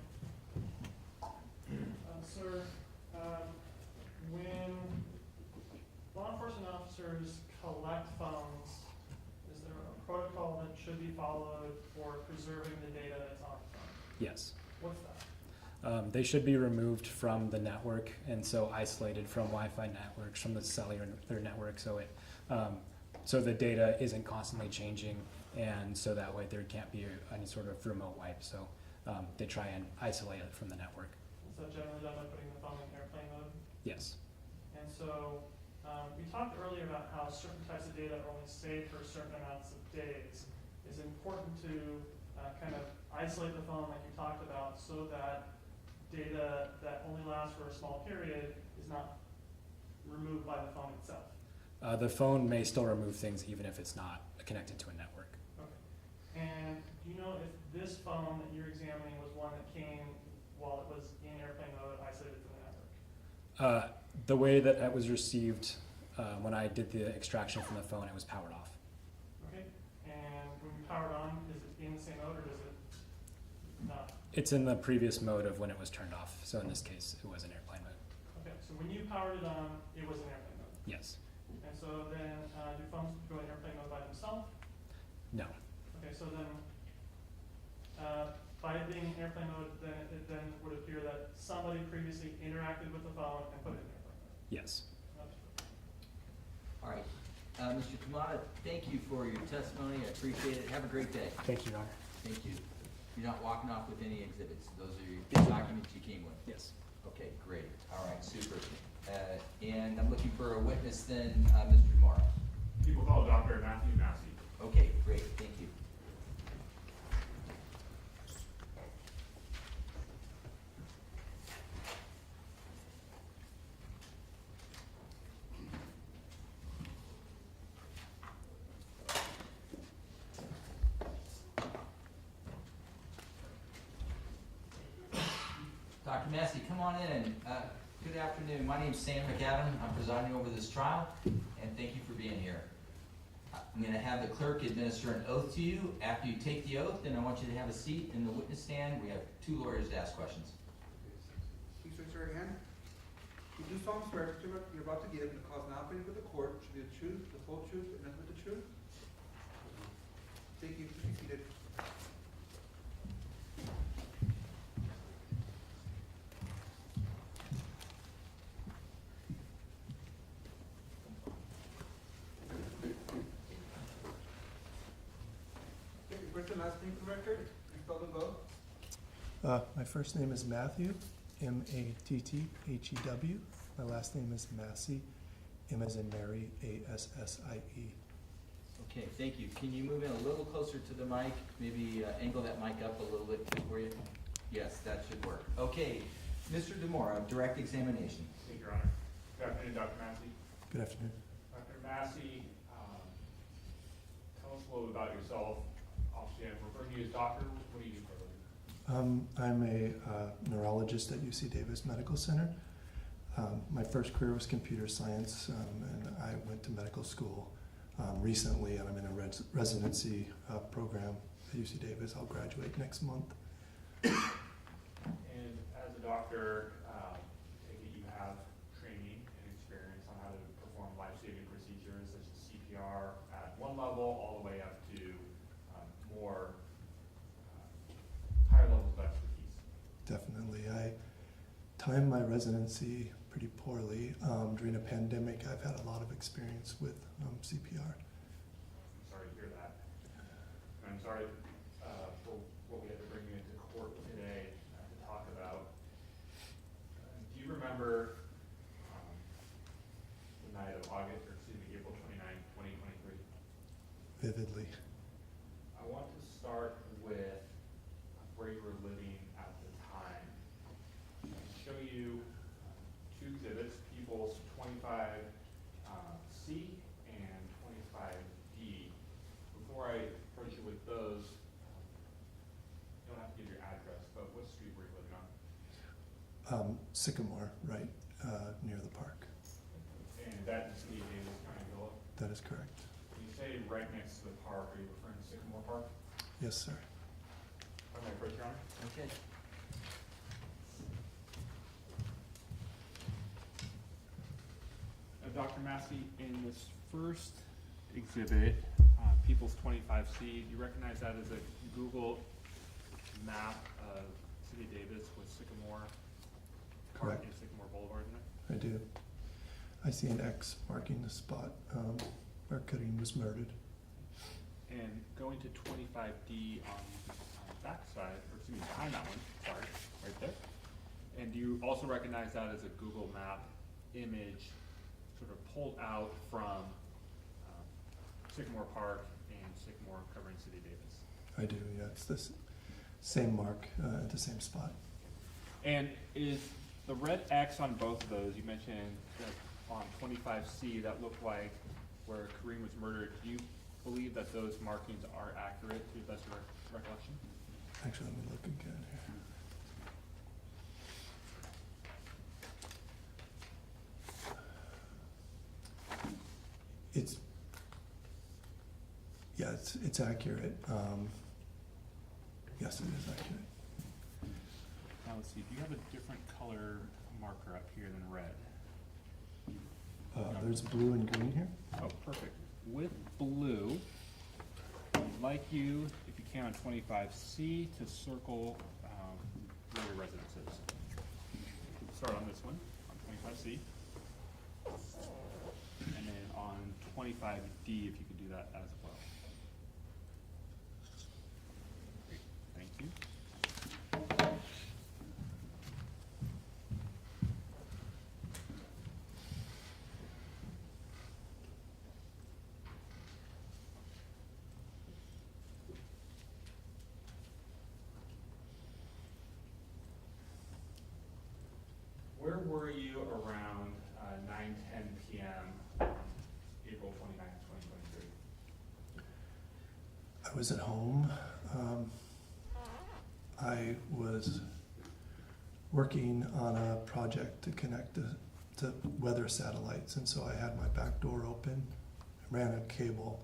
Sir, when law enforcement officers collect phones, is there a protocol that should be followed for preserving the data that's on the phone? Yes. What's that? They should be removed from the network and so isolated from Wi-Fi networks, from the cellular network, so it so the data isn't constantly changing, and so that way there can't be any sort of remote wipe. So they try and isolate it from the network. Is that generally done by putting the phone in airplane mode? Yes. And so, we talked earlier about how certain types of data are only saved for certain amounts of days. It's important to kind of isolate the phone like you talked about so that data that only lasts for a small period is not removed by the phone itself. The phone may still remove things even if it's not connected to a network. Okay. And do you know if this phone that you're examining was one that came while it was in airplane mode, isolated from the network? The way that it was received when I did the extraction from the phone, it was powered off. Okay. And when you power it on, is it in the same mode or does it not? It's in the previous mode of when it was turned off. So in this case, it was in airplane mode. Okay, so when you powered it on, it was in airplane mode. Yes. And so then, do phones go in airplane mode by themselves? No. Okay, so then, by it being in airplane mode, then it then would appear that somebody previously interacted with the phone and put it in airplane mode. Yes. All right, Mr. Kumada, thank you for your testimony, I appreciate it, have a great day. Thank you, Your Honor. Thank you. You're not walking off with any exhibits, those are your documents you came with? Yes. Okay, great, all right, super. And I'm looking for a witness then, Mr. Demora. People call Dr. Matthew Massie. Okay, great, thank you. Dr. Massie, come on in. Good afternoon. My name's Sam McAdam. I'm presiding over this trial, and thank you for being here. I'm going to have the clerk administer an oath to you. After you take the oath, then I want you to have a seat in the witness stand. We have 2 lawyers to ask questions. Please raise your hand. You do solemnly swear that you're about to give the cause now pleaded with the court should be the truth, the whole truth, and nothing but the truth? Thank you. Please be seated. Okay, your first and last name for the record. You spell them both. My first name is Matthew, Matthehew. My last name is Massie, M as in Mary, Assie. Okay, thank you. Can you move in a little closer to the mic? Maybe angle that mic up a little bit for you? Yes, that should work. Okay, Mr. Demora, direct examination. Thank you, Your Honor. Good afternoon, Dr. Massie. Good afternoon. Dr. Massie, tell us a little bit about yourself. Obviously, I'm referring to you as doctor. What do you do for a living? I'm a neurologist at UC Davis Medical Center. My first career was computer science, and I went to medical school recently, and I'm in a residency program at UC Davis. I'll graduate next month. And as a doctor, take it you have training and experience on how to perform life-saving procedures such as CPR at one level all the way up to more higher levels of expertise. Definitely. I timed my residency pretty poorly. During a pandemic, I've had a lot of experience with CPR. I'm sorry to hear that. And I'm sorry vividly. I want to start with where you were living at the time. I show you two exhibits, People's 25C and 25D. Before I approach you with those, you don't have to give your address, but what street were you living on? Sycamore, right near the park. And that in City of Davis County, Villa? That is correct. When you say right next to the park, are you referring to Sycamore Park? Yes, sir. I'm going to approach, Your Honor. Okay. Dr. Massie, in this first exhibit, People's 25C, do you recognize that as a Google map of City of Davis with Sycamore Park Correct. and Sycamore Boulevard in it? I do. I see an X marking the spot where Kareem was murdered. And going to 25D on the backside, or excuse me, behind that one, sorry, right there. And do you also recognize that as a Google map image sort of pulled out from Sycamore Park and Sycamore covering City of Davis? I do, yeah. It's this same mark at the same spot. And is the red X on both of those, you mentioned that on 25C, that looked like where Kareem was murdered. Do you believe that those markings are accurate to the best of your recollection? Actually, let me look again here. It's accurate. Yes, it is accurate. Now let's see, do you have a different color marker up here than red? There's blue and green here. Oh, perfect. With blue, I'd like you, if you can, on 25C to circle where your residence is. Start on this one, on 25C. And then on 25D, if you could do that as well. Great, thank you. Where were you around 9:10 p.m. April 29th, 2023? I was at home. I was working on a project to connect to weather satellites, and so I had my back door open. I ran a cable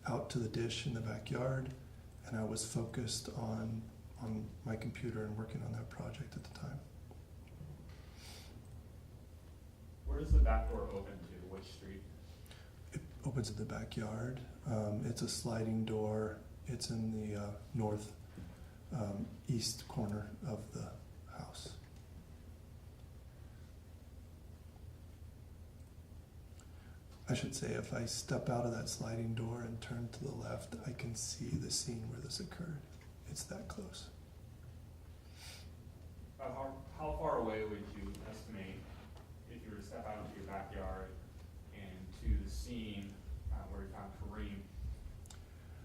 out to the dish in the backyard, and I was focused on my computer and working on that project at the time. Where does the back door open to? Which street? It opens in the backyard. It's a sliding door. It's in the north east corner of the house. I should say, if I step out of that sliding door and turn to the left, I can see the scene where this occurred. It's that close. How far away would you estimate if you were to step out into your backyard and to the scene where you found Kareem?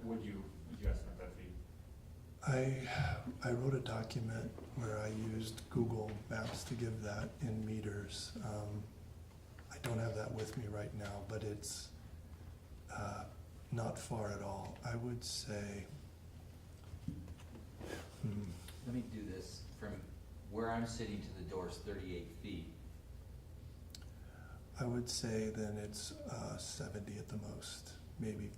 Would you estimate that to be? I wrote a document where I used Google Maps to give that in meters. I don't have that with me right now, but it's not far at all. I would say, Let me do this. From where I'm sitting to the door is 38 feet. I would say then it's 70 at the most, maybe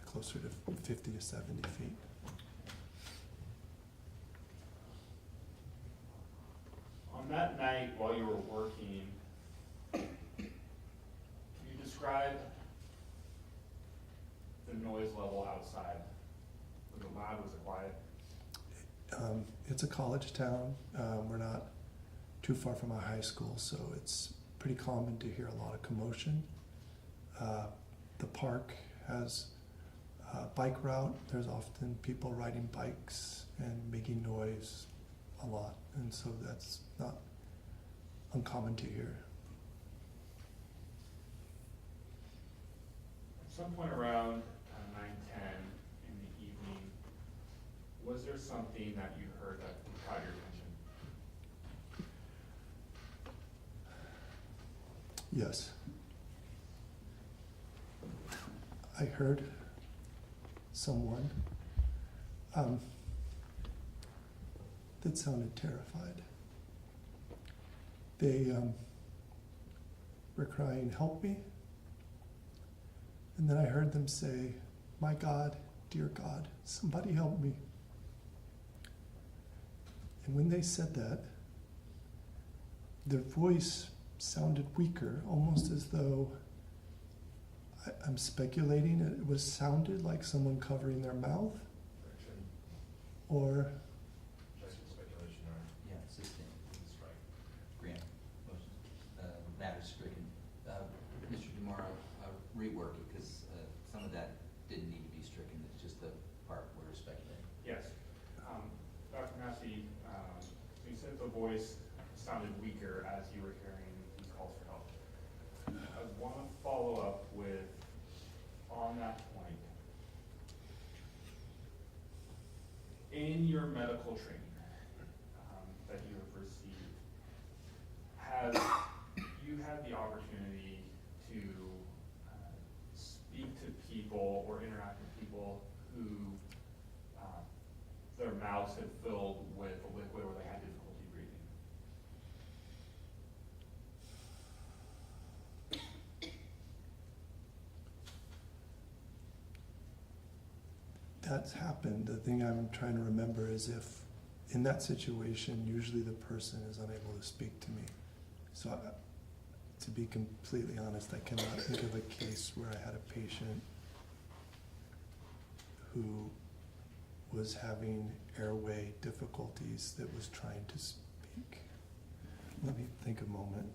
closer to 50 to 70 feet. On that night while you were working, can you describe the noise level outside? Was it loud? Was it quiet? It's a college town. We're not too far from a high school, so it's pretty common to hear a lot of commotion. The park has a bike route. There's often people riding bikes and making noise a lot, and so that's not uncommon to hear. At some point around Was there something that you heard that caught your attention? Yes. I heard someone that sounded terrified. They were crying, "Help me." And then I heard them say, "My God, dear God, somebody help me." And when they said that, their voice sounded weaker, almost as though, I'm speculating, it was sounded like someone covering their mouth, or Just speculation, or Yeah, assistant, strike. grant, motion, matter stricken. Mr. Demora, rework it, because some of that didn't need to be stricken, it's just the part we're speculating. Yes. Dr. Massie, you said the voice sounded weaker as you were hearing these calls for help. I want to follow up with, on that point, in your medical training that you have received, have you had the opportunity to speak to people or interact with people who their mouths had filled with a liquid or they had difficulty breathing? that's happened. The thing I'm trying to remember is if, in that situation, usually the person is unable to speak to me. So, to be completely honest, I cannot think of a case where I had a patient who was having airway difficulties that was trying to speak. Let me think a moment.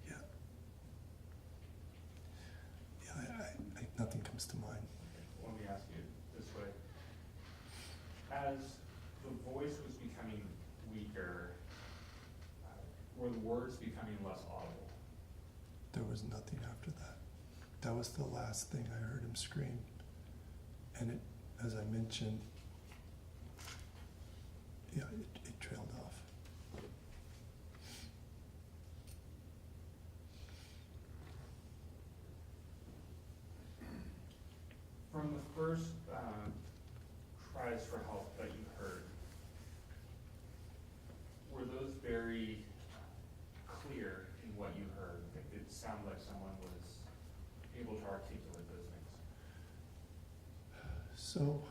Yeah. Nothing comes to mind. Let me ask you this way. As the voice was becoming weaker, were the words becoming less audible? There was nothing after that. That was the last thing I heard him scream. And it, as I mentioned, yeah, it trailed off. From the first cries for help that you heard, were those very clear in what you heard? It sounded like someone was able to articulate those things. So,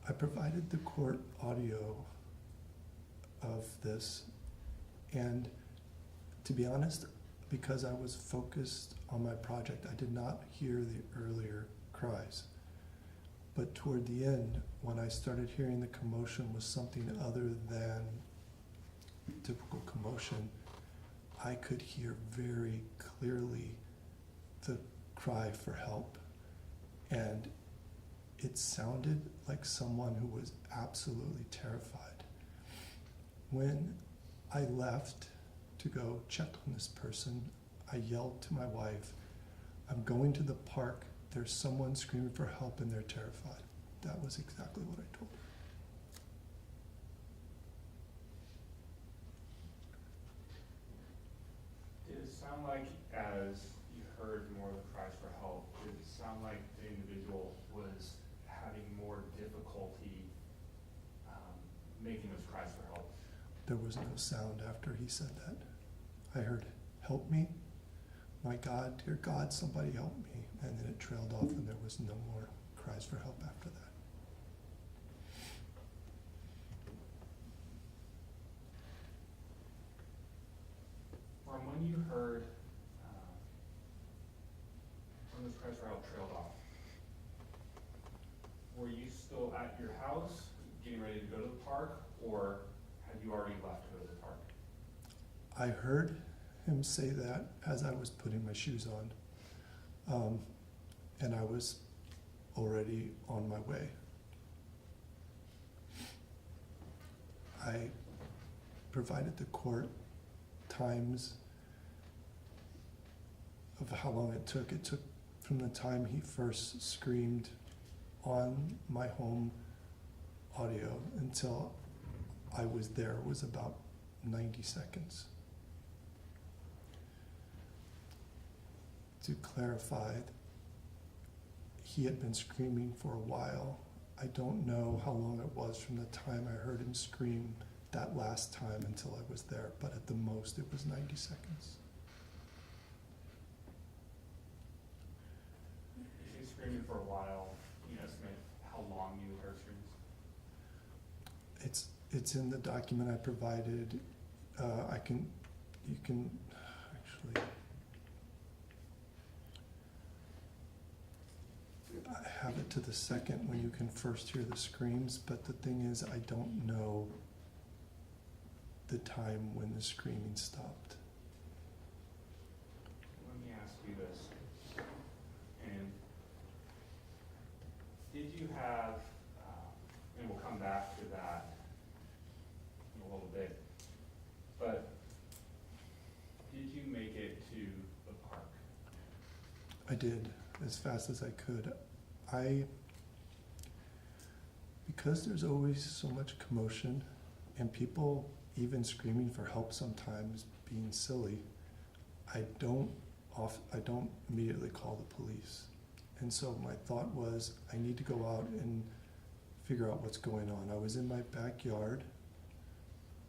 I provided the court audio of this, and to be honest, because I was focused on my project, I did not hear the earlier cries. But toward the end, when I started hearing the commotion was something other than typical commotion, I could hear very clearly the cry for help. And it sounded like someone who was absolutely terrified. When I left to go check on this person, I yelled to my wife, "I'm going to the park. There's someone screaming for help and they're terrified." That was exactly what I told her. Did it sound like, as you heard more of the cries for help, did it sound like the individual was having more difficulty making those cries for help? There was no sound after he said that. I heard, "Help me. My God, dear God, somebody help me." And then it trailed off and there was no more cries for help after that. From when you heard, when those cries for help trailed off, were you still at your house getting ready to go to the park, or had you already left to go to the park? I heard him say that as I was putting my shoes on. And I was already on my way. I provided the court times of how long it took. It took from the time he first screamed on my home audio until I was there was about 90 seconds. To clarify, he had been screaming for a while. I don't know how long it was from the time I heard him scream that last time until I was there, but at the most it was 90 seconds. You say screaming for a while, can you estimate how long you heard screams? It's in the document I provided. You can actually, I have it to the second when you can first hear the screams, but the thing is, I don't know the time when the screaming stopped. Let me ask you this. And did you have, and we'll come back to that in a little bit, but did you make it to the park? I did, as fast as I could. Because there's always so much commotion and people even screaming for help sometimes being silly, I don't immediately call the police. And so my thought was, I need to go out and figure out what's going on. I was in my backyard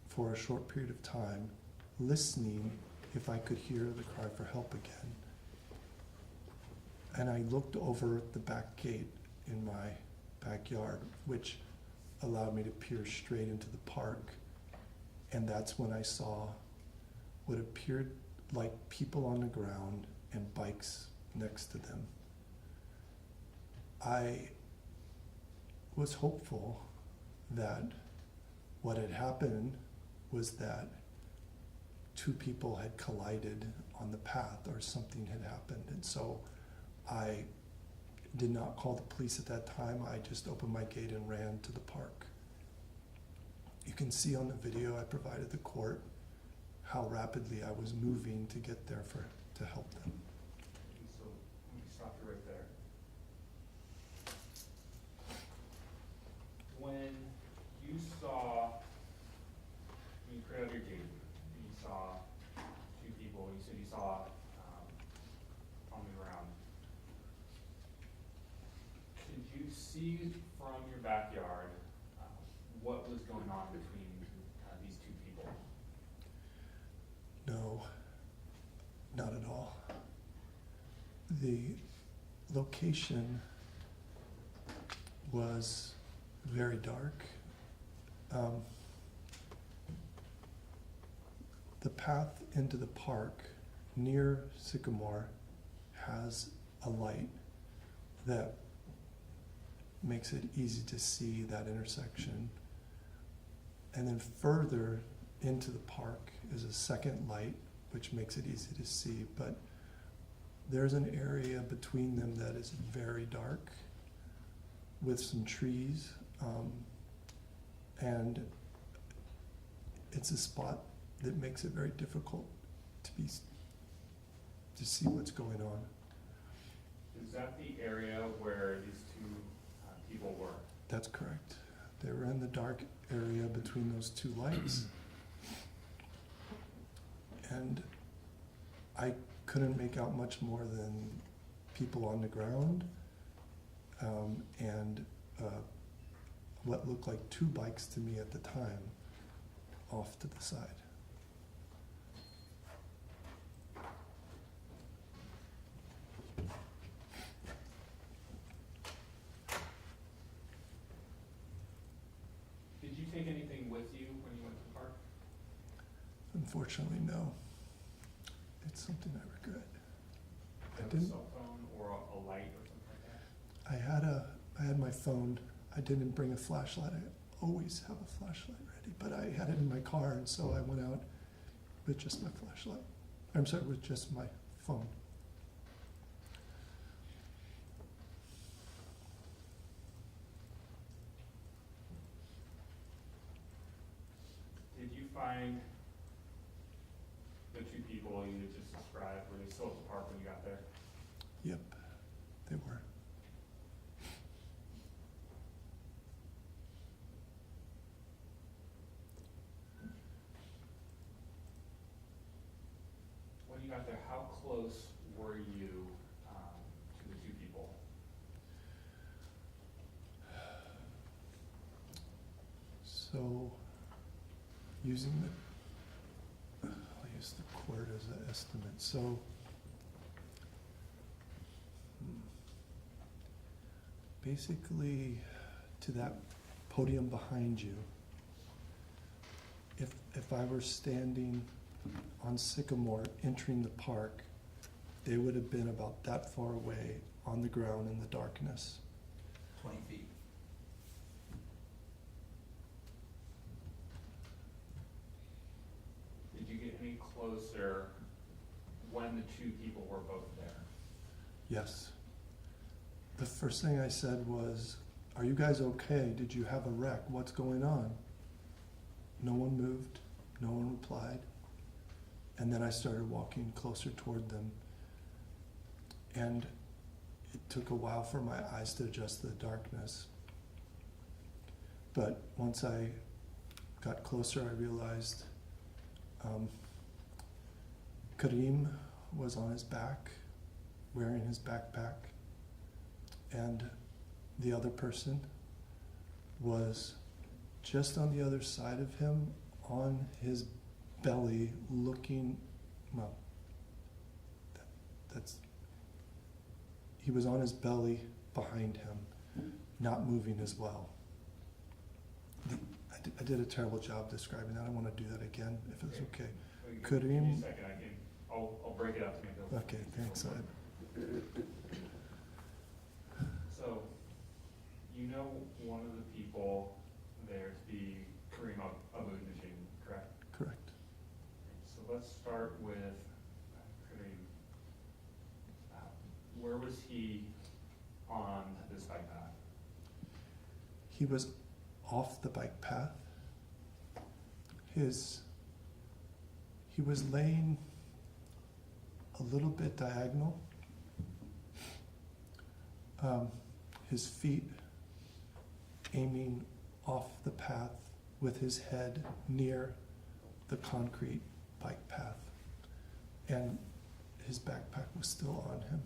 for a short period of time, listening if I could hear the cry for help again. And I looked over at the back gate in my backyard, which allowed me to peer straight into the park. And that's when I saw what appeared like people on the ground and bikes next to them. I was hopeful that what had happened was that two people had collided on the path or something had happened. And so I did not call the police at that time. I just opened my gate and ran to the park. You can see on the video I provided the court how rapidly I was moving to get there to help them. And so let me stop you right there. When you created your gate, and you saw two people, you said you saw on the ground. Could you see from your backyard what was going on between these two people? No, not at all. The location was very dark. The path into the park near Sycamore has a light that makes it easy to see that intersection. And then further into the park is a second light, which makes it easy to see. But there's an area between them that is very dark with some trees. And it's a spot that makes it very difficult to see what's going on. Is that the area where these two people were? That's correct. They were in the dark area between those two lights. And I couldn't make out much more than people on the ground and what looked like two bikes to me at the time off to the side. Did you take anything with you when you went to the park? Unfortunately, no. It's something I regret. I A didn't. cell phone or a light or something like that? I had my phone. I didn't bring a flashlight. I always have a flashlight ready, but I had it in my car, and so I went out with just my flashlight. I'm sorry, with just my phone. Did you find the two people you just described, were they still at the park when you got there? got there, how close were you to the two people? So, using I'll use the court as an estimate. So, basically, to that podium behind you, if I were standing on Sycamore entering the park, they would have been about that far away on the ground in the darkness. 20 feet. Did you get any closer when the two people were both there? Yes. The first thing I said was, "Are you guys okay? Did you have a wreck? What's going on?" No one moved. No one replied. And then I started walking closer toward them. And it took a while for my eyes to adjust to the darkness. But once I got closer, I realized Kareem was on his back, wearing his backpack. And the other person was just on the other side of him, on his belly, looking, well, he was on his belly behind him, not moving as well. I did a terrible job describing that. I want to do that again, if it's okay. Give me a Kareem, second, I'll break it up to make it. okay, thanks. So, you know one of the people there to be Kareem Abu-Najim, correct? Correct. So let's start with Kareem. Where was he on this bike path? He was off the bike path. He was laying a little bit diagonal. His feet aiming off the path with his head near the concrete bike path. And his backpack was still on him.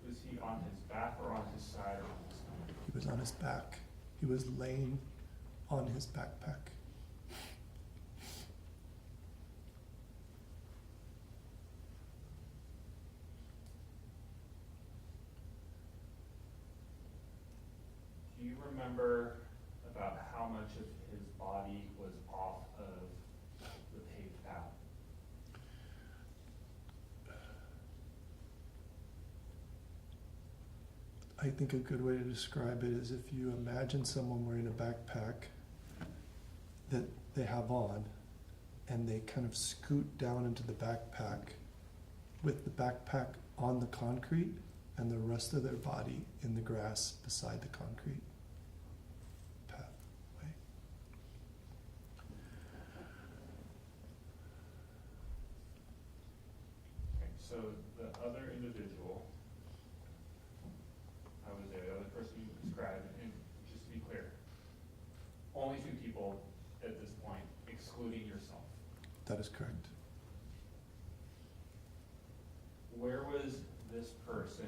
Was he on his back or on his side or on his stomach? He was on his back. He was laying on his backpack. Do you remember about how much of his body was off of the paved path? I think a good way to describe it is if you imagine someone wearing a backpack that they have on, and they kind of scoot down into the backpack with the backpack on the concrete and the rest of their body in the grass beside the concrete pathway. Okay, so the other individual, I was there, the other person you described, and just to be clear, only two people at this point, excluding yourself. That is correct. Where was this person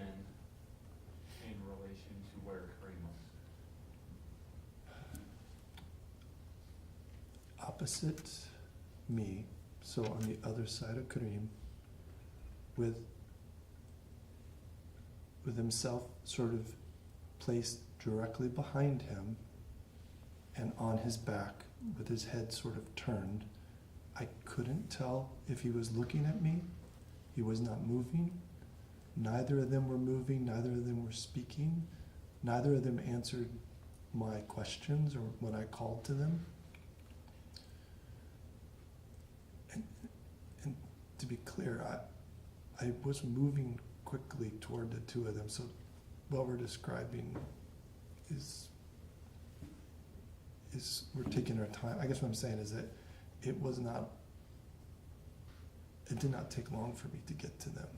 in relation to where Kareem was? Opposite me, so on the other side of Kareem, with himself sort of placed directly behind him and on his back with his head sort of turned. I couldn't tell if he was looking at me. He was not moving. Neither of them were moving. Neither of them were speaking. Neither of them answered my questions or when I called to them. And to be clear, I was moving quickly toward the two of them. So what we're describing is we're taking our time. I guess what I'm saying is that it did not take long for me to get to them.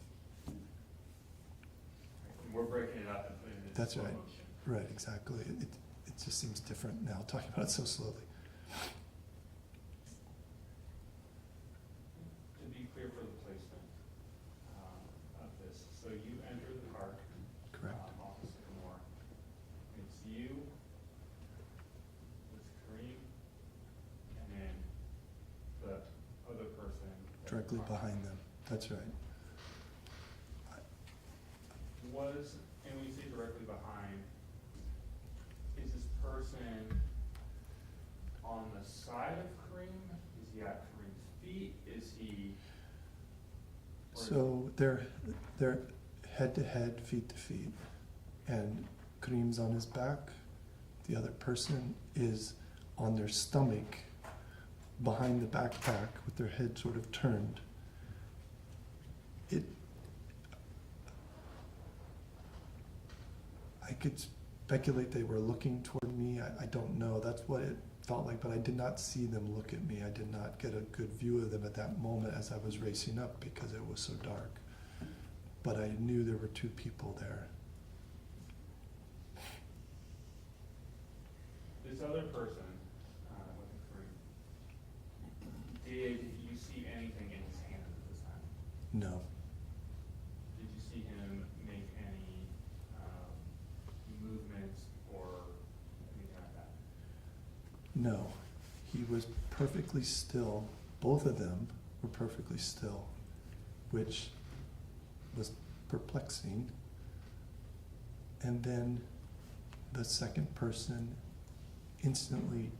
We're breaking it up and putting it in That's slow right. motion. Right, exactly. It just seems different now, talking about it so slowly. directly behind them. That's right. Was, and when you say directly behind, is this person on the side of Kareem? Is he at Kareem's feet? Is he? or is So they're head to head, feet to feet, and Kareem's on his back. The other person is on their stomach, behind the backpack, with their head sort of turned. I could speculate they were looking toward me. I don't know. That's what it felt like, but I did not see them look at me. I did not get a good view of them at that moment as I was racing up because it was so dark. But I knew there were two people there. This other person, with Kareem, did you see anything in his hand at this time? No. Did you see him make any movements or anything like that? No. He was perfectly still. Both of them were perfectly still, which was perplexing. And then the second person instantly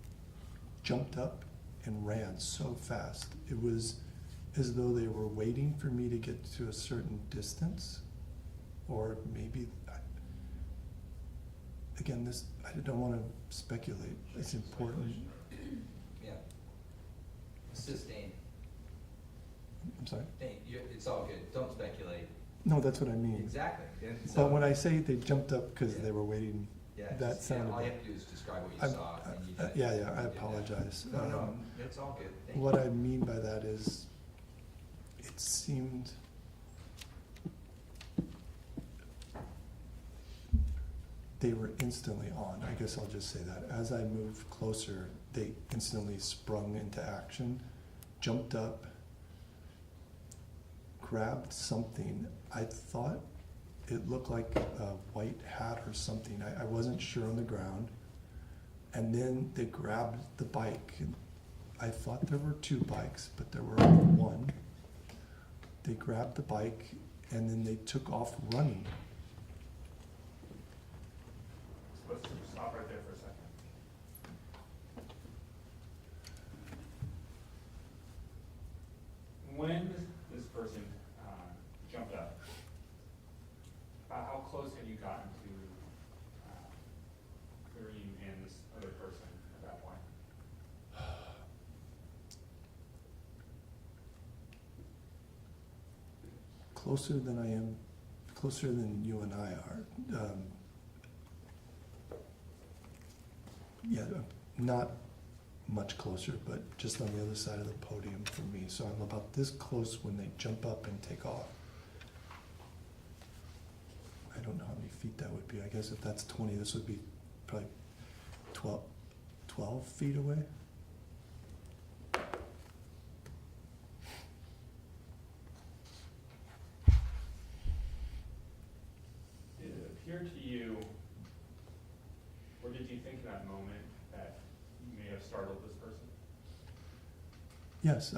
jumped up and ran so fast. It was as though they were waiting for me to get to a certain distance, or maybe, again, this, I don't want to speculate. It's important. Yeah. Sustained. I'm sorry? It's all good. Don't speculate. No, that's what I mean. Exactly. And so- But when I say they jumped up because Yeah. they were waiting, Yeah, that just- sounded. all you have to do is describe what you I'm- saw. And you did. yeah, I You did that. apologize. No, it's all good. Thank What you. I mean by that is, it seemed they were instantly on. I guess I'll just say that. As I moved closer, they instantly sprung into action, jumped up, grabbed something. I thought it looked like a white hat or something. I wasn't sure on the ground. And then they grabbed the bike. And I thought there were two bikes, but there were only one. They grabbed the bike and then they took off running. Let's stop right there for a second. When this person jumped up, how close had you gotten to Kareem and this other person at that point? Closer than you and I are. Yeah, not much closer, but just on the other side of the podium for me. So I'm about this close when they jump up and take off. I don't know how many feet that would be. I guess if that's 20, this would be probably 12 feet away. Did it appear to you, or did you think in that moment that you may have startled this person? Yes,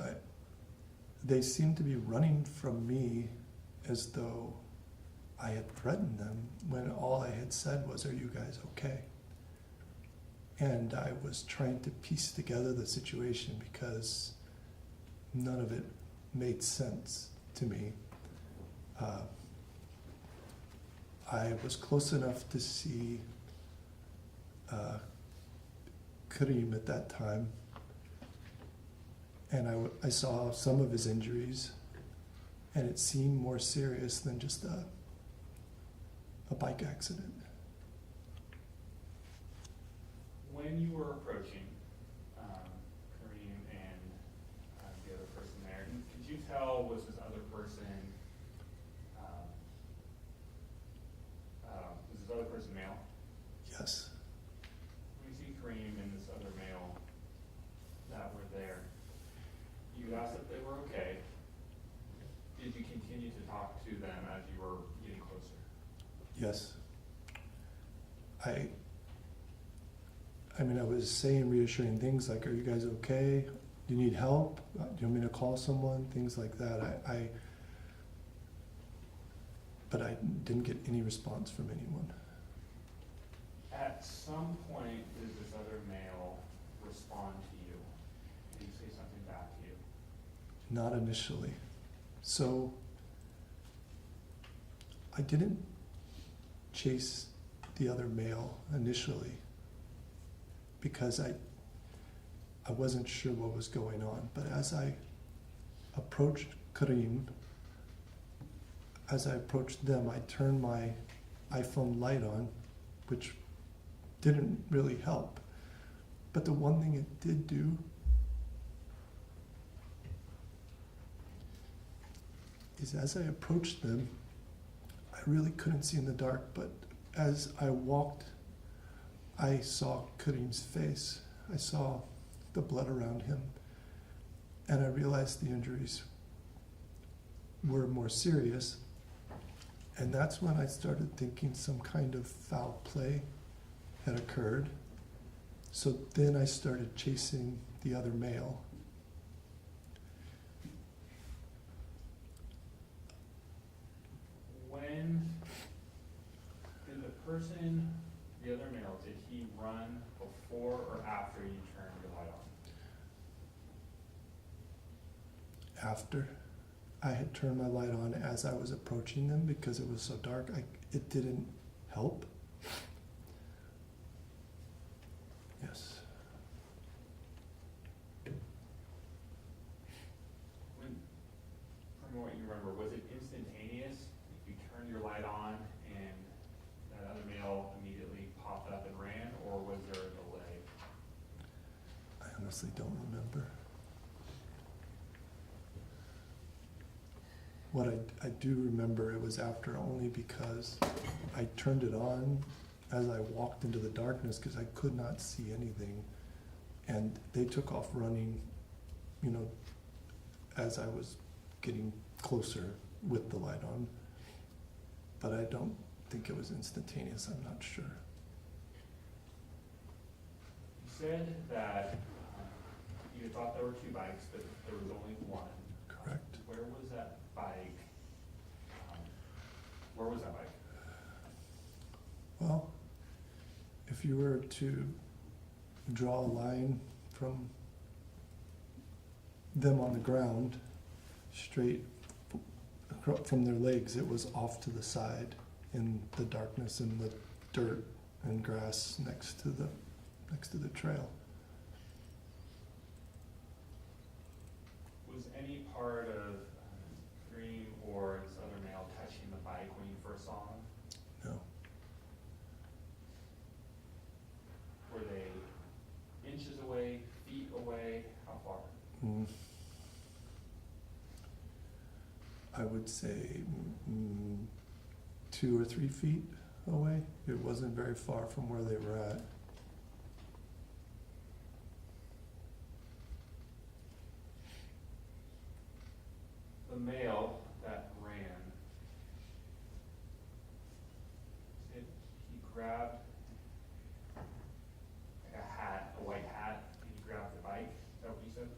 they seemed to be running from me as though I had threatened them when all I had said was, "Are you guys okay?" And I was trying to piece together the situation because none of it made sense to me. I was close enough to see Kareem at that time, and I saw some of his injuries, and it seemed more serious than just a bike accident. When you were approaching Kareem and the other person there, could you tell was this other person male? Yes. When you see Kareem and this other male that were there, you asked if they were okay. Did you continue to talk to them as you were getting closer? Yes. I mean, I was saying reassuring things like, "Are you guys okay?" do you need help? Do you want me to call someone? Things like that. But I didn't get any response from anyone. At some point, did this other male respond to you? Did he say something back to you? Not initially. So I didn't chase the other male initially because I wasn't sure what was going on. But as I approached Kareem, as I approached them, I turned my iPhone light on, which didn't really help. But the one thing it did do is as I approached them, I really couldn't see in the dark, but as I walked, I saw Kareem's face. I saw the blood around him, and I realized the injuries were more serious. And that's when I started thinking some kind of foul play had occurred. So then I started chasing the other male. When did the person, the other male, did he run before or after you turned your light on? After I had turned my light on as I was approaching them because it was so dark, it didn't help. Yes. From what you remember, was it instantaneous? You turned your light on and that other male immediately popped up and ran, or was there a delay? I honestly don't remember. What I do remember, it was after only because I turned it on as I walked into the darkness because I could not see anything. And they took off running, as I was getting closer with the light on. But I don't think it was instantaneous, I'm not sure. You said that you thought there were two bikes, but there was only one. Correct. Where was that bike? Where was that bike? Well, if you were to draw a line from them on the ground, straight from their legs, it was off to the side in the darkness and the dirt and grass next to the trail. Was any part of Dream or this other male touching the bike when you first saw him? No. Were they inches away, feet away? How far? I would say 2 or 3 feet away. It wasn't very far from where they were at. The male that ran, he grabbed a hat, a white hat, and he grabbed the bike. Is that what you said?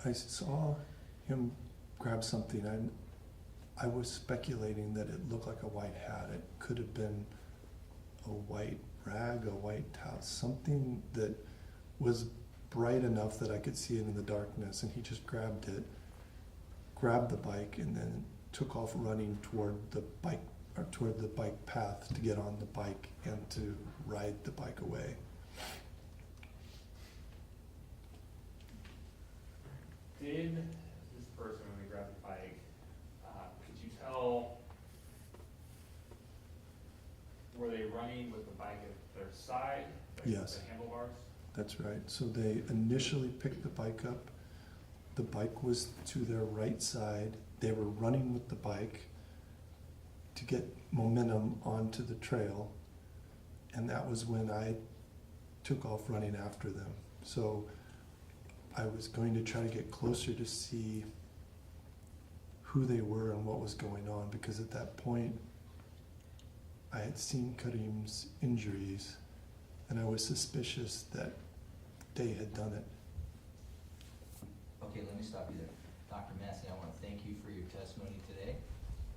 I saw him grab something. I was speculating that it looked like a white hat. It could have been a white rag, a white towel, something that was bright enough that I could see it in the darkness, and he just grabbed the bike, and then took off running toward the bike path to get on the bike and to ride the bike away. Did this person, when they grabbed the bike, could you tell, were they running with the bike at their side? Like Yes. The handlebars? That's right. So they initially picked the bike up. The bike was to their right side. They were running with the bike to get momentum onto the trail. And that was when I took off running after them. So I was going to try to get closer to see who they were and what was going on, because at that point I had seen Kareem's injuries and I was suspicious that they had done it. Okay, let me stop you there. Dr. Massie, I want to thank you for your testimony today,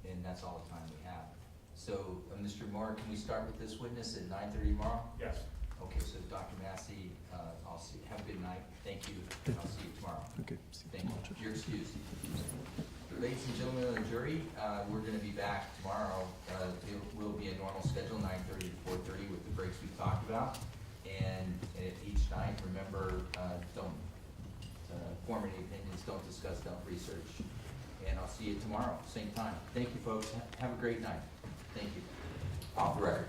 and that's all the time we have. So, Mr. Moore, can we start with this witness at 9:30 tomorrow? Yes. Okay, so Dr. Massey, I'll see, have a good night, thank you, I'll see you tomorrow. Okay. Thank you, you're excused. Ladies and gentlemen of the jury, we're gonna be back tomorrow, it will be a normal schedule, 9:30 to 4:30 with the breaks we talked about. And each night, remember, don't form any opinions, don't discuss, don't research. And I'll see you tomorrow, same time. Thank you, folks, have a great night, thank you. Off the record.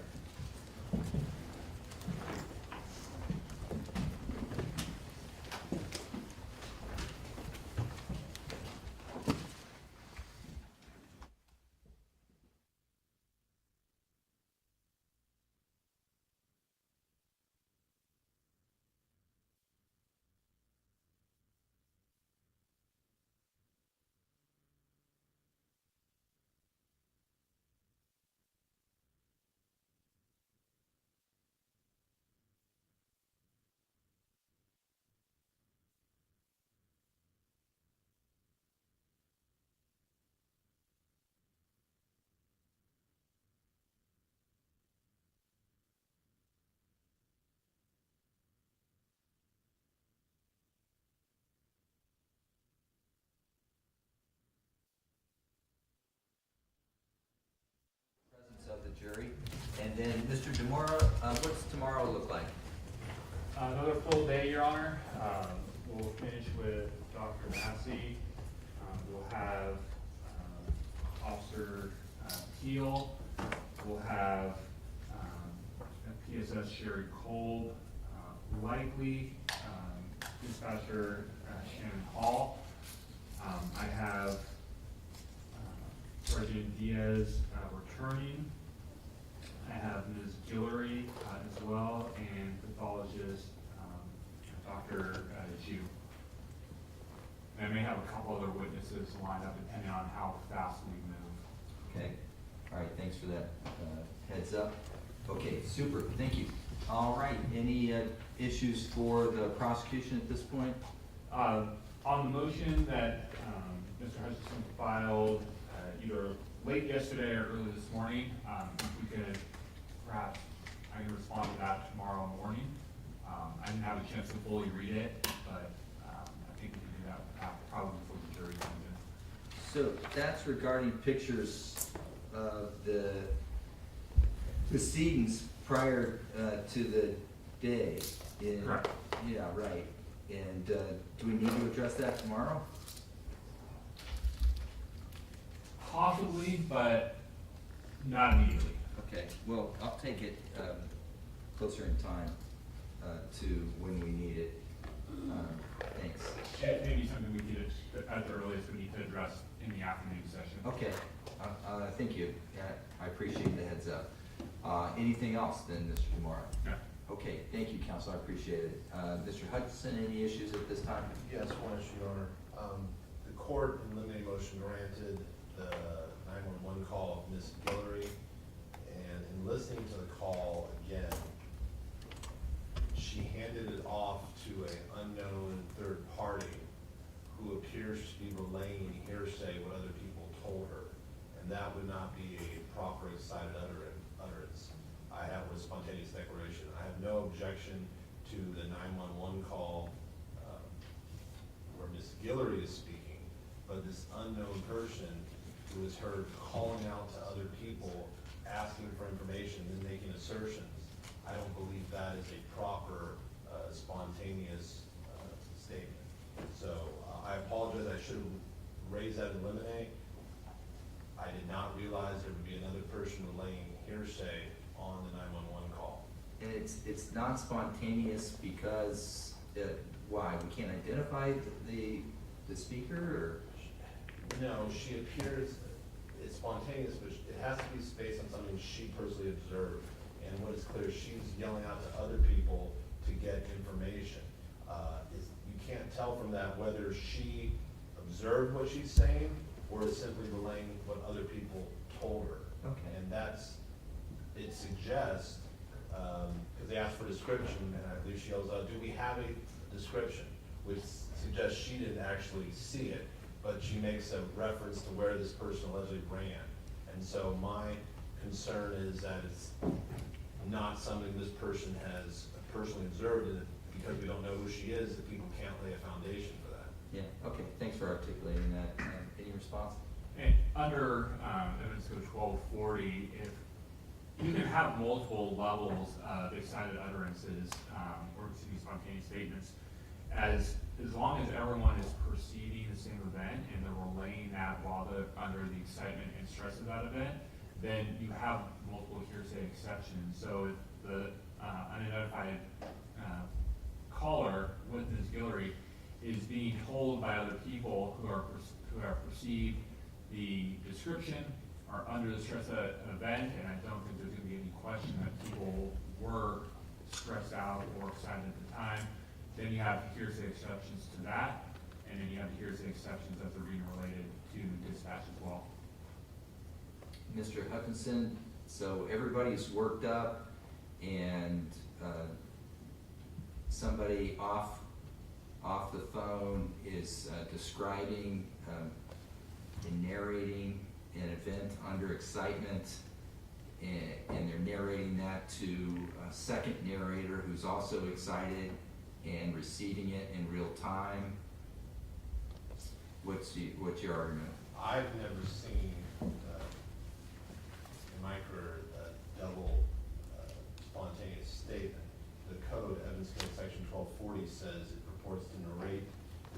Presence of the jury. And then, Mr. Demora, what's tomorrow look like? Another full day, Your Honor. We'll finish with Dr. Massey. We'll have Officer Keel. We'll have PSS Sherry Cold, likely Dispatcher Shannon Hall. I have Sergeant Diaz returning. I have Ms. Guillory as well, and pathologist Dr. Ju. And I may have a couple other witnesses lined up depending on how fast we move. Okay, all right, thanks for that heads up. Okay, super, thank you. All right, any issues for the prosecution at this point? On the motion that Mr. Hutchinson filed either late yesterday or early this morning, if we could perhaps, I can respond to that tomorrow morning. I didn't have a chance to fully read it, but I think we can do that probably before the jury comes in. So that's regarding pictures of the proceedings prior to the day. Correct. Yeah, right. And do we need to address that tomorrow? Possibly, but not immediately. Okay, well, I'll take it closer in time to when we need it. Thanks. It may be something we could, at the earliest, we need to address in the afternoon session. Okay, thank you. Yeah, I appreciate the heads up. Anything else then, Mr. Demora? No. Okay, thank you, Counsel, I appreciate it. Mr. Hutchinson, any issues at this time? Yes, one issue, Your Honor. The court in limine motion granted the 911 call of Ms. Guillory, and in listening to the call again, she handed it off to an unknown third party who appears to be relaying hearsay what other people told her, and that would not be a proper excited utterance. I have a spontaneous declaration. I have no objection to the 911 call where Ms. Guillory is speaking, but this unknown person who is heard calling out to other people, asking for information and making assertions, I don't believe that is a proper spontaneous statement. So I apologize, I should have raised that in limine. I did not realize there would be another person relaying hearsay on the 911 call. And it's non-spontaneous because, why, we can't identify the speaker, or? No, she appears, it's spontaneous, but it has to be based on something she personally observed. And what is clear, she's yelling out to other people to get information. You can't tell from that whether she observed what she's saying or is simply relaying what other people told her. Okay. And it suggests, because they asked for a description, and I believe she yells out, do we have a description? Which suggests she didn't actually see it, but she makes a reference to where this person allegedly ran. And so my concern is that it's not something this person has personally observed, and because we don't know who she is, that people can't lay a foundation for that. Yeah, okay, thanks for articulating that. Any response? And under evidence code 1240, if you can have multiple levels of excited utterances or spontaneous statements, as long as everyone is perceiving the same event and they're relaying that while they're under the excitement and stress of that event, then you have multiple hearsay exceptions. So if the unidentified caller with Ms. Guillory is being told by other people who are perceived the description are under the stress of an event, and I don't think there's going to be any question that people were stressed out or excited at the time, then you have hearsay exceptions to that, and then you have hearsay exceptions as they're being related to dispatch as well. Mr. Hutchinson, so everybody's worked up and somebody off the phone is describing and narrating an event under excitement, and they're narrating that to a second narrator who's also excited and receiving it in real time. What's your argument? I've never seen, in my career, a double spontaneous statement. The code, evidence code section 1240 says it purports to narrate,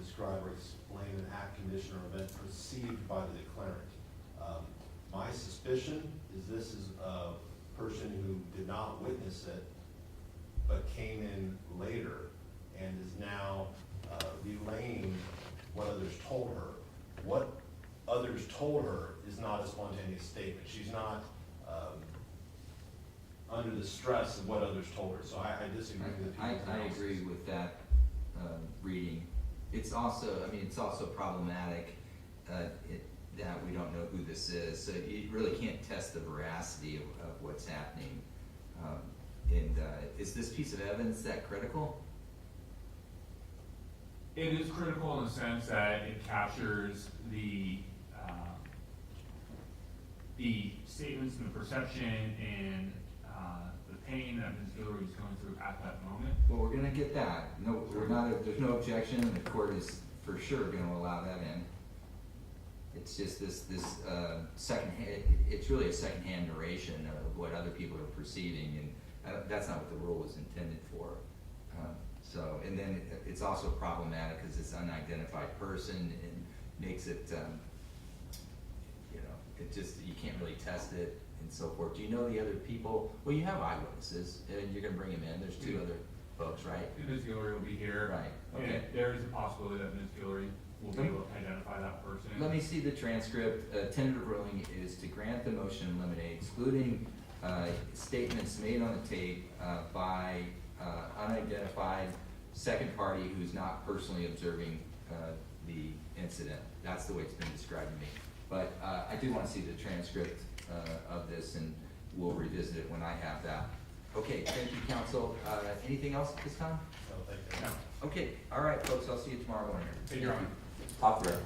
describe, or explain an act, condition, or event perceived by the declarant. My suspicion is this is a person who did not witness it, but came in later and is now relaying what others told her. What others told her is not a spontaneous statement. She's not under the stress of what others told her. So I disagree with I people's agree with that reading. It's also problematic that we don't know who this is. So you really can't test the veracity of what's happening. Is this piece of evidence that critical? It is critical in the sense that it captures the statements and the perception and the pain that Ms. Guillory is going through at that moment. Well, we're gonna get that. No, there's no objection, and the court is for sure gonna allow that in. It's just this it's really a secondhand narration of what other people are perceiving, and that's not what the rule was intended for. And then it's also problematic because it's an unidentified person and makes it, you can't really test it and so forth. Do you know the other people? Well, you have eyewitnesses, and you're gonna bring them in. There's two other folks, right? Ms. Guillory will be here. Right, okay. And there is a possibility that Ms. Guillory will be able to identify that person. Let me see the transcript. Tentative ruling is to grant the motion in limine, excluding statements made on the tape by unidentified second party who's not personally observing the incident. That's the way it's been described to me. But I do want to see the transcript of this, and we'll revisit it when I have that. Okay, thank you, counsel. Anything else at this time? No, thank you. No. Okay, all right, folks, I'll see you tomorrow morning. Thank you, Your Honor. Off the record.